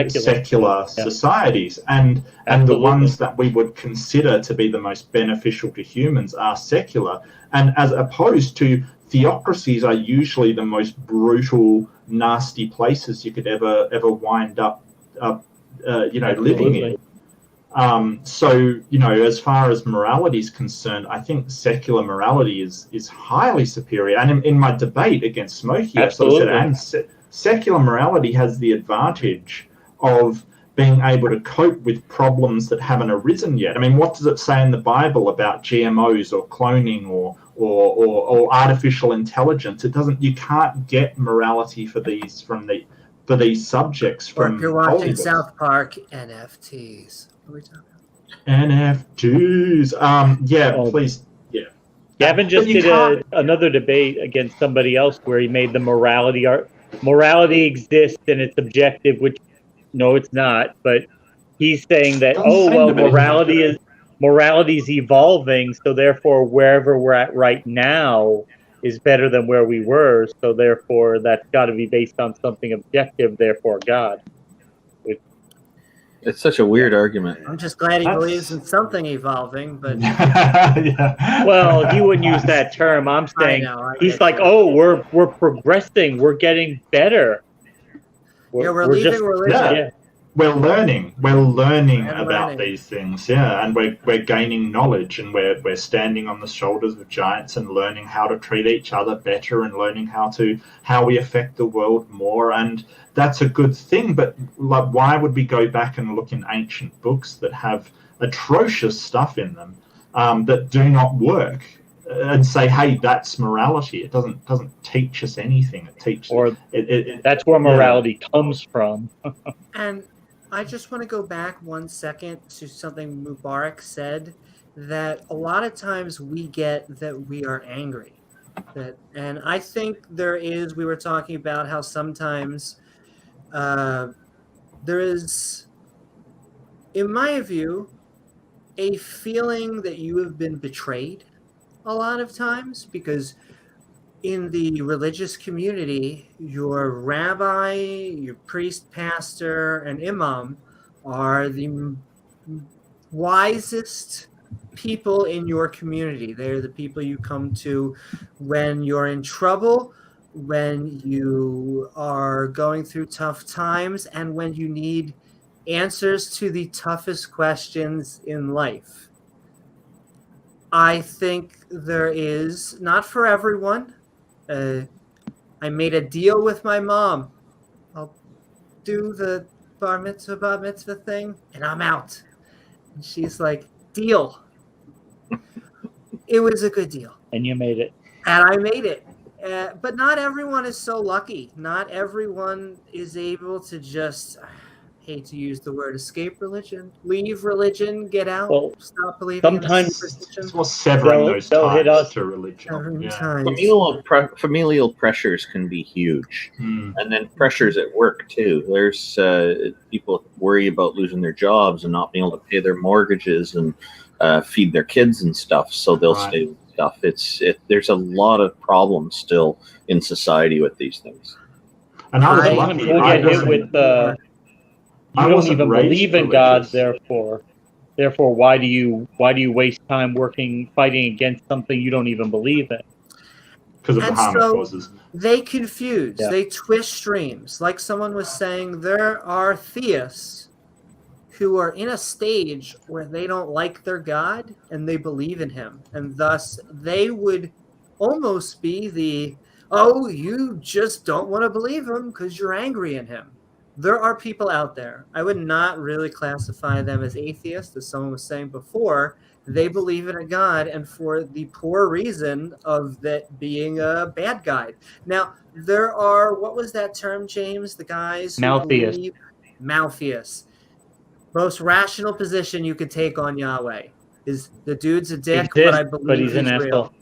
secular societies, and the ones that we would consider to be the most beneficial to humans are secular, and as opposed to theocracies are usually the most brutal, nasty places you could ever wind up living in. So, as far as morality is concerned, I think secular morality is highly superior. And in my debate against Smokey, I said, secular morality has the advantage of being able to cope with problems that haven't arisen yet. I mean, what does it say in the Bible about GMOs or cloning or artificial intelligence? It doesn't. You can't get morality for these subjects from. Or if you're watching Hollywood. South Park, NFTs. What are we talking about? NFTs. Please. Yeah. Gavin just did another debate against somebody else where he made the morality exists and it's objective, which no, it's not. But he's saying that morality is evolving, so therefore wherever we're at right now is better than where we were, so therefore that's got to be based on something objective, therefore God. It's such a weird argument. I'm just glad he believes in something evolving, but well, he wouldn't use that term. I'm saying he's like, we're progressing, we're getting better. We're leaving religion. we're learning And about learning. these things, yeah, and we're gaining knowledge, and we're standing on the shoulders of giants and learning how to treat each other better, and learning how we affect the world more, and that's a good thing. But like, why would we go back and look in ancient books that have atrocious stuff in them that do not work, and say, hey, that's morality? It doesn't teach us anything. It teaches, Or it that's where morality comes from. And I just want to go back 1 second to something Mubarak said, that a lot of times we get that we are angry. And I think we were talking about how sometimes there is, in my view, a feeling that you have been betrayed a lot of times, because in the religious community, your rabbi, your priest, pastor, and imam are the wisest people in your community. They're the people you come to when you're in trouble, when you are going through tough times, and when you need answers to the toughest questions in life. I think there is, not for everyone. I made a deal with my mom. I'll do the bar mitzvah thing, and I'm out. And she's like, deal. It was a good deal. And you made it. And I made it. But not everyone is so lucky. Not everyone is able to just, hate to use the word, escape religion, leave religion, get out, stop believing sometimes in superstition. Well, severing those ties to religion. Yeah. Familial pressures can be huge, and then pressures at work too. There's people worry about losing their jobs and not being able to pay their mortgages and feed their kids and stuff, so they'll stay with stuff. There's a lot of problems still in society with these things. And I was lucky. You don't even believe in God, therefore why do you waste time fighting against something you don't even believe in? Because of the harm it causes. They confuse, they twist streams. Like someone was saying, there are theists who are in a stage where they don't like their God and they believe in him, and thus they would almost be you just don't want to believe him because you're angry in him. There are people out there. I would not really classify them as atheists, as someone was saying before. They believe in a God, and for the poor reason of that being a bad guy. Now, there are, what was that term, James? The guys who believe Maltheists. Most rational position you could take on Yahweh is the dude's a dick, but I believe he's real.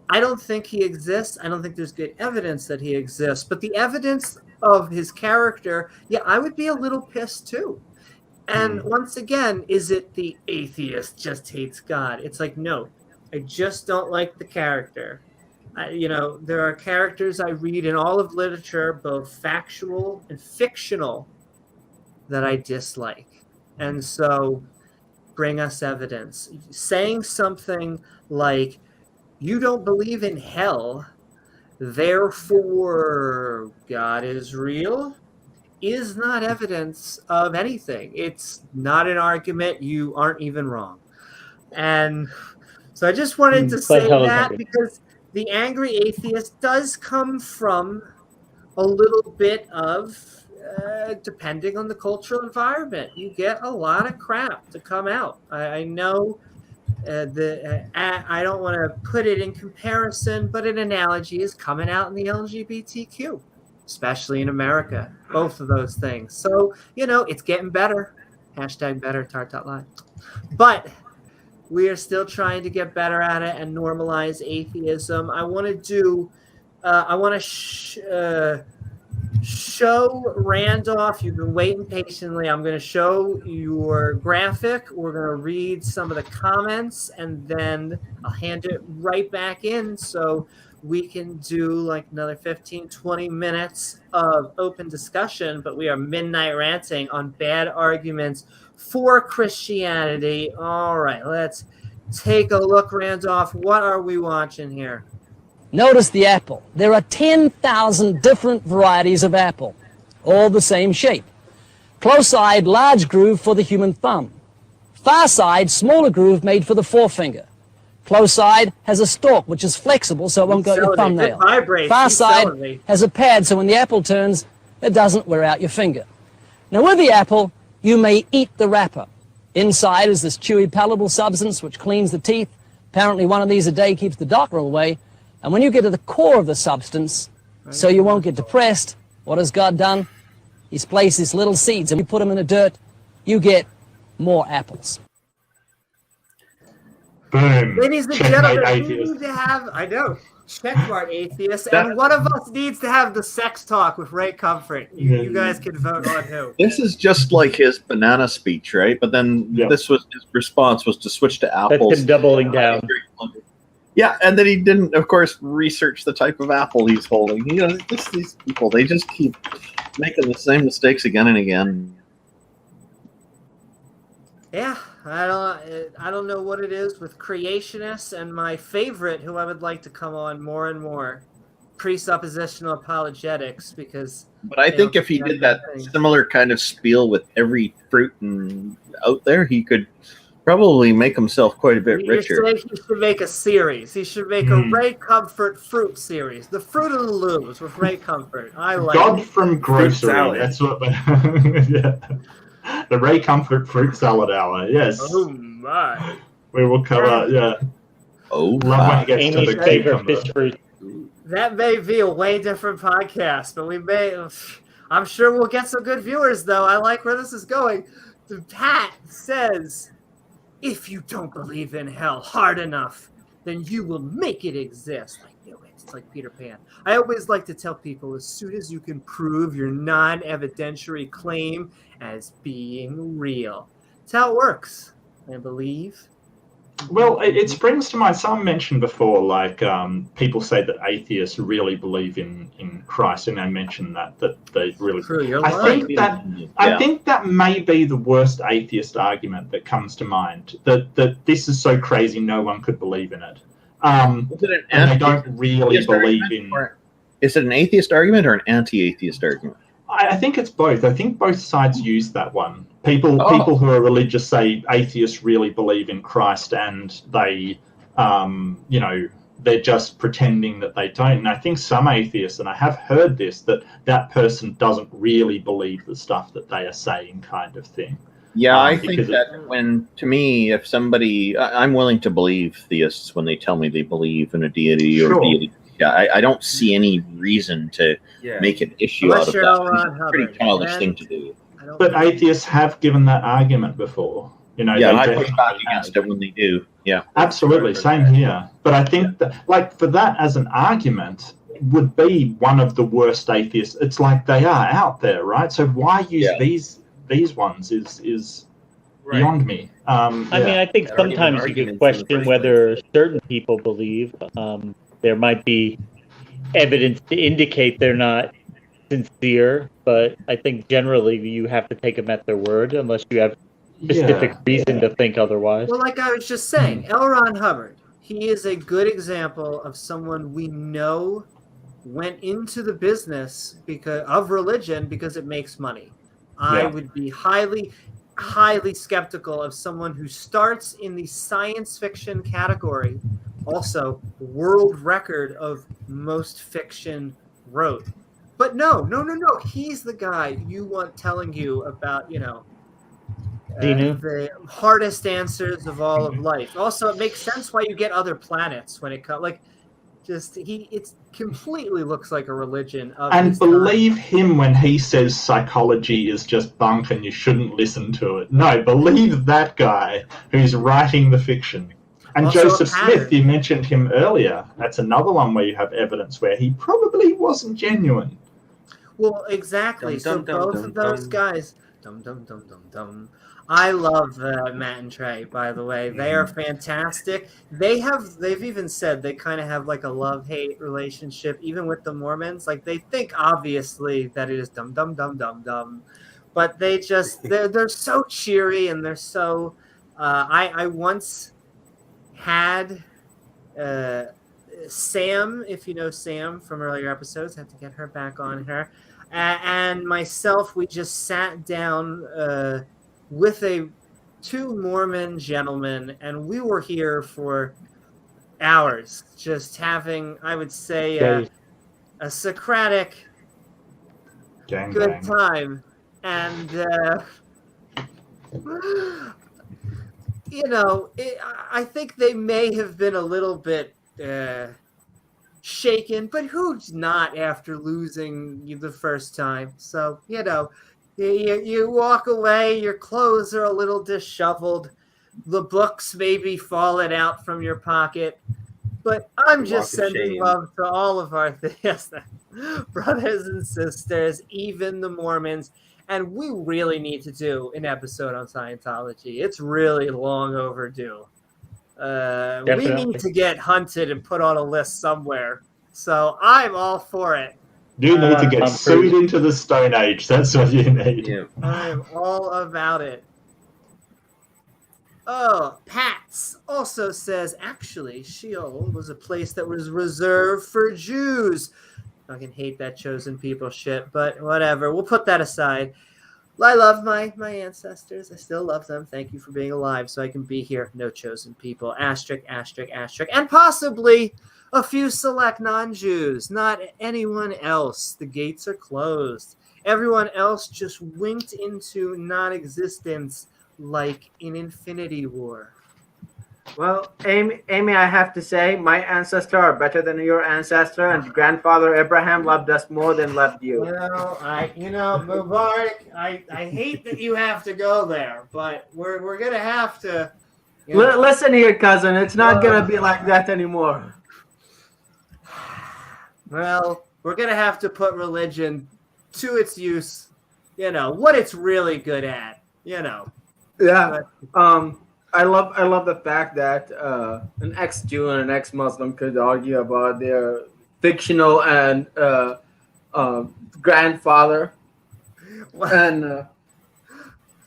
I don't think he exists. I don't think there's good evidence that he exists. But the evidence of his character, I would be a little pissed too. And once again, is it the atheist just hates God? It's like, no, I just don't like the character. There are characters I read in all of literature, both factual and fictional, that I dislike. And so bring us evidence. Saying something like, you don't believe in hell, therefore God is real, is not evidence of anything. It's not an argument. You aren't even wrong. And so I just wanted to say that, because the angry atheist does come from a little bit of, depending on the cultural environment, you get a lot of crap to come out. I know I don't want to put it in comparison, but an analogy is coming out in the LGBTQ, especially in America, both of those things. So, it's getting better. #better, Tart.live. But we are still trying to get better at it and normalize atheism. I want to show Randolph, you've been waiting patiently. I'm going to show your graphic. We're going to read some of the comments, and then I'll hand it right back in so we can do like another 15, 20 minutes of open discussion. But we are Midnight Ranting on bad arguments for Christianity. All right, let's take a look, Randolph. What are we watching here? Notice the apple. There are 10,000 different varieties of apple, all the same shape. Close side, large groove for the human thumb. Far side, smaller groove made for the forefinger. Close side has a stalk which is flexible so it won't go your thumbnail. Far side has a pad so when the apple turns, it doesn't wear out your finger. Now with the apple, you may eat the wrapper. Inside is this chewy palatable substance which cleans the teeth. Apparently one of these a day keeps the doctor away. And when you get to the core of the substance, so you won't get depressed, what has God done? He's placed these little seeds and you put them in the dirt, you get more apples. Boom. Ladies and Checkmate gentlemen, we atheist. need to have, I know, checkmark atheist, and one of us needs to have the sex talk with Ray Comfort. You guys can vote on who. This is just like his banana speech, right? But then this was his response was to switch to apples. That's him doubling down. Yeah, and then he didn't, of course, research the type of apple he's holding. You know, these people, they just keep making the same mistakes again and again. Yeah, I don't know what it is with creationists and my favorite, who I would like to come on more and more, presuppositional apologetics, because. But I think if he did that similar kind of spiel with every fruit and out there, he could probably make himself quite a bit richer. He should make a series. He should make a Ray Comfort fruit series. The Fruit of the Looms with Ray Comfort. I like God it. from grocery. That's what. Yeah. The Ray Comfort fruit salad hour. Yes. Oh my. We will cover. Yeah. Oh. Love when it gets to the favorite fish fruit. That may be a way different podcast, but we may. I'm sure we'll get some good viewers, though. I like where this is going. The Pat says, if you don't believe in hell hard enough, then you will make it exist. I knew it. It's like Peter Pan. I always like to tell people, as soon as you can prove your non-evidentiary claim as being real. That's how it works. I believe. Well, it springs to mind. Someone mentioned before, like people say that atheists really believe in Christ, and I mentioned that they really. True, you're I lying. think that I think that may be the worst atheist argument that comes to mind. That this is so crazy, no one could believe in it. And they don't really believe in. Is it an atheist argument or an anti-atheist argument? I think it's both. I think both sides use that one. People who are religious say atheists really believe in Christ, and they, they're just pretending that they don't. And I think some atheists, and I have heard this, that person doesn't really believe the stuff that they are saying, kind of thing. Yeah, I think that to me, if somebody, I'm willing to believe theists when they tell me they believe in a deity or deity. Yeah, I don't see any reason to make an issue out of that. It's a pretty childish thing to do. But atheists have given that argument before. Yeah, I push back against it when they do. Yeah, absolutely, same here. But I think that, like, for that as an argument, would be one of the worst atheists. It's like they are out there, right? So why use these ones is beyond me. I mean, I think sometimes you could question whether certain people believe. There might be evidence to indicate they're not sincere, but I think generally you have to take them at their word unless you have specific reason to think otherwise. Well, like I was just saying, L. Ron Hubbard, he is a good example of someone we know went into the business of religion because it makes money. I would be highly, highly skeptical of someone who starts in the science fiction category. Also, world record of most fiction wrote. But no. He's the guy you want telling you about, the hardest answers of all of life. Also, it makes sense why you get other planets when it comes. It completely looks like a religion. And believe him when he says psychology is just bunk and you shouldn't listen to it. No, believe that guy who's writing the fiction. And also Joseph Smith, you mentioned him earlier. That's another one where you have evidence where he probably wasn't genuine. Well, exactly. Both of those guys. I love Matt and Trey, by the way. They are fantastic. They've even said they kind of have like a love-hate relationship, even with the Mormons. Like, they think obviously that it is dumb. But they're so cheery, and they're so I once had Sam, if you know Sam from earlier episodes, have to get her back on here. and myself, we just sat down with two Mormon gentlemen, and we were here for hours, just having, I would say, a Socratic good time. And I think they may have been a little bit shaken, but who's not after losing you the first time? So, you walk away, your clothes are a little disheveled, the books maybe falling out from your pocket, but I'm just sending love to all of our brothers and sisters, even the Mormons. And we really need to do an episode on Scientology. It's really long overdue. We need to get hunted and put on a list somewhere. So I'm all for it. You need to get sued into the Stone Age. That's what you need. Yeah. I'm all about it. Oh, Pats also says, actually, Sheol was a place that was reserved for Jews. I fucking hate that chosen people shit, but whatever. We'll put that aside. I love my ancestors. I still love them. Thank you for being alive so I can be here. No chosen people. Asterisk, asterisk, asterisk. And possibly a few select non-Jews. Not anyone else. The gates are closed. Everyone else just winked into non-existence like in Infinity War. Well, Amy, I have to say, my ancestors are better than your ancestor, and grandfather Abraham loved us more than loved you. Mubarak, I hate that you have to go there, but we're gonna have to. Listen here, cousin. It's not gonna be like that anymore. Well, we're gonna have to put religion to its use. What it's really good at. Yeah. I love the fact that an ex-Jew and an ex-Muslim could argue about their fictional and grandfather. And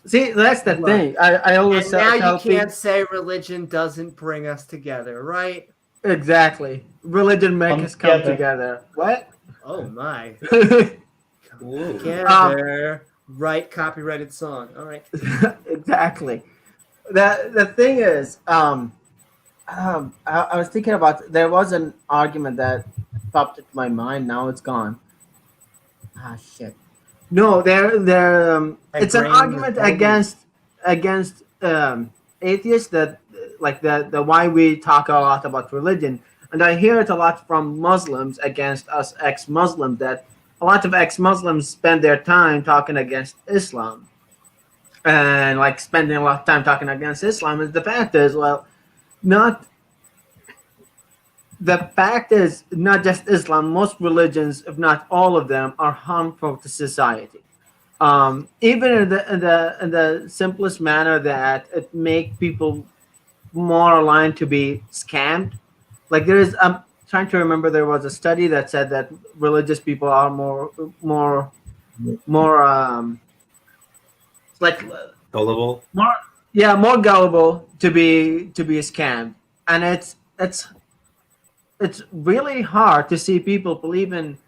see, that's the thing. I always and now you can't say religion doesn't bring us together, right? Exactly. Religion makes us come together. What? Oh my. Together. Right, copyrighted song. All right. Exactly. The thing is, I was thinking about. There was an argument that popped into my mind. Now it's gone. Ah, shit. No, it's an argument against atheists that like the why we talk a lot about religion, and I hear it a lot from Muslims against us ex-Muslims that a lot of ex-Muslims spend their time talking against Islam. And like spending a lot of time talking against Islam is the fact is not just Islam. Most religions, if not all of them, are harmful to society. Even in the simplest manner that it make people more aligned to be scammed. Like I'm trying to remember, there was a study that said that religious people are more like gullible. More gullible to be scammed, and it's really hard to see people believe in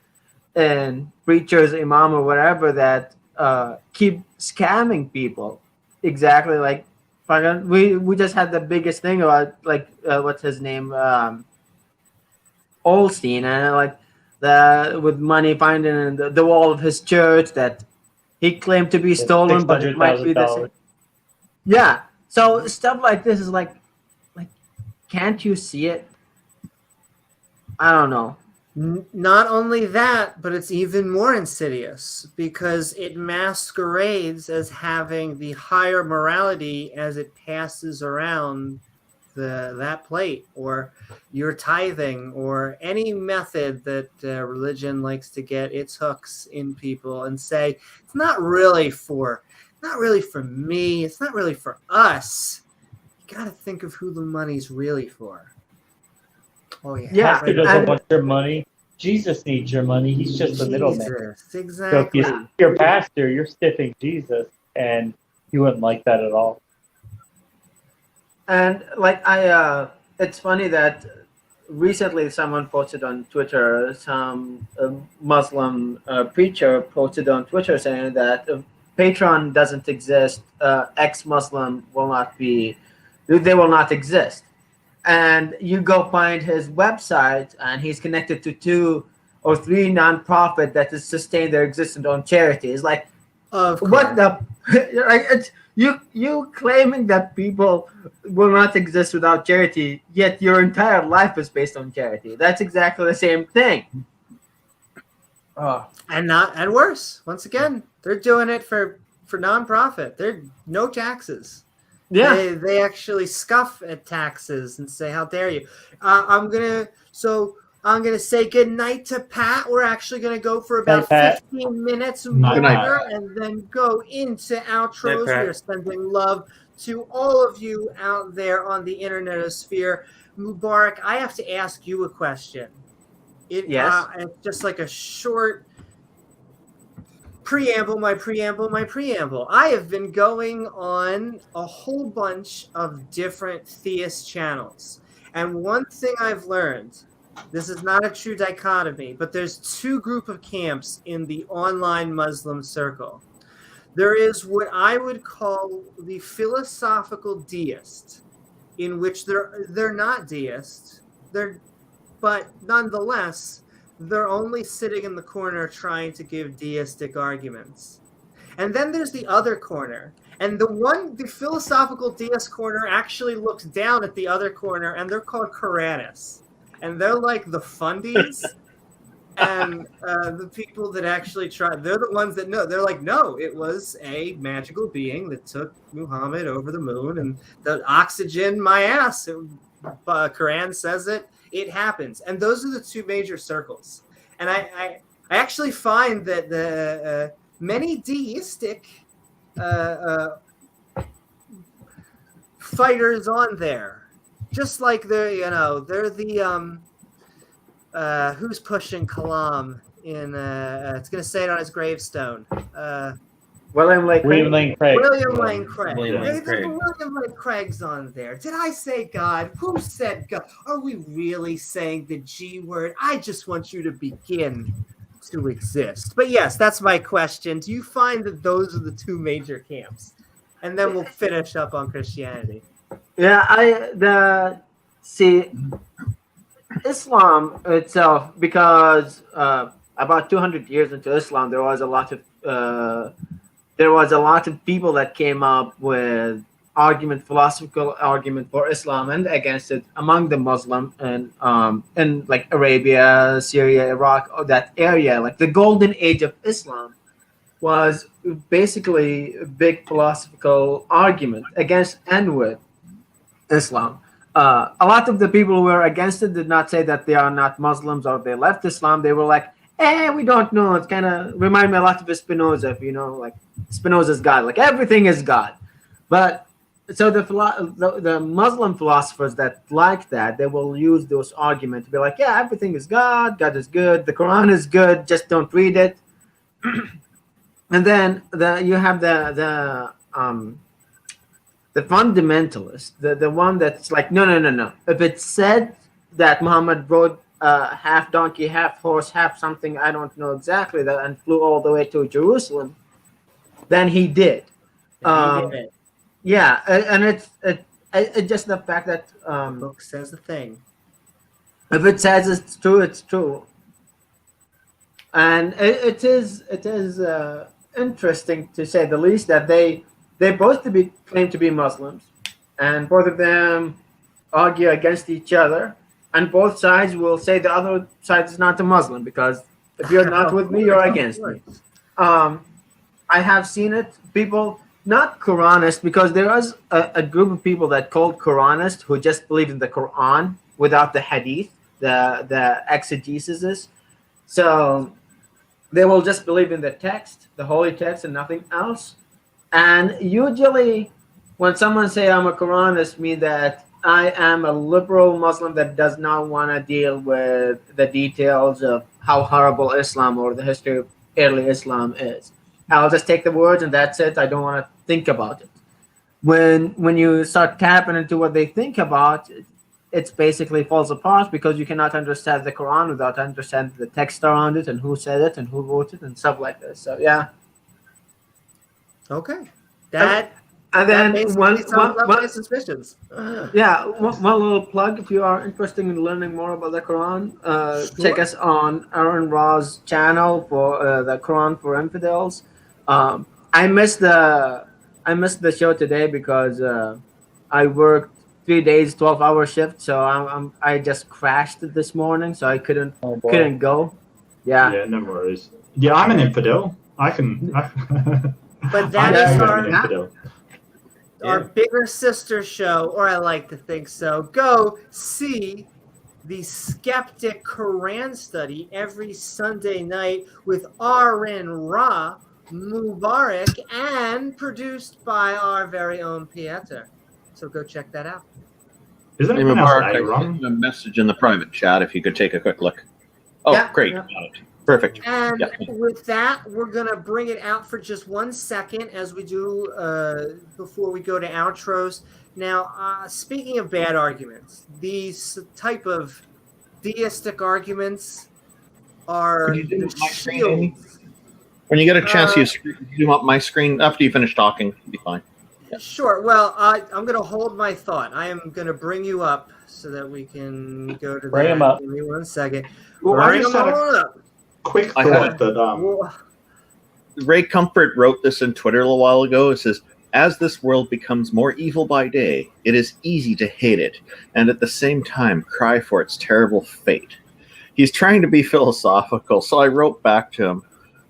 preachers, imam, or whatever that keep scamming people. Exactly like we just had the biggest thing about what's his name, Olstein, and with money finding in the wall of his church that he claimed to be stolen, but it might be the same. Yeah. So stuff like this is like, can't you see it? I don't know. Not only that, but it's even more insidious because it masquerades as having the higher morality as it passes around that plate, or your tithing, or any method that religion likes to get its hooks in people and say it's not really for me, it's not really for us. You got to think of who the money's really for. Oh yeah. Pastor doesn't want your money. Jesus needs your money. He's just the middleman. Exactly. So if you stiff your pastor, you're stiffing Jesus, and he wouldn't like that at all. And it's funny that recently someone posted on Twitter, some Muslim preacher posted on Twitter saying that if Patreon doesn't exist, ex-Muslim will not be, they will not exist. And you go find his website, and he's connected to 2 or 3 nonprofit that has sustained their existence on charity. It's like, what the? Like, it's, you claiming that people will not exist without charity, yet your entire life is based on charity. That's exactly the same thing. And worse. Once again, they're doing it for nonprofit. They're no taxes. Yeah, they actually scoff at taxes and say, "How dare you?" I'm gonna say good night to Pat. We're actually gonna go for about 15 minutes longer, and then go into outros. We are sending love to all of you out there on the internetosphere. Mubarak, I have to ask you a question. Yes. It's just like a short preamble. I have been going on a whole bunch of different theist channels. And one thing I've learned, this is not a true dichotomy, but there's 2 group of camps in the online Muslim circle. There is what I would call the philosophical deist, in which they're not deists, but nonetheless, they're only sitting in the corner trying to give deistic arguments. And then there's the other corner. And the philosophical deist corner actually looks down at the other corner, and they're called Quranists. And they're like the fundies. And the people that actually try, they're the ones that know. They're like, no, it was a magical being that took Muhammad over the moon, and the oxygen, my ass. Quran says it. It happens. And those are the 2 major circles. And I actually find that the many deistic fighters on there, just like they're the who's pushing Kalam in it's gonna say it on his gravestone. William Lane Craig. William Lane Craig's on there. Did I say God? Who said God? Are we really saying the G word? I just want you to begin to exist. But yes, that's my question. Do you find that those are the 2 major camps? And then we'll finish up on Christianity. Yeah, Islam itself, because about 200 years into Islam, there was a lot of people that came up with philosophical argument for Islam and against it among the Muslim and in like Arabia, Syria, Iraq, or that area. Like the golden age of Islam was basically a big philosophical argument against and with Islam. A lot of the people who were against it did not say that they are not Muslims or they left Islam. They were like, we don't know. It's kind of remind me a lot of Spinoza, if you know, like Spinoza's God, like everything is God. But so the Muslim philosophers that like that, they will use those arguments to be like, yeah, everything is God. God is good. The Quran is good. Just don't read it. And then you have the fundamentalist, the one that's like, no. If it said that Muhammad rode half donkey, half horse, half something, I don't know exactly that, and flew all the way to Jerusalem, then he did. Yeah, and it's just the fact that book says the thing. If it says it's true, it's true. And it is interesting to say the least that they both claim to be Muslims, and both of them argue against each other, and both sides will say the other side is not a Muslim, because if you're not with me, you're against me. I have seen it. People, not Quranists, because there was a group of people that called Quranists who just believe in the Quran without the hadith, the exegesis. So they will just believe in the text, the holy text, and nothing else. And usually when someone say I'm a Quranist, mean that I am a liberal Muslim that does not want to deal with the details of how horrible Islam or the history of early Islam is. I'll just take the words and that's it. I don't want to think about it. When you start tapping into what they think about, it's basically falls apart because you cannot understand the Quran without understanding the text around it and who said it and who wrote it and stuff like this. So yeah. Okay. And That then basically sums up my suspicions. Yeah, one little plug. If you are interested in learning more about the Quran, check us on Aaron Ra's channel for the Quran for Infidels. I missed the show today because I worked 3 days, 12-hour shift, so I just crashed this morning, so I couldn't go. Yeah. Yeah, no worries. Yeah, I'm an infidel. I can. But that I'm is an infidel. our bigger sister show, or I like to think so. Go see the Skeptic Quran study every Sunday night with Aaron Ra Mubarak and produced by our very own Pieter. So go check that out. Isn't Hey, it Mubarak, pronounced I wrong? sent a message in the private chat if you could take a quick look. Oh, Yeah. great. Yeah. Got it. Perfect. And Yeah. with that, we're going to bring it out for just 1 second as we do before we go to outros. Now, speaking of bad arguments, these type of deistic arguments are Could you zoom the up my screen, Amy? shields. When you get a chance, you zoom up my screen after you finish talking. It'll be fine. Yeah. Sure. Well, I'm going to hold my thought. I am going to bring you up so that we can go to Bring that. him up. Give me 1 second. Well, I Bring just him had on up. quick I thought that Well, Ray Comfort wrote this in Twitter a while ago. It says, "As this world becomes more evil by day, it is easy to hate it, and at the same time cry for its terrible fate." He's trying to be philosophical, so I wrote back to him,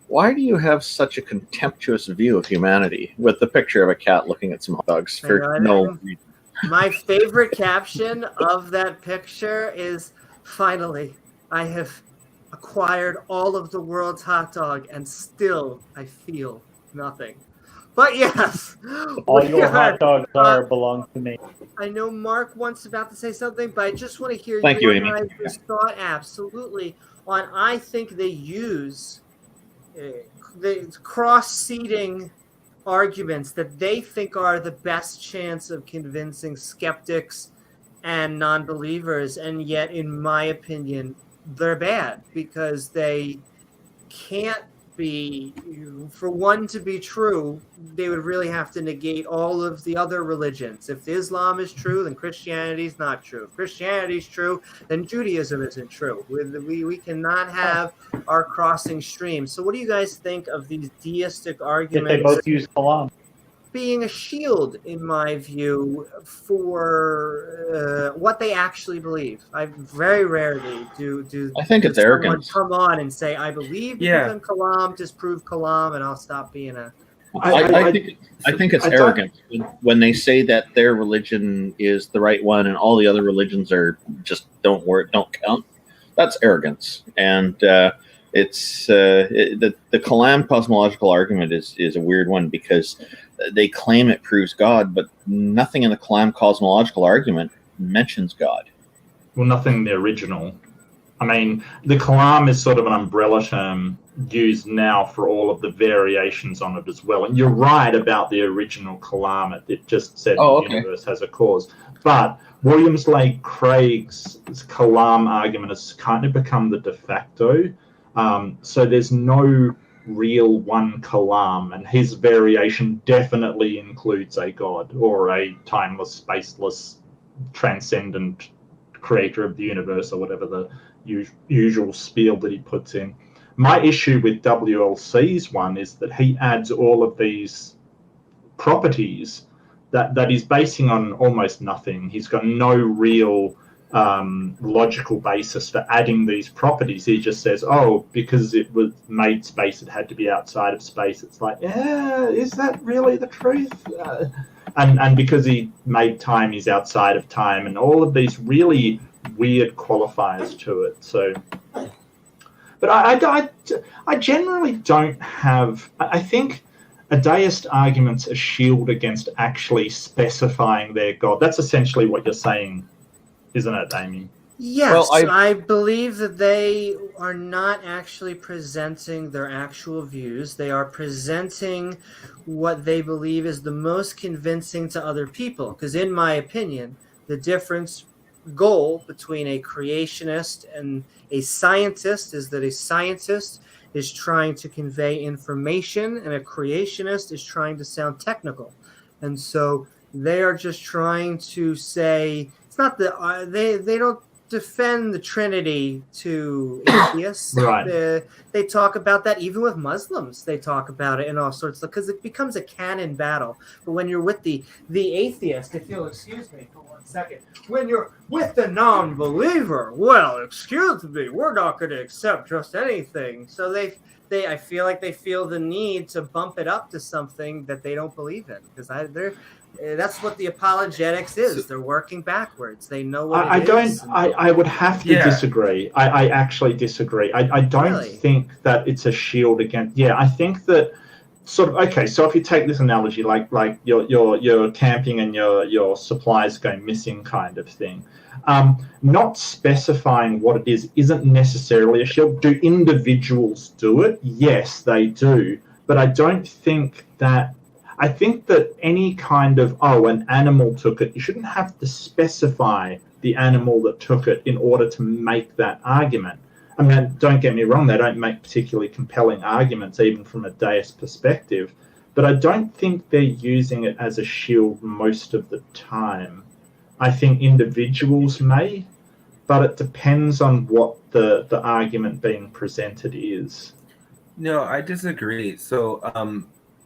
"Why do you have such a contemptuous view of humanity?" with the picture of a cat looking at some hot dogs for no reason. my favorite caption of that picture is, "Finally, I have acquired all of the world's hot dog, and still I feel nothing." But yes, All we your are- hot dogs belong to me. I know Mark wants about to say something, but I just want to hear Thank your you, Amy. guys' thought absolutely on. I think they use the cross-seeding arguments that they think are the best chance of convincing skeptics and non-believers, and yet, in my opinion, they're bad because they can't be, for one to be true, they would really have to negate all of the other religions. If Islam is true, then Christianity is not true. If Christianity is true, then Judaism isn't true. We cannot have our crossing streams. So what do you guys think of these deistic If they arguments both use Kalam. being a shield, in my view, for what they actually believe? I very rarely do. I think it's does someone arrogance. come on and say, "I believe in Kalam, disprove Kalam," and I'll stop being a. I think it's arrogant when they say that their religion is the right one and all the other religions are just don't count. That's arrogance, and it's the Kalam cosmological argument is a weird one because they claim it proves God, but nothing in the Kalam cosmological argument mentions God. well, nothing in the original. I mean, the Kalam is sort of an umbrella term used now for all of the variations on it as well. And you're right about the original Kalam. It just said the universe has a cause. But Williams Lake Craig's Kalam argument has kind of become the de facto. So there's no real one Kalam, and his variation definitely includes a God or a timeless, spaceless, transcendent creator of the universe, or whatever the usual spiel that he puts in. My issue with WLC's one is that he adds all of these properties that he's basing on almost nothing. He's got no real logical basis for adding these properties. He just says, "Oh, because it was made space, it had to be outside of space." It's like, yeah, is that really the truth? And because he made time, he's outside of time, and all of these really weird qualifiers to it. So, but I generally don't have. I think a deist argument's a shield against actually specifying their God. That's essentially what you're saying, isn't it, Amy? Yes, I believe that they are not actually presenting their actual views. They are presenting what they believe is the most convincing to other people. Because in my opinion, the difference goal between a creationist and a scientist is that a scientist is trying to convey information and a creationist is trying to sound technical. And so they are just trying to say, it's not that they don't defend the Trinity to atheists. Right. They talk about that even with Muslims. They talk about it in all sorts of, because it becomes a canon battle. But when you're with the atheist, if you'll excuse me for 1 second, when you're with the non-believer, well, excuse me, we're not going to accept just anything. So I feel like they feel the need to bump it up to something that they don't believe in, because that's what the apologetics is. They're working backwards. They know what I it don't. is. I would have to disagree. I actually disagree. I don't Really? think that it's a shield against. Yeah, I think that sort of. Okay, so if you take this analogy, like you're camping and your supplies go missing, kind of thing. Not specifying what it is isn't necessarily a shield. Do individuals do it? Yes, they do. But I don't think that. I think that any kind of, an animal took it, you shouldn't have to specify the animal that took it in order to make that argument. I mean, don't get me wrong, they don't make particularly compelling arguments, even from a deist perspective, but I don't think they're using it as a shield most of the time. I think individuals may, but it depends on what the argument being presented is. No, I disagree. So,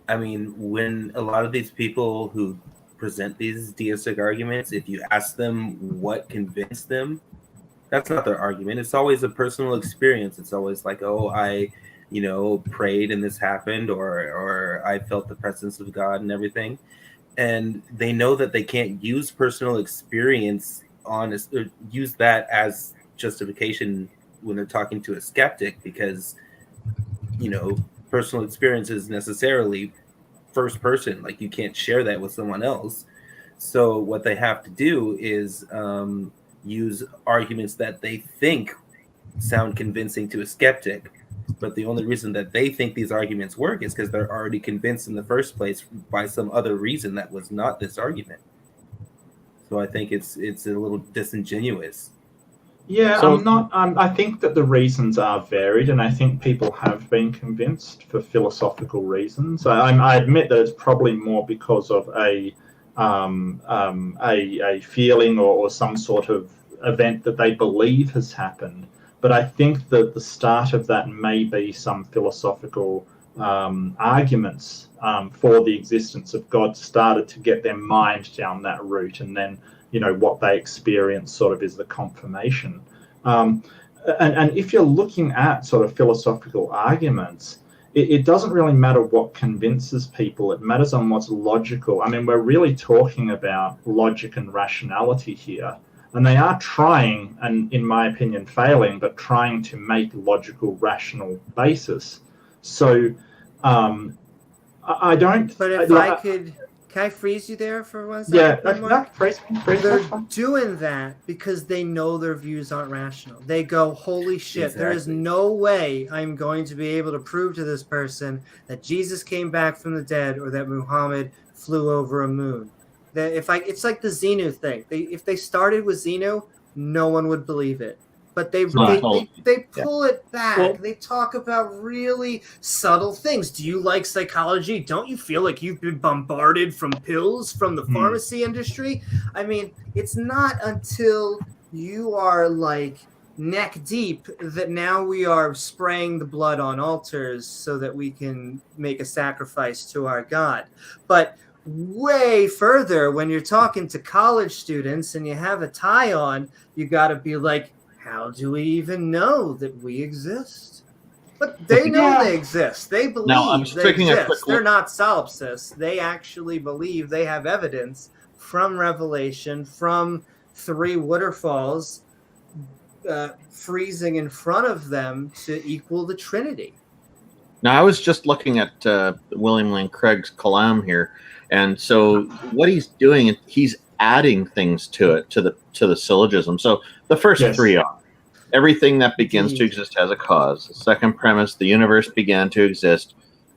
I mean, when a lot of these people who present these deistic arguments, if you ask them what convinced them, that's not their argument. It's always a personal experience. It's always like, oh, I, prayed and this happened, or I felt the presence of God and everything. And they know that they can't use personal experience or use that as justification when they're talking to a skeptic, because, personal experience is necessarily first person. Like, you can't share that with someone else. So what they have to do is use arguments that they think sound convincing to a skeptic. But the only reason that they think these arguments work is because they're already convinced in the first place by some other reason that was not this argument. So I think it's a little disingenuous. Yeah, I think that the reasons are varied, and I think people have been convinced for philosophical reasons. I admit that it's probably more because of a feeling or some sort of event that they believe has happened. But I think that the start of that may be some philosophical arguments for the existence of God started to get their mind down that route, and then what they experience sort of is the confirmation. And if you're looking at sort of philosophical arguments, it doesn't really matter what convinces people. It matters on what's logical. I mean, we're really talking about logic and rationality here. And they are trying, and in my opinion failing, but trying to make logical, rational basis. So I don't... But if can I freeze you there for 1 second? Yeah, no, freeze. They're doing that because they know their views aren't rational. They go, holy shit, exactly. There is no way I'm going to be able to prove to this person that Jesus came back from the dead or that Muhammad flew over a moon. It's like the Xenu thing. If they started with Xenu, no one would believe it. But they pull it back. Well, they talk about really subtle things. Do you like psychology? Don't you feel like you've been bombarded from pills from the pharmacy industry? I mean, it's not until you are like neck deep that now we are spraying the blood on altars so that we can make a sacrifice to our God. But way further, when you're talking to college students and you have a tie on, you got to be like, how do we even know that we exist? But they know they exist. They believe they exist. They're not solipsists. They actually believe they have evidence from Revelation, from 3 waterfalls freezing in front of them to equal the Trinity. Now, I was just looking at William Lane Craig's Kalam here, and so what he's doing, he's adding things to it, to the syllogism. So the first 3 are everything that begins to exist has a cause. The second premise, the universe began to exist.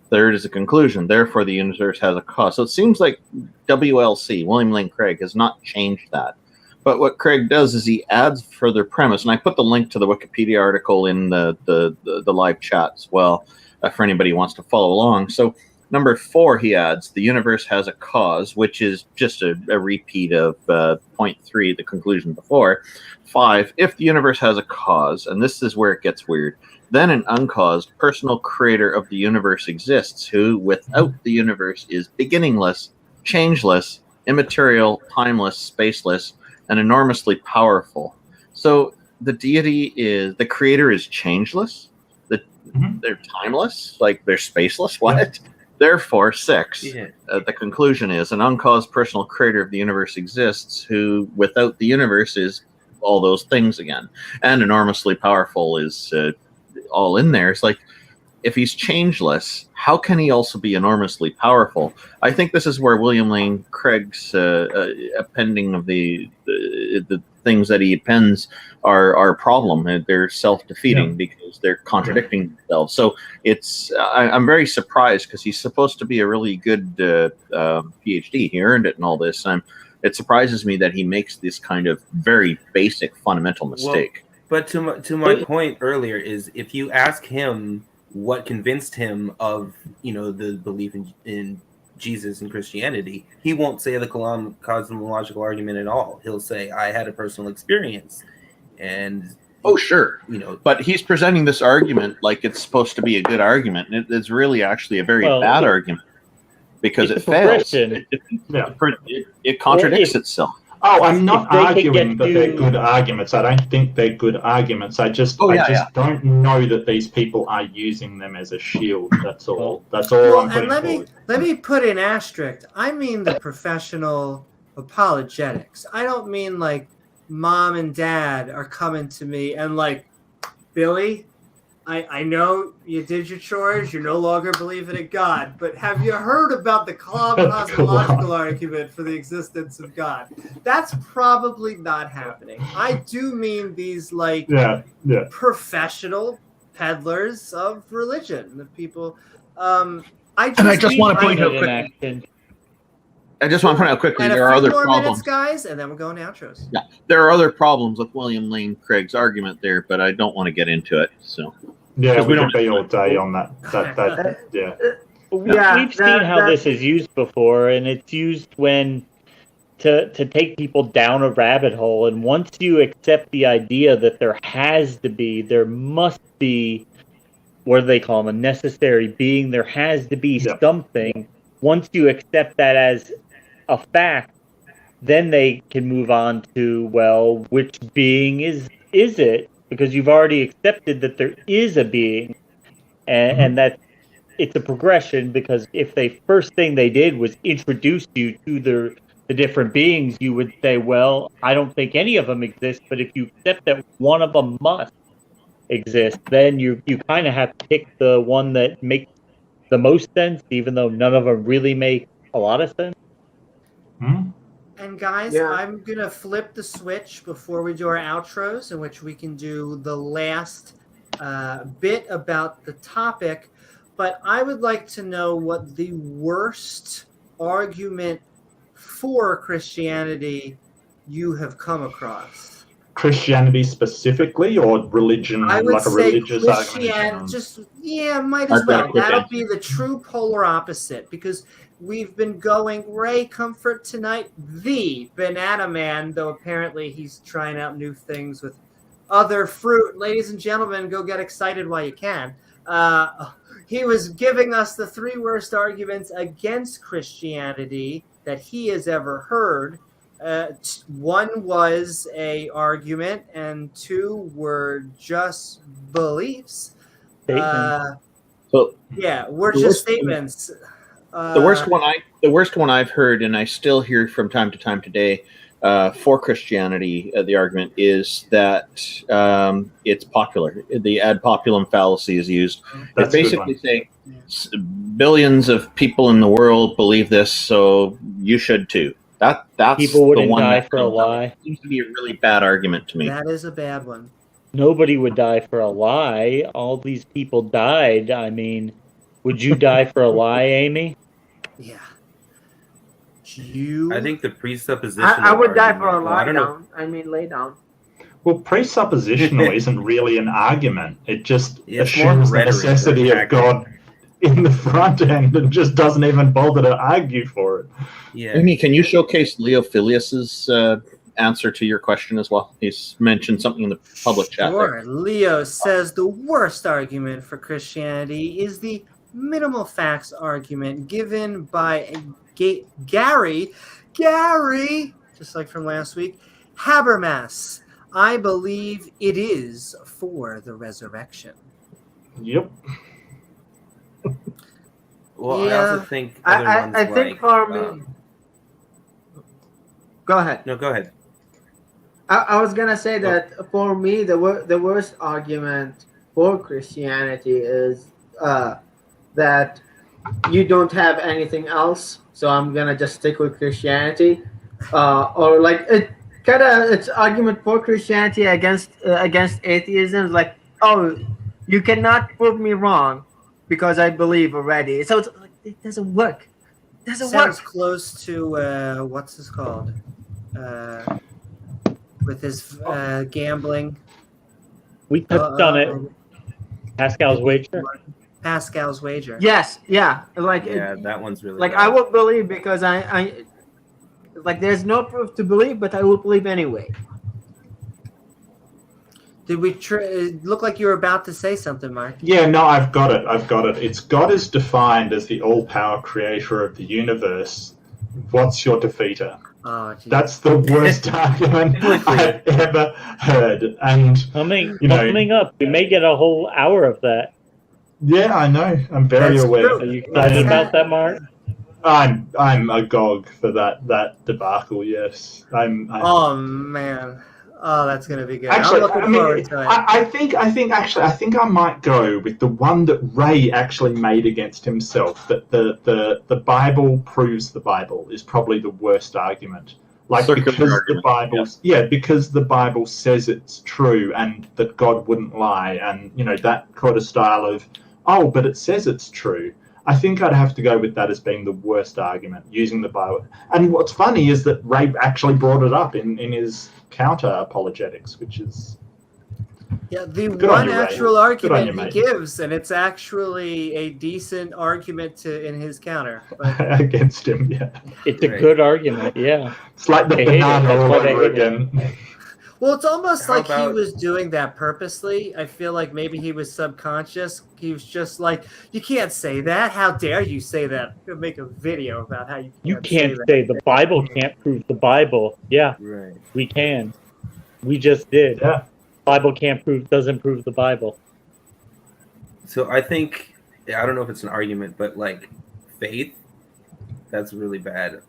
Third is a conclusion. Therefore, the universe has a cause. So it seems like WLC, William Lane Craig, has not changed that. But what Craig does is he adds further premise, and I put the link to the Wikipedia article in the live chat as well for anybody who wants to follow along. So number 4, he adds, the universe has a cause, which is just a repeat of point 3, the conclusion before. 5, if the universe has a cause, and this is where it gets weird, then an uncaused personal creator of the universe exists, who, without the universe, is beginningless, changeless, immaterial, timeless, spaceless, and enormously powerful. So the creator is changeless, they're timeless, like they're spaceless. What? Yeah. Therefore, 6. The conclusion is an uncaused personal creator of the universe exists, who, without the universe, is all those things again, and enormously powerful is all in there. It's like, if he's changeless, how can he also be enormously powerful? I think this is where William Lane Craig's appending of the things that he appends are a problem. They're self-defeating because they're contradicting themselves. So I'm very surprised, because he's supposed to be a really good PhD. He earned it and all this. It surprises me that he makes this kind of very basic fundamental mistake. But to my point earlier is, if you ask him what convinced him of, the belief in Jesus and Christianity, he won't say the cosmological argument at all. He'll say, I had a personal experience. And sure, but he's presenting this argument like it's supposed to be a good argument, and it's really actually a very bad argument, because it fails. It contradicts itself. Oh, I'm not arguing that they're good arguments. I don't think they're good arguments. I just don't know that these people are using them as a shield. That's all. That's all I'm putting forward. Let me put an asterisk. I mean the professional apologetics. I don't mean like mom and dad are coming to me and like, Billy, I know you did your chores, you no longer believe in a God, but have you heard about the cosmological argument for the existence of God? That's probably not happening. I do mean these professional peddlers of religion, the people. I just want to point out quickly, there are other problems. Minutes, guys, and then we're going to outros. Yeah, there are other problems with William Lane Craig's argument there, but I don't want to get into it. So we could be all day on that. We've seen how this is used before, and it's used when to take people down a rabbit hole. And once you accept the idea that there must be, what do they call them, a necessary being, there has to be something. Once you accept that as a fact, then they can move on to, well, which being is it? Because you've already accepted that there is a being, and that it's a progression. Because if the first thing they did was introduce you to the different beings, you would say, well, I don't think any of them exist. But if you accept that one of them must exist, then you kind of have to pick the one that makes the most sense, even though none of them really make a lot of sense. And guys, I'm going to flip the switch before we do our outros, in which we can do the last bit about the topic. But I would like to know what the worst argument for Christianity you have come across. Christianity specifically, or religion, I would like a say religious argument? Might as well. That'll be the true polar opposite, because we've been going Ray Comfort tonight, the Banana Man, though apparently he's trying out new things with other fruit. Ladies and gentlemen, go get excited while you can. He was giving us the 3 worst arguments against Christianity that he has ever heard. 1 was a argument, and 2 were just beliefs. Were just statements. The worst one I've heard, and I still hear from time to time today, for Christianity, the argument is that it's popular. The ad populum fallacy is used. It's basically saying billions of people in the world believe this, so you should too. That's people wouldn't the one die that for a lie. It seems to be a really bad argument to me. That is a bad one. Nobody would die for a lie. All these people died. I mean, would you die for a lie, Amy? Yeah. You. I think the presupposition. I would die for a argument- well, I lie don't know. down. I mean, lay down. Well, presuppositional isn't really an argument. It just It's more assumes the rhetoric, necessity like of God in the front end and just doesn't even bother to argue for it. Yeah. Amy, can you showcase Leo Filius's answer to your question as well? He's mentioned something in the public chat there. Sure. Leo says the worst argument for Christianity is the minimal facts argument given by Gary, just like from last week, Habermas. I believe it is for the resurrection. Yep. Well, I Yeah. also think other ones I think like, for me. Go ahead. No, go ahead. I was gonna say that for me, the worst argument for Christianity is that you don't have anything else, so I'm gonna just stick with Christianity, or like it's argument for Christianity against atheism. Like, oh, you cannot prove me wrong because I believe already. So it's like, it doesn't work. It doesn't Sounds work. close to what's this called? With his gambling. We touched on it. Pascal's wager. Pascal's wager. Yes, yeah, like Yeah, that one's really like bad. I would believe because I like there's no proof to believe, but I will believe anyway. Did we? It looked like you were about to say something, Mark. Yeah, no, I've got it. It's God is defined as the all-power creator of the universe. What's your defeater? Oh, geez. That's the worst argument I've ever heard. And Coming up, we may get a whole hour of that. yeah, I know. I'm very That's aware. true. Are you excited about that, Mark? I'm agog for that debacle. Yes, I'm Oh man. Oh, that's gonna be good. Actually, I'm looking forward to it. I think I might go with the one that Ray actually made against himself. That the Bible proves the Bible is probably the worst argument. Like Circular because argument, the Bible, because the Bible says it's true and that God wouldn't lie, and that kind of style of but it says it's true. I think I'd have to go with that as being the worst argument, using the Bible. And what's funny is that Ray actually brought it up in his counter apologetics, which is the good on one you, Ray. actual Good on argument you, he mate. gives, and it's actually a decent argument in his counter. But against him. Yeah, It's a Right. good argument, yeah. it's like the I hate it. banana That's all why they over hate it. again. well, it's almost How like he about- was doing that purposely. I feel like maybe he was subconscious. He was just like, "You can't say that. How dare you say that?" I'm gonna make a video about how You can't can't that. say the Bible can't prove the Bible. Yeah, Right. we can. We just did. Yeah. Bible doesn't prove the Bible. So I think I don't know if it's an argument, but like faith, that's really bad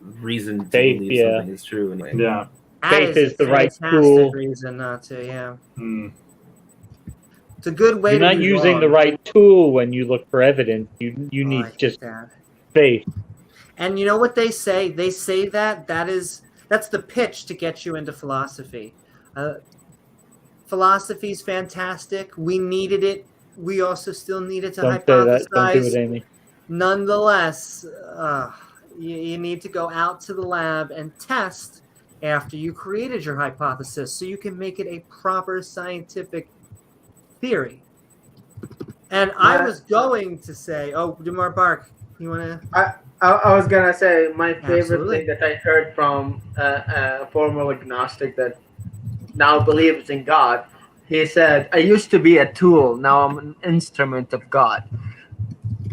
reason to Faith, believe yeah. something is true. Anyway. Yeah. That Faith is the a right fantastic tool. reason not to. Yeah, Hmm. it's a good way You're to not be using wrong. the right tool when you look for evidence. You Oh, I need hate just that. faith. And you know what they say? They say that's the pitch to get you into philosophy. Philosophy's fantastic. We needed it. We also still need it to Don't say that. Don't do it, hypothesize. Amy. Nonetheless, you need to go out to the lab and test after you created your hypothesis so you can make it a proper scientific theory. And I was going to say, Demar Bark, you want to? I was gonna say my favorite Absolutely. thing that I heard from a former agnostic that now believes in God. He said, "I used to be a tool. Now I'm an instrument of God."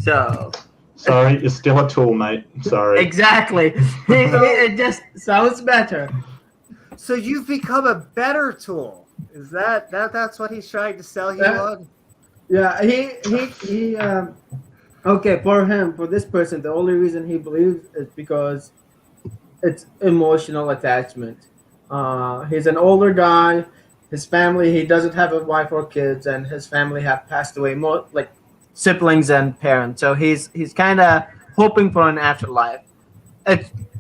So Sorry, you're still a tool, mate. Sorry. exactly, it just sounds better. So you've become a better tool. Is that's what he's trying to sell you Yeah. on? Yeah, he okay, for this person, the only reason he believes is because it's emotional attachment. He's an older guy. His family, he doesn't have a wife or kids, and his family have passed away, more like siblings and parents. So he's kind of hoping for an afterlife.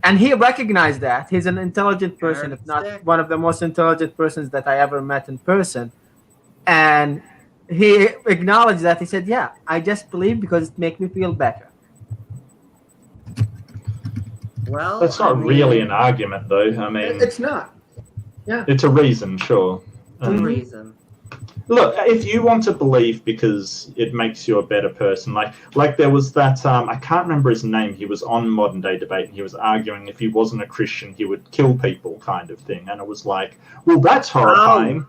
And he recognized that. He's an intelligent person, if not one of the most intelligent persons that I ever met in person. And he acknowledged that. He said, "Yeah, I just believe because it makes me feel better." Well, That's not really an argument, though. I mean, It's not. Yeah. it's a reason, sure. the reason. Look, if you want to believe because it makes you a better person, like there was that I can't remember his name. He was on Modern Day Debate, and he was arguing if he wasn't a Christian, he would kill people, kind of thing. And it was like, well, that's horrifying.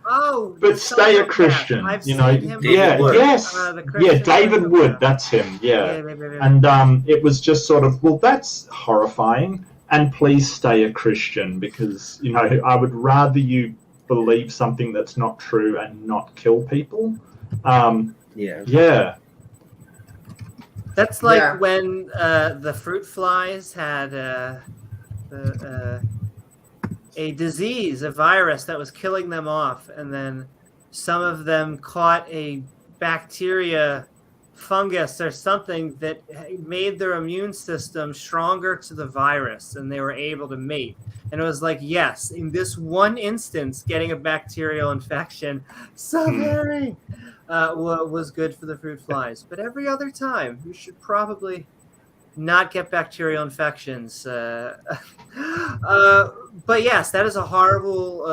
But stay a Christian, I've you know. seen him Yeah, Wood. yes, The Christian David psychopath. Wood. That's him. Yeah, Yeah. and it was just sort of, well, that's horrifying. And please stay a Christian because you know I would rather you believe something that's not true and not kill people. Yeah. That's like Yeah. when the fruit flies had a disease, a virus that was killing them off, and then some of them caught a bacteria, fungus, or something that made their immune system stronger to the virus, and they were able to mate. And it was like, yes, in this one instance, getting a bacterial infection, so very was good for the fruit flies. But every other time, you should probably not get bacterial infections. But yes, that is a horrible.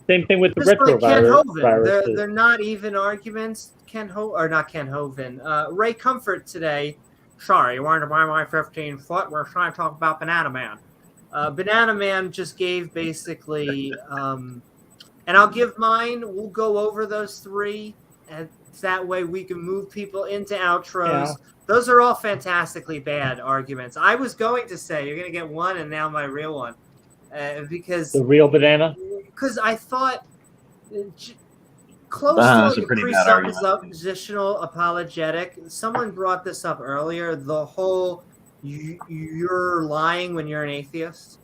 Same thing with the just like Ken retrovirus. Hovind. They're not even arguments. Not Ken Hovind. Ray Comfort today. Sorry, you wanted to buy my 15-foot? We're trying to talk about Banana Man. Banana Man just gave basically, and I'll give mine. We'll go over those three, and that way we can move people into outros. Yeah. Those are all fantastically bad arguments. I was going to say you're going to get one, and now my real one, because The real banana. because I thought close That's to a a pretty bad argument. presuppositional apologetic. Someone brought this up earlier. The whole you're lying when you're an atheist.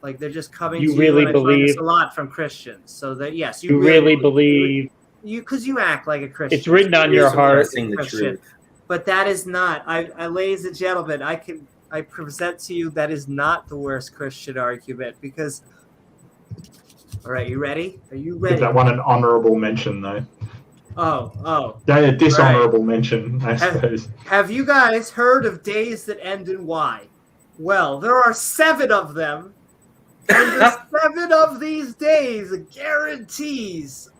Like they're just coming You to really you. And I find this believe- a lot from Christians. So that yes, You really believe because you act like a Christian. it's written on your heart. Suppressing the Christian. truth. But that is not. I ladies and gentlemen, I present to you that is not the worst Christian argument because. All right, you ready? Are you ready? Give that one an honorable mention, though. Oh. A dishonorable mention, I suppose. Have you guys heard of days that end in Y? Well, there are 7 of them. And the 7 of these days guarantees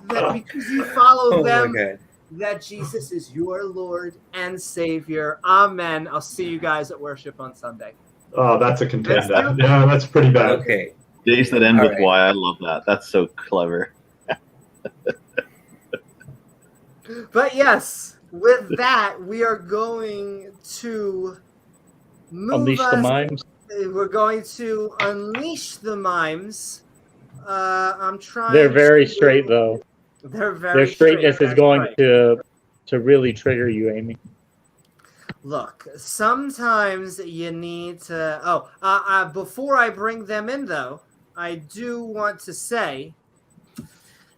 that because you follow Oh them, my God. that Jesus is your Lord and Savior. Amen. I'll see you guys at worship on Sunday. Oh, that's a contender. Yeah, that's pretty bad. Okay. Days that end All with right. Y. I love that. That's so clever. But yes, with that, we are going to move Unleash the mimes. We're going to unleash the mimes. I'm trying. They're very to- straight, though. They're very Their straightness straight, is going that's to really trigger you, Amy. Look, sometimes you need to. Before I bring them in, though, I do want to say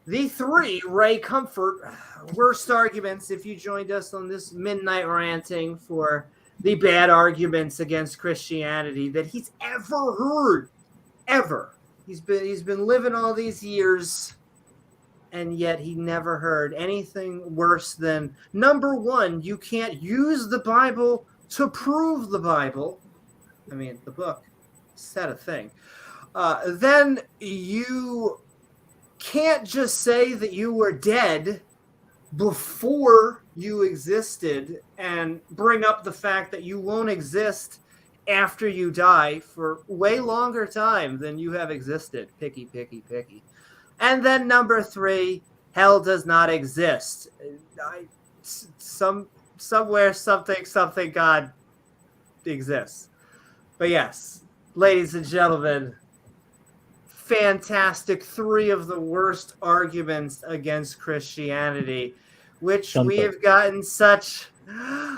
the 3 Ray Comfort worst arguments. If you joined us on this Midnight Ranting for the bad arguments against Christianity that he's ever heard, ever. He's been living all these years, and yet he never heard anything worse than number 1. You can't use the Bible to prove the Bible. I mean, the book said a thing. Then you can't just say that you were dead before you existed and bring up the fact that you won't exist after you die for way longer time than you have existed. Picky. And then number 3, hell does not exist. Somewhere, something God exists. But yes, ladies and gentlemen, fantastic 3 of the worst arguments against Christianity, which we have gotten such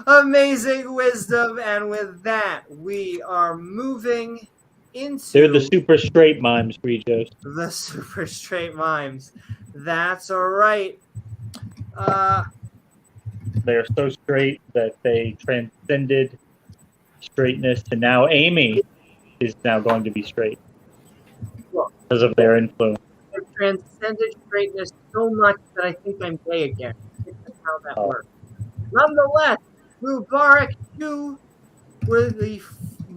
amazing wisdom. And with that, we are moving into They're the super straight mimes, Regis. the super straight mimes. That's all right. They're so straight that they transcended straightness to now Amy is now going to be straight because of their influence. I've transcended straightness so much that I think I'm gay again. This is how that works. Nonetheless, Mubarak, you were the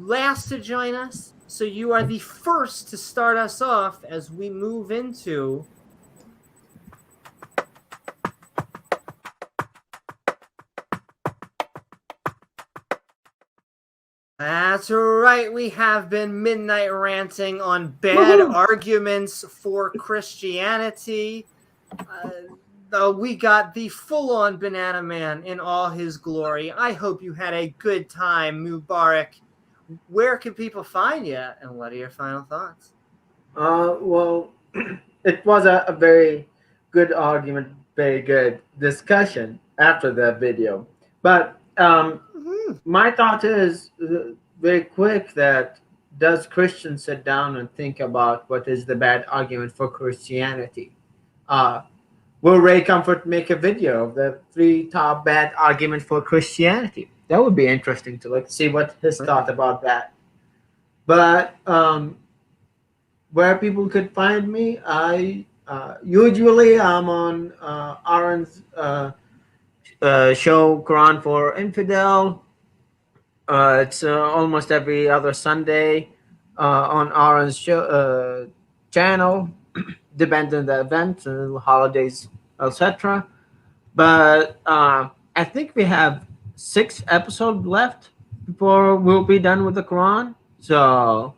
last to join us, so you are the first to start us off as we move into That's right. We have been Midnight Ranting on bad arguments for Christianity. We got the full-on Banana Man in all his glory. I hope you had a good time, Mubarak. Where can people find you, and what are your final thoughts? Well, it was a very good argument, very good discussion after that video. But my thought is very quick that does Christians sit down and think about what is the bad argument for Christianity? Will Ray Comfort make a video of the 3 top bad arguments for Christianity? That would be interesting to see what his thought about that. But where people could find me, I usually I'm on Aaron's show Quran for Infidel. It's almost every other Sunday on Aaron's show channel, depending on the event, holidays, etc. But I think we have 6 episodes left before we'll be done with the Quran. So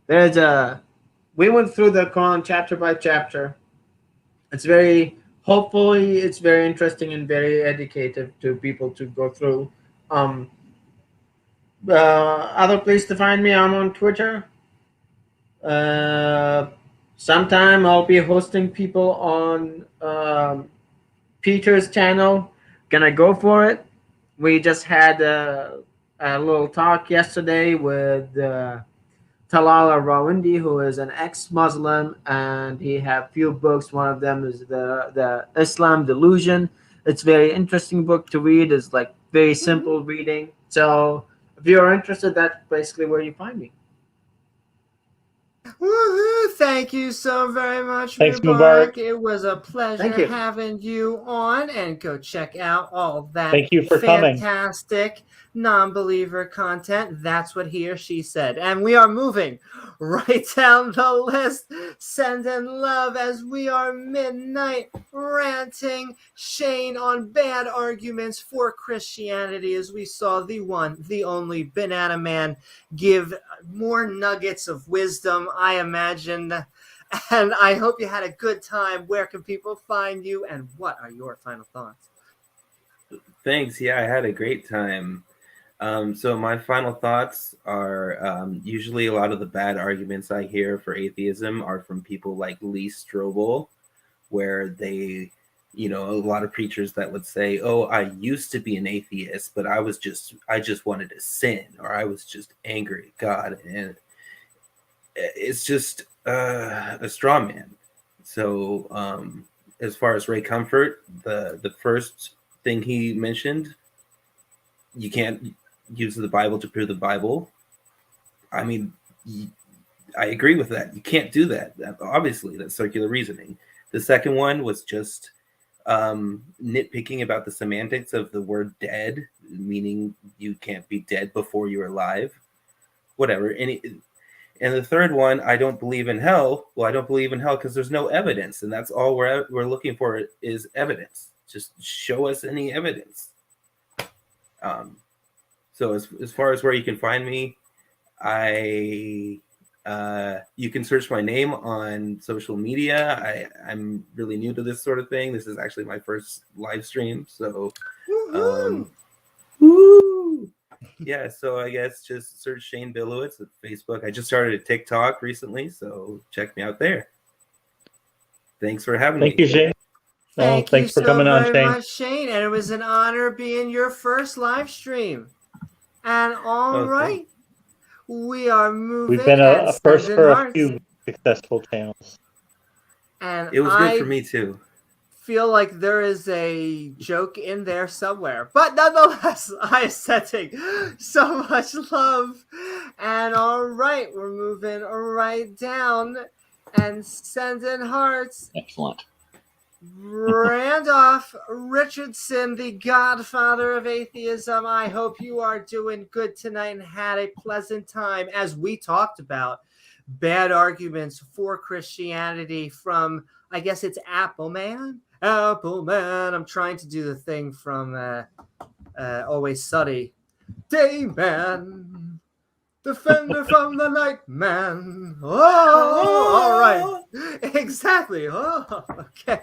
we went through the Quran chapter by chapter. It's hopefully it's very interesting and very educative to people to go through. Other place to find me, I'm on Twitter. Sometime I'll be hosting people on Peter's channel. Gonna go for it. We just had a little talk yesterday with Talal Rawindi, who is an ex-Muslim, and he have few books. One of them is the Islam Delusion. It's very interesting book to read. It's like very simple reading. So if you're interested, that's basically where you find me. Woohoo! Thank you so very much, Thanks, Mubarak. Mubarak. It was a pleasure having you on, and go check out all that Thank you for coming. fantastic non-believer content. That's what he or she said. And we are moving right down the list. Sending love as we are Midnight Ranting. Shane on bad arguments for Christianity, as we saw the one, the only Banana Man give more nuggets of wisdom, I imagine. And I hope you had a good time. Where can people find you, and what are your final thoughts? Thanks. Yeah, I had a great time. So my final thoughts are usually a lot of the bad arguments I hear for atheism are from people like Lee Strobel, where they, a lot of preachers that would say, "Oh, I used to be an atheist, but I just wanted to sin, or I was just angry at God," and it's just a straw man. So as far as Ray Comfort, the first thing he mentioned, you can't use the Bible to prove the Bible. I mean, I agree with that. You can't do that. Obviously, that's circular reasoning. The second one was just nitpicking about the semantics of the word dead, meaning you can't be dead before you're alive. Whatever. And the third one, I don't believe in hell. Well, I don't believe in hell because there's no evidence, and that's all we're looking for is evidence. Just show us any evidence. So as far as where you can find me, you can search my name on social media. I'm really new to this sort of thing. This is actually my first live stream. So, yeah, so I guess just search Shane Billowitz at Facebook. I just started a TikTok recently, so check me out there. Thanks for having me. Thank you, Shane. Thanks for coming on, Shane. Very much, Shane. And it was an honor being your first live stream. And all right, we are moving. We've been a first for a few successful channels. And it was good for me too. Feel like there is a joke in there somewhere, but nonetheless, I am sending so much love. And all right, we're moving right down and sending hearts. Excellent. Randolph Richardson, the godfather of atheism, I hope you are doing good tonight and had a pleasant time as we talked about bad arguments for Christianity from, I guess it's Appleman. Appleman. I'm trying to do the thing from Always Sunny. Dayman. Defender from the night, man. Oh, all right. Exactly. Oh, okay.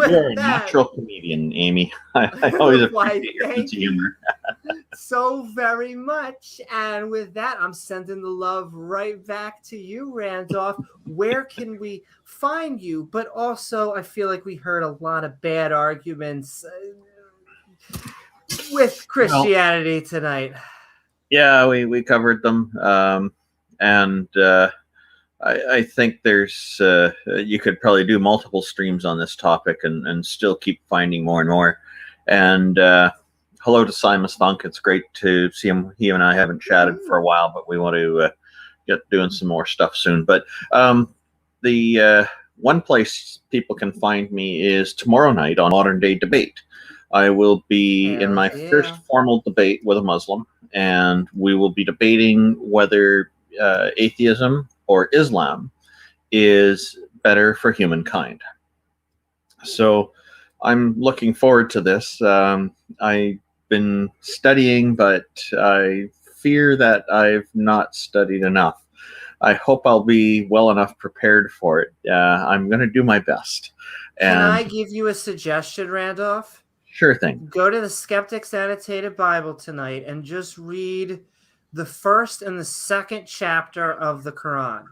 You're a natural comedian, Amy. I always appreciate your sense of humor. So very much. And with that, I'm sending the love right back to you, Randolph. Where can we find you? But also, I feel like we heard a lot of bad arguments with Christianity tonight. Yeah, we covered them, and I think there's you could probably do multiple streams on this topic and still keep finding more and more. And hello to Simon Thunk. It's great to see him. He and I haven't chatted for a while, but we want to get doing some more stuff soon. But the one place people can find me is tomorrow night on Modern Day Debate. I will be in my first formal debate with a Muslim, and we will be debating whether atheism or Islam is better for humankind. So I'm looking forward to this. I've been studying, but I fear that I've not studied enough. I hope I'll be well enough prepared for it. I'm going to do my best. Can I give you a suggestion, Randolph? Sure thing. Go to the Skeptic's Annotated Bible tonight and just read the first and the second chapter of the Quran.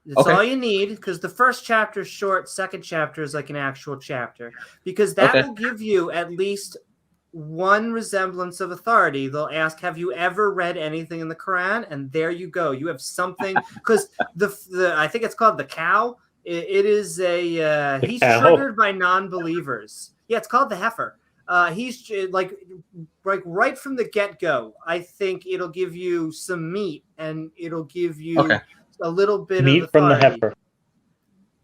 That's all you need, because the first chapter is short, second chapter is like an actual chapter, because that will give you at least one resemblance of authority. They'll ask, have you ever read anything in the Quran? And there you go. You have something, because the I think it's called the cow. It is a he's triggered by non-believers. Yeah, it's called the heifer. He's like right from the get-go. I think it'll give you some meat, and it'll give you a little bit meat of authority. From the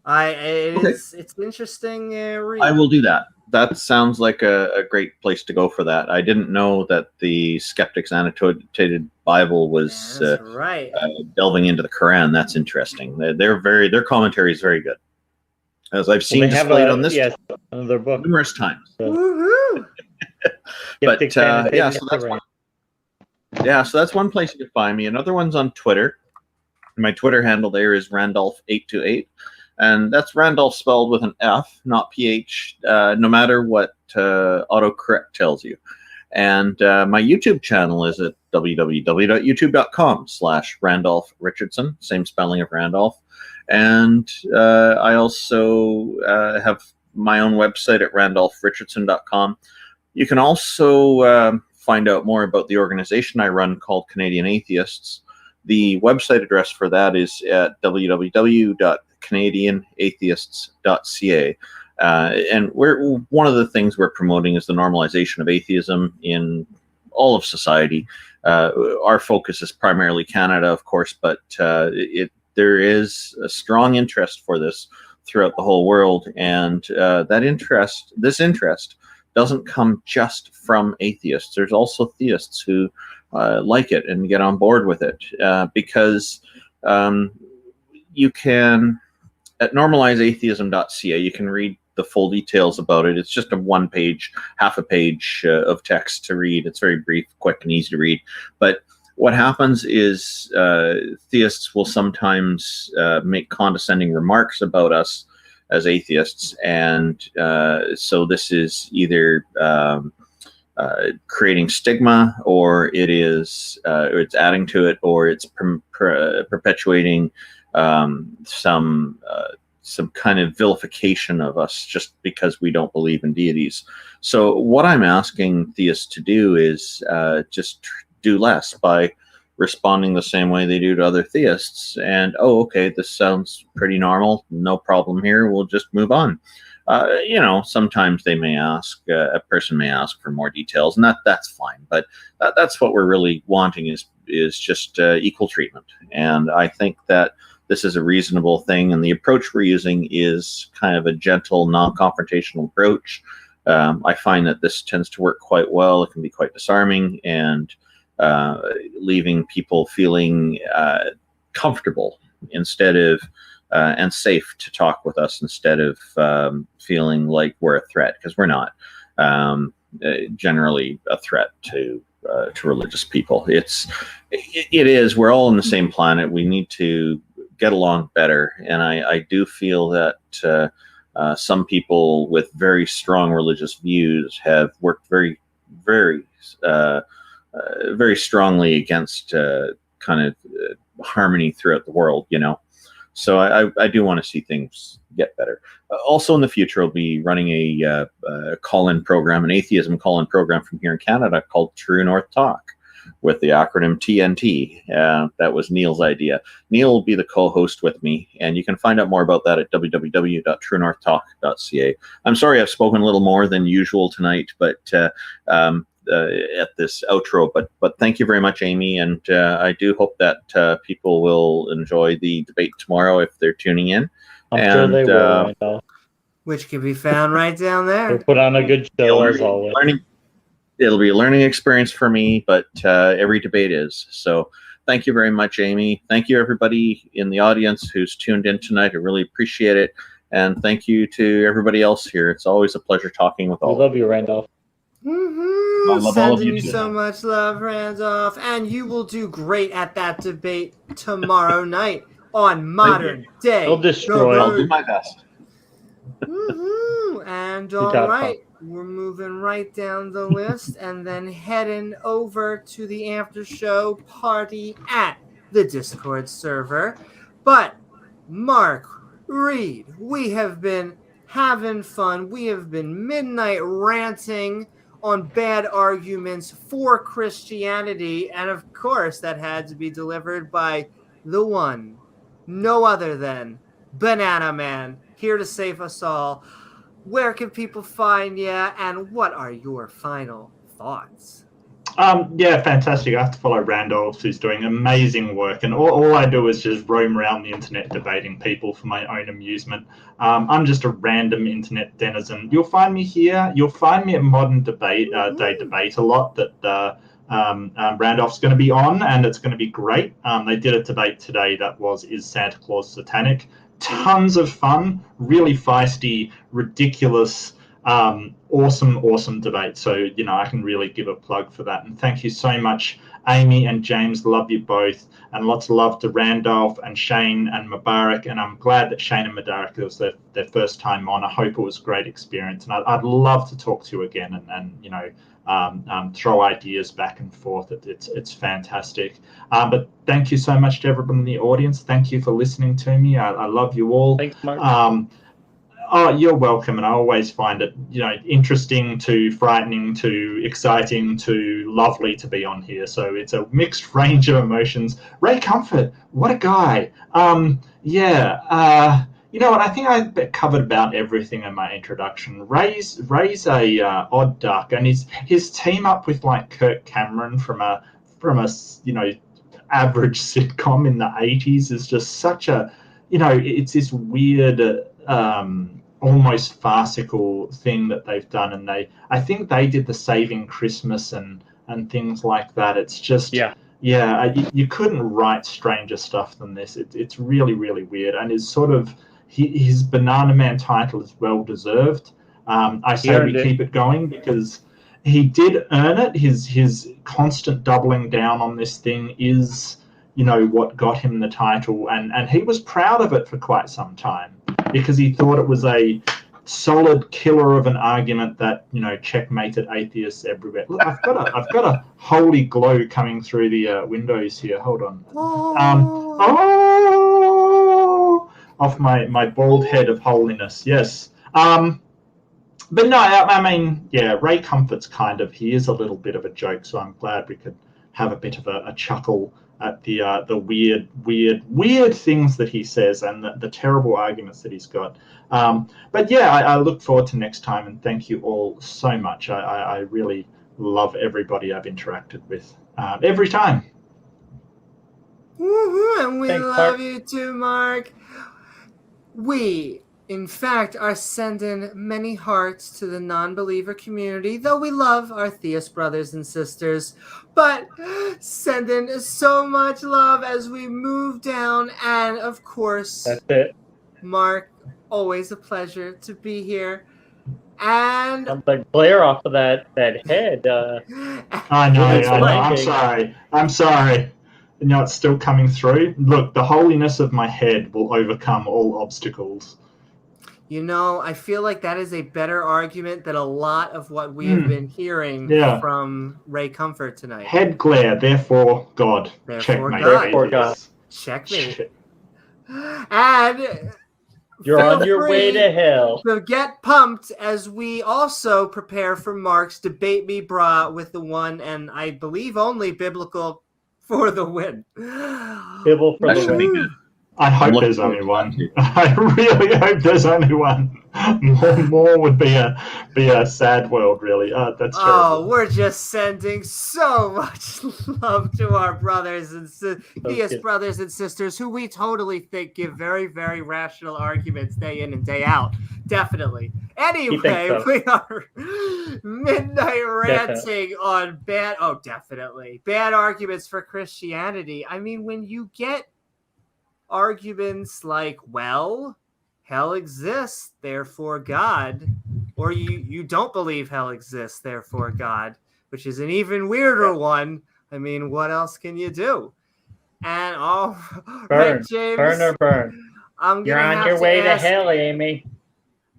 heifer. It's interesting. Read. I will do that. That sounds like a great place to go for that. I didn't know that the Skeptic's Annotated Bible was delving into the Quran. That's interesting. Their commentary is very good, as I've seen displayed on this another book numerous times. Woohoo! But so that's one place you can find me. Another one's on Twitter. My Twitter handle there is Randolph828. And that's Randolph spelled with an F, not PH, no matter what autocorrect tells you. And my YouTube channel is at www.youtube.com/Randolph Richardson, same spelling of Randolph. And I also have my own website at randolphrichardson.com. You can also find out more about the organization I run called Canadian Atheists. The website address for that is at www.canadianatheists.ca. And one of the things we're promoting is the normalization of atheism in all of society. Our focus is primarily Canada, of course, but there is a strong interest for this throughout the whole world, and this interest doesn't come just from atheists. There's also theists who like it and get on board with it, because you can, at normalizeatheism.ca, you can read the full details about it. It's just half a page of text to read. It's very brief, quick, and easy to read. But what happens is theists will sometimes make condescending remarks about us as atheists, and so this is either creating stigma, or it's adding to it, or it's perpetuating some kind of vilification of us just because we don't believe in deities. So what I'm asking theists to do is just do less by responding the same way they do to other theists. And, okay, this sounds pretty normal. No problem here. We'll just move on. Sometimes they may ask, a person may ask for more details, and that's fine. But that's what we're really wanting is just equal treatment. And I think that this is a reasonable thing. And the approach we're using is kind of a gentle, non-confrontational approach. I find that this tends to work quite well. It can be quite disarming and leaving people feeling comfortable instead of and safe to talk with us instead of feeling like we're a threat, because we're not generally a threat to religious people. It is. We're all on the same planet. We need to get along better, and I do feel that some people with very strong religious views have worked very, very, very strongly against kind of harmony throughout the world. So I do want to see things get better. Also in the future, I'll be running a call-in program, an atheism call-in program from here in Canada called True North Talk, with the acronym TNT. That was Neil's idea. Neil will be the co-host with me, and you can find out more about that at www.truenorthtalk.ca. I'm sorry I've spoken a little more than usual tonight, but at this outro, but thank you very much, Amy, and I do hope that people will enjoy the debate tomorrow if they're tuning in. I'm sure they will, Randolph. Which can be found right down there. They'll put on a good show as always. It'll be a learning experience for me, but every debate is. So thank you very much, Amy. Thank you, everybody in the audience who's tuned in tonight. I really appreciate it. And thank you to everybody else here. It's always a pleasure talking with all. We love you, Randolph. I love Sending all of you you too. so much love, Randolph. And you will do great at that debate tomorrow night on Modern Day. He'll destroy. I'll do my best. And all right, we're moving right down the list and then heading over to the after show party at the Discord server. But Mark, Reed, we have been having fun. We have been midnight ranting on bad arguments for Christianity. And of course, that had to be delivered by the one, no other than Banana Man, here to save us all. Where can people find you, and what are your final thoughts? Yeah, fantastic. I have to follow Randolph, who's doing amazing work, and all I do is just roam around the internet debating people for my own amusement. I'm just a random internet denizen. You'll find me here. You'll find me at Modern Day Debate a lot. That Randolph's going to be on, and it's going to be great. They did a debate today that was, is Santa Claus satanic? Tons of fun, really feisty, ridiculous, awesome debate. So, I can really give a plug for that. And thank you so much, Amy and James. Love you both. And lots of love to Randolph and Shane and Mubarak. And I'm glad that Shane and Mubarak, it was their first time on. I hope it was a great experience. And I'd love to talk to you again and throw ideas back and forth. It's fantastic. But thank you so much to everyone in the audience. Thank you for listening to me. I love you all. Thanks, Mark. Oh, you're welcome. And I always find it, interesting to frightening to exciting to lovely to be on here. So it's a mixed range of emotions. Ray Comfort, what a guy. You know what? I think I covered about everything in my introduction. Ray's a odd duck, and his team up with like Kirk Cameron from a average sitcom in the 80s is just such a it's this weird almost farcical thing that they've done, and I think they did the Saving Christmas and things like that. It's just you couldn't write stranger stuff than this. It's really, really weird, and it's sort of his Banana Man title is well deserved. I say we keep it going because he did earn it. His constant doubling down on this thing is what got him the title, and he was proud of it for quite some time because he thought it was a solid killer of an argument that checkmated atheists everywhere. Look, I've got a holy glow coming through the windows here. Hold on. Off my bald head of holiness. Yes. But no, I mean, Ray Comfort's he is a little bit of a joke, so I'm glad we could have a bit of a chuckle at the weird things that he says and the terrible arguments that he's got. But I look forward to next time, and thank you all so much. I really love everybody I've interacted with every time. Woohoo, and we Thanks, love Mark. you too, Mark. We, in fact, are sending many hearts to the non-believer community, though we love our theist brothers and sisters, but sending so much love as we move down. And of course, That's it. Mark, always a pleasure to be here. And The glare off of that head. I know. It's I'm blinding. sorry. It's still coming through. Look, the holiness of my head will overcome all obstacles. You know, I feel like that is a better argument than a lot of what we have been hearing from Ray Comfort tonight. Head glare, therefore God. Therefore Checkmate. God. Therefore God. Checkmate. And you're on your way to hell. So get pumped as we also prepare for Mark's Debate Me Brah with the one and I believe only biblical for the win. Biblical for That the should be win. good. I hope there's only one. I really hope there's only one. More would be a sad world, really. That's terrible. Oh, we're just sending so much love to our brothers and theist brothers and sisters who we totally think give very, very rational arguments day in and day out. Definitely. Anyway, so. we are Midnight Ranting on bad arguments for Christianity. I mean, when you get arguments like, well, hell exists, therefore God, or you don't believe hell exists, therefore God, which is an even weirder one. I mean, what else can you do? And right, James, burn or burn. You're on your way to hell, Amy.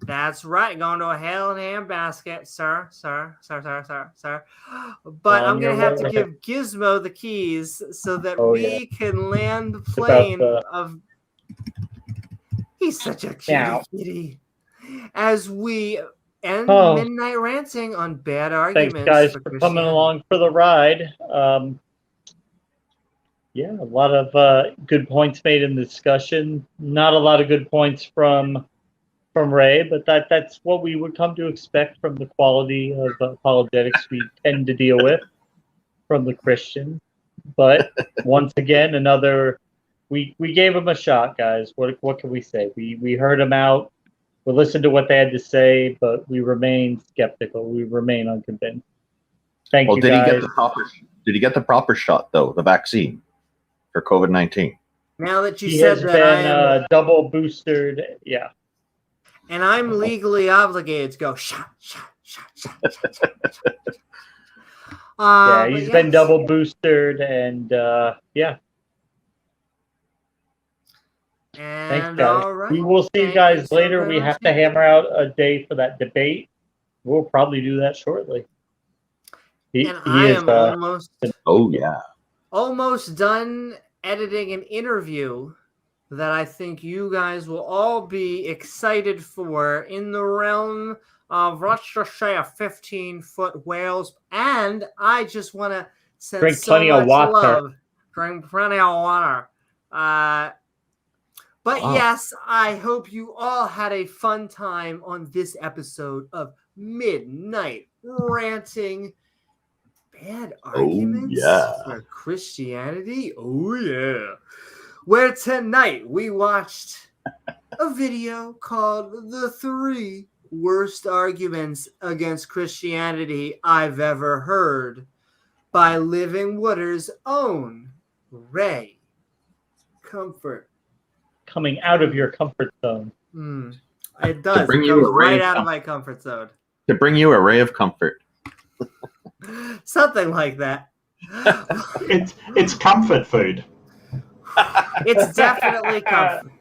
That's right, going to a hell in a handbasket, sir. But I'm going to have to give Gizmo the keys so that we can land the plane of... He's such a cutie. As we end Midnight Ranting on bad arguments. Thanks, guys, for coming along for the ride. A lot of good points made in the discussion. Not a lot of good points from Ray, but that's what we would come to expect from the quality of apologetics we tend to deal with from the Christians. But once again, we gave them a shot, guys. What can we say? We heard them out. We listened to what they had to say, but we remain skeptical. We remain unconvinced. Thank you, guys. Did he get the proper shot though? The vaccine for COVID-19. Now that you said that, I am double boosted. Yeah. And I'm legally obligated to go shot. He's been double boosted, and And thanks, guys. Right. We will see you guys later. We have to hammer out a day for that debate. We'll probably do that shortly. I am almost done editing an interview that I think you guys will all be excited for in the realm of, let's just say, a 15-foot whales. And I just want to send Drink so plenty much of water. love. Drink plenty of water. But yes, I hope you all had a fun time on this episode of Midnight Ranting. Bad arguments for Christianity? Oh, yeah. Where tonight we watched a video called The 3 Worst Arguments Against Christianity I've Ever Heard by Living Water's own Ray Comfort. Coming out of your comfort zone. It does. It comes right out of my comfort zone. To bring you a ray of comfort. Something like that. It's comfort food. It's definitely comfort.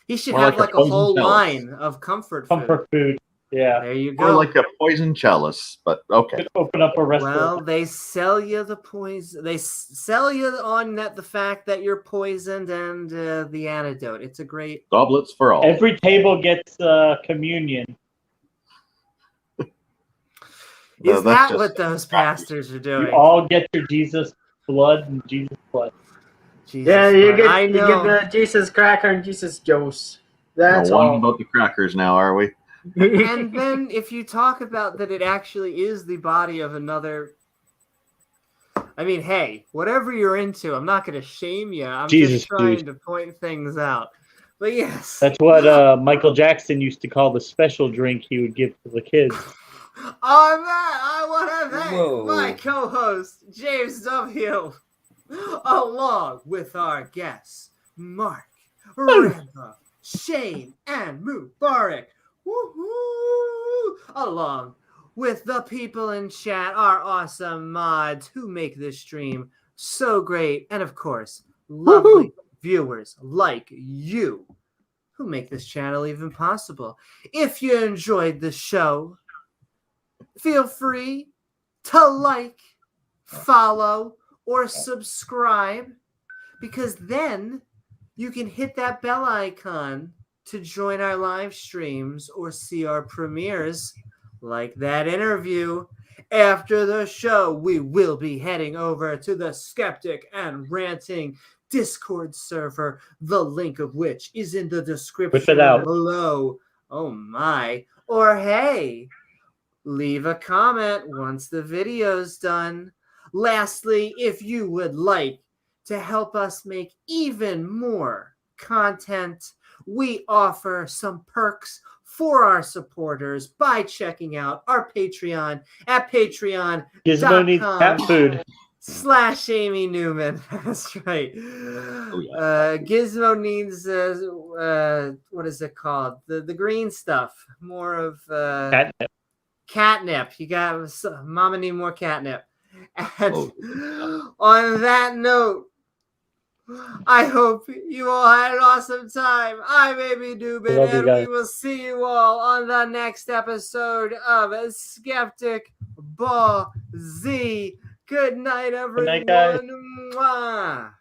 He should have like a whole line of comfort food. Comfort food. Yeah. There you go. Or like a poison chalice, but okay. Could open up a restaurant. Well, they sell you the poison. They sell you on the fact that you're poisoned and the antidote. It's a great goblets for all. Every table gets communion. Is that what those pastors are doing? You all get your Jesus blood and Jesus blood. You get the Jesus cracker and Jesus juice. That's all. About the crackers now, are we? And then if you talk about that it actually is the body of another I mean, hey, whatever you're into, I'm not going to shame you. I'm Jesus, just trying dude. to point things out. But yes. That's what Michael Jackson used to call the special drink he would give to the kids. On that, I want to thank Whoa. my co-host, James W., along with our guests, Mark, Randolph, Shane, and Mubarak. Woohoo! Along with the people in chat, our awesome mods who make this stream so great, and of course, lovely viewers like you who make this channel even possible. If you enjoyed the show, feel free to like, follow, or subscribe, because then you can hit that bell icon to join our live streams or see our premieres, like that interview. After the show, we will be heading over to the Skeptic and Ranting Discord server, the link of which is in the description out. below. Oh my. Or hey, leave a comment once the video's done. Lastly, if you would like to help us make even more content, we offer some perks for our supporters by checking out our Patreon at Gizmo needs cat food. patreon.com/Amy Newman. That's right. Gizmo needs what is it called? The green stuff. More of Catnip. Catnip. You got Mama need more catnip. And on that note, I hope you all had an awesome time. I'm Amy Newman, and we will see you all on the next episode of Skeptic Ball Z. Good night, everyone. Good night, guys. Mwah.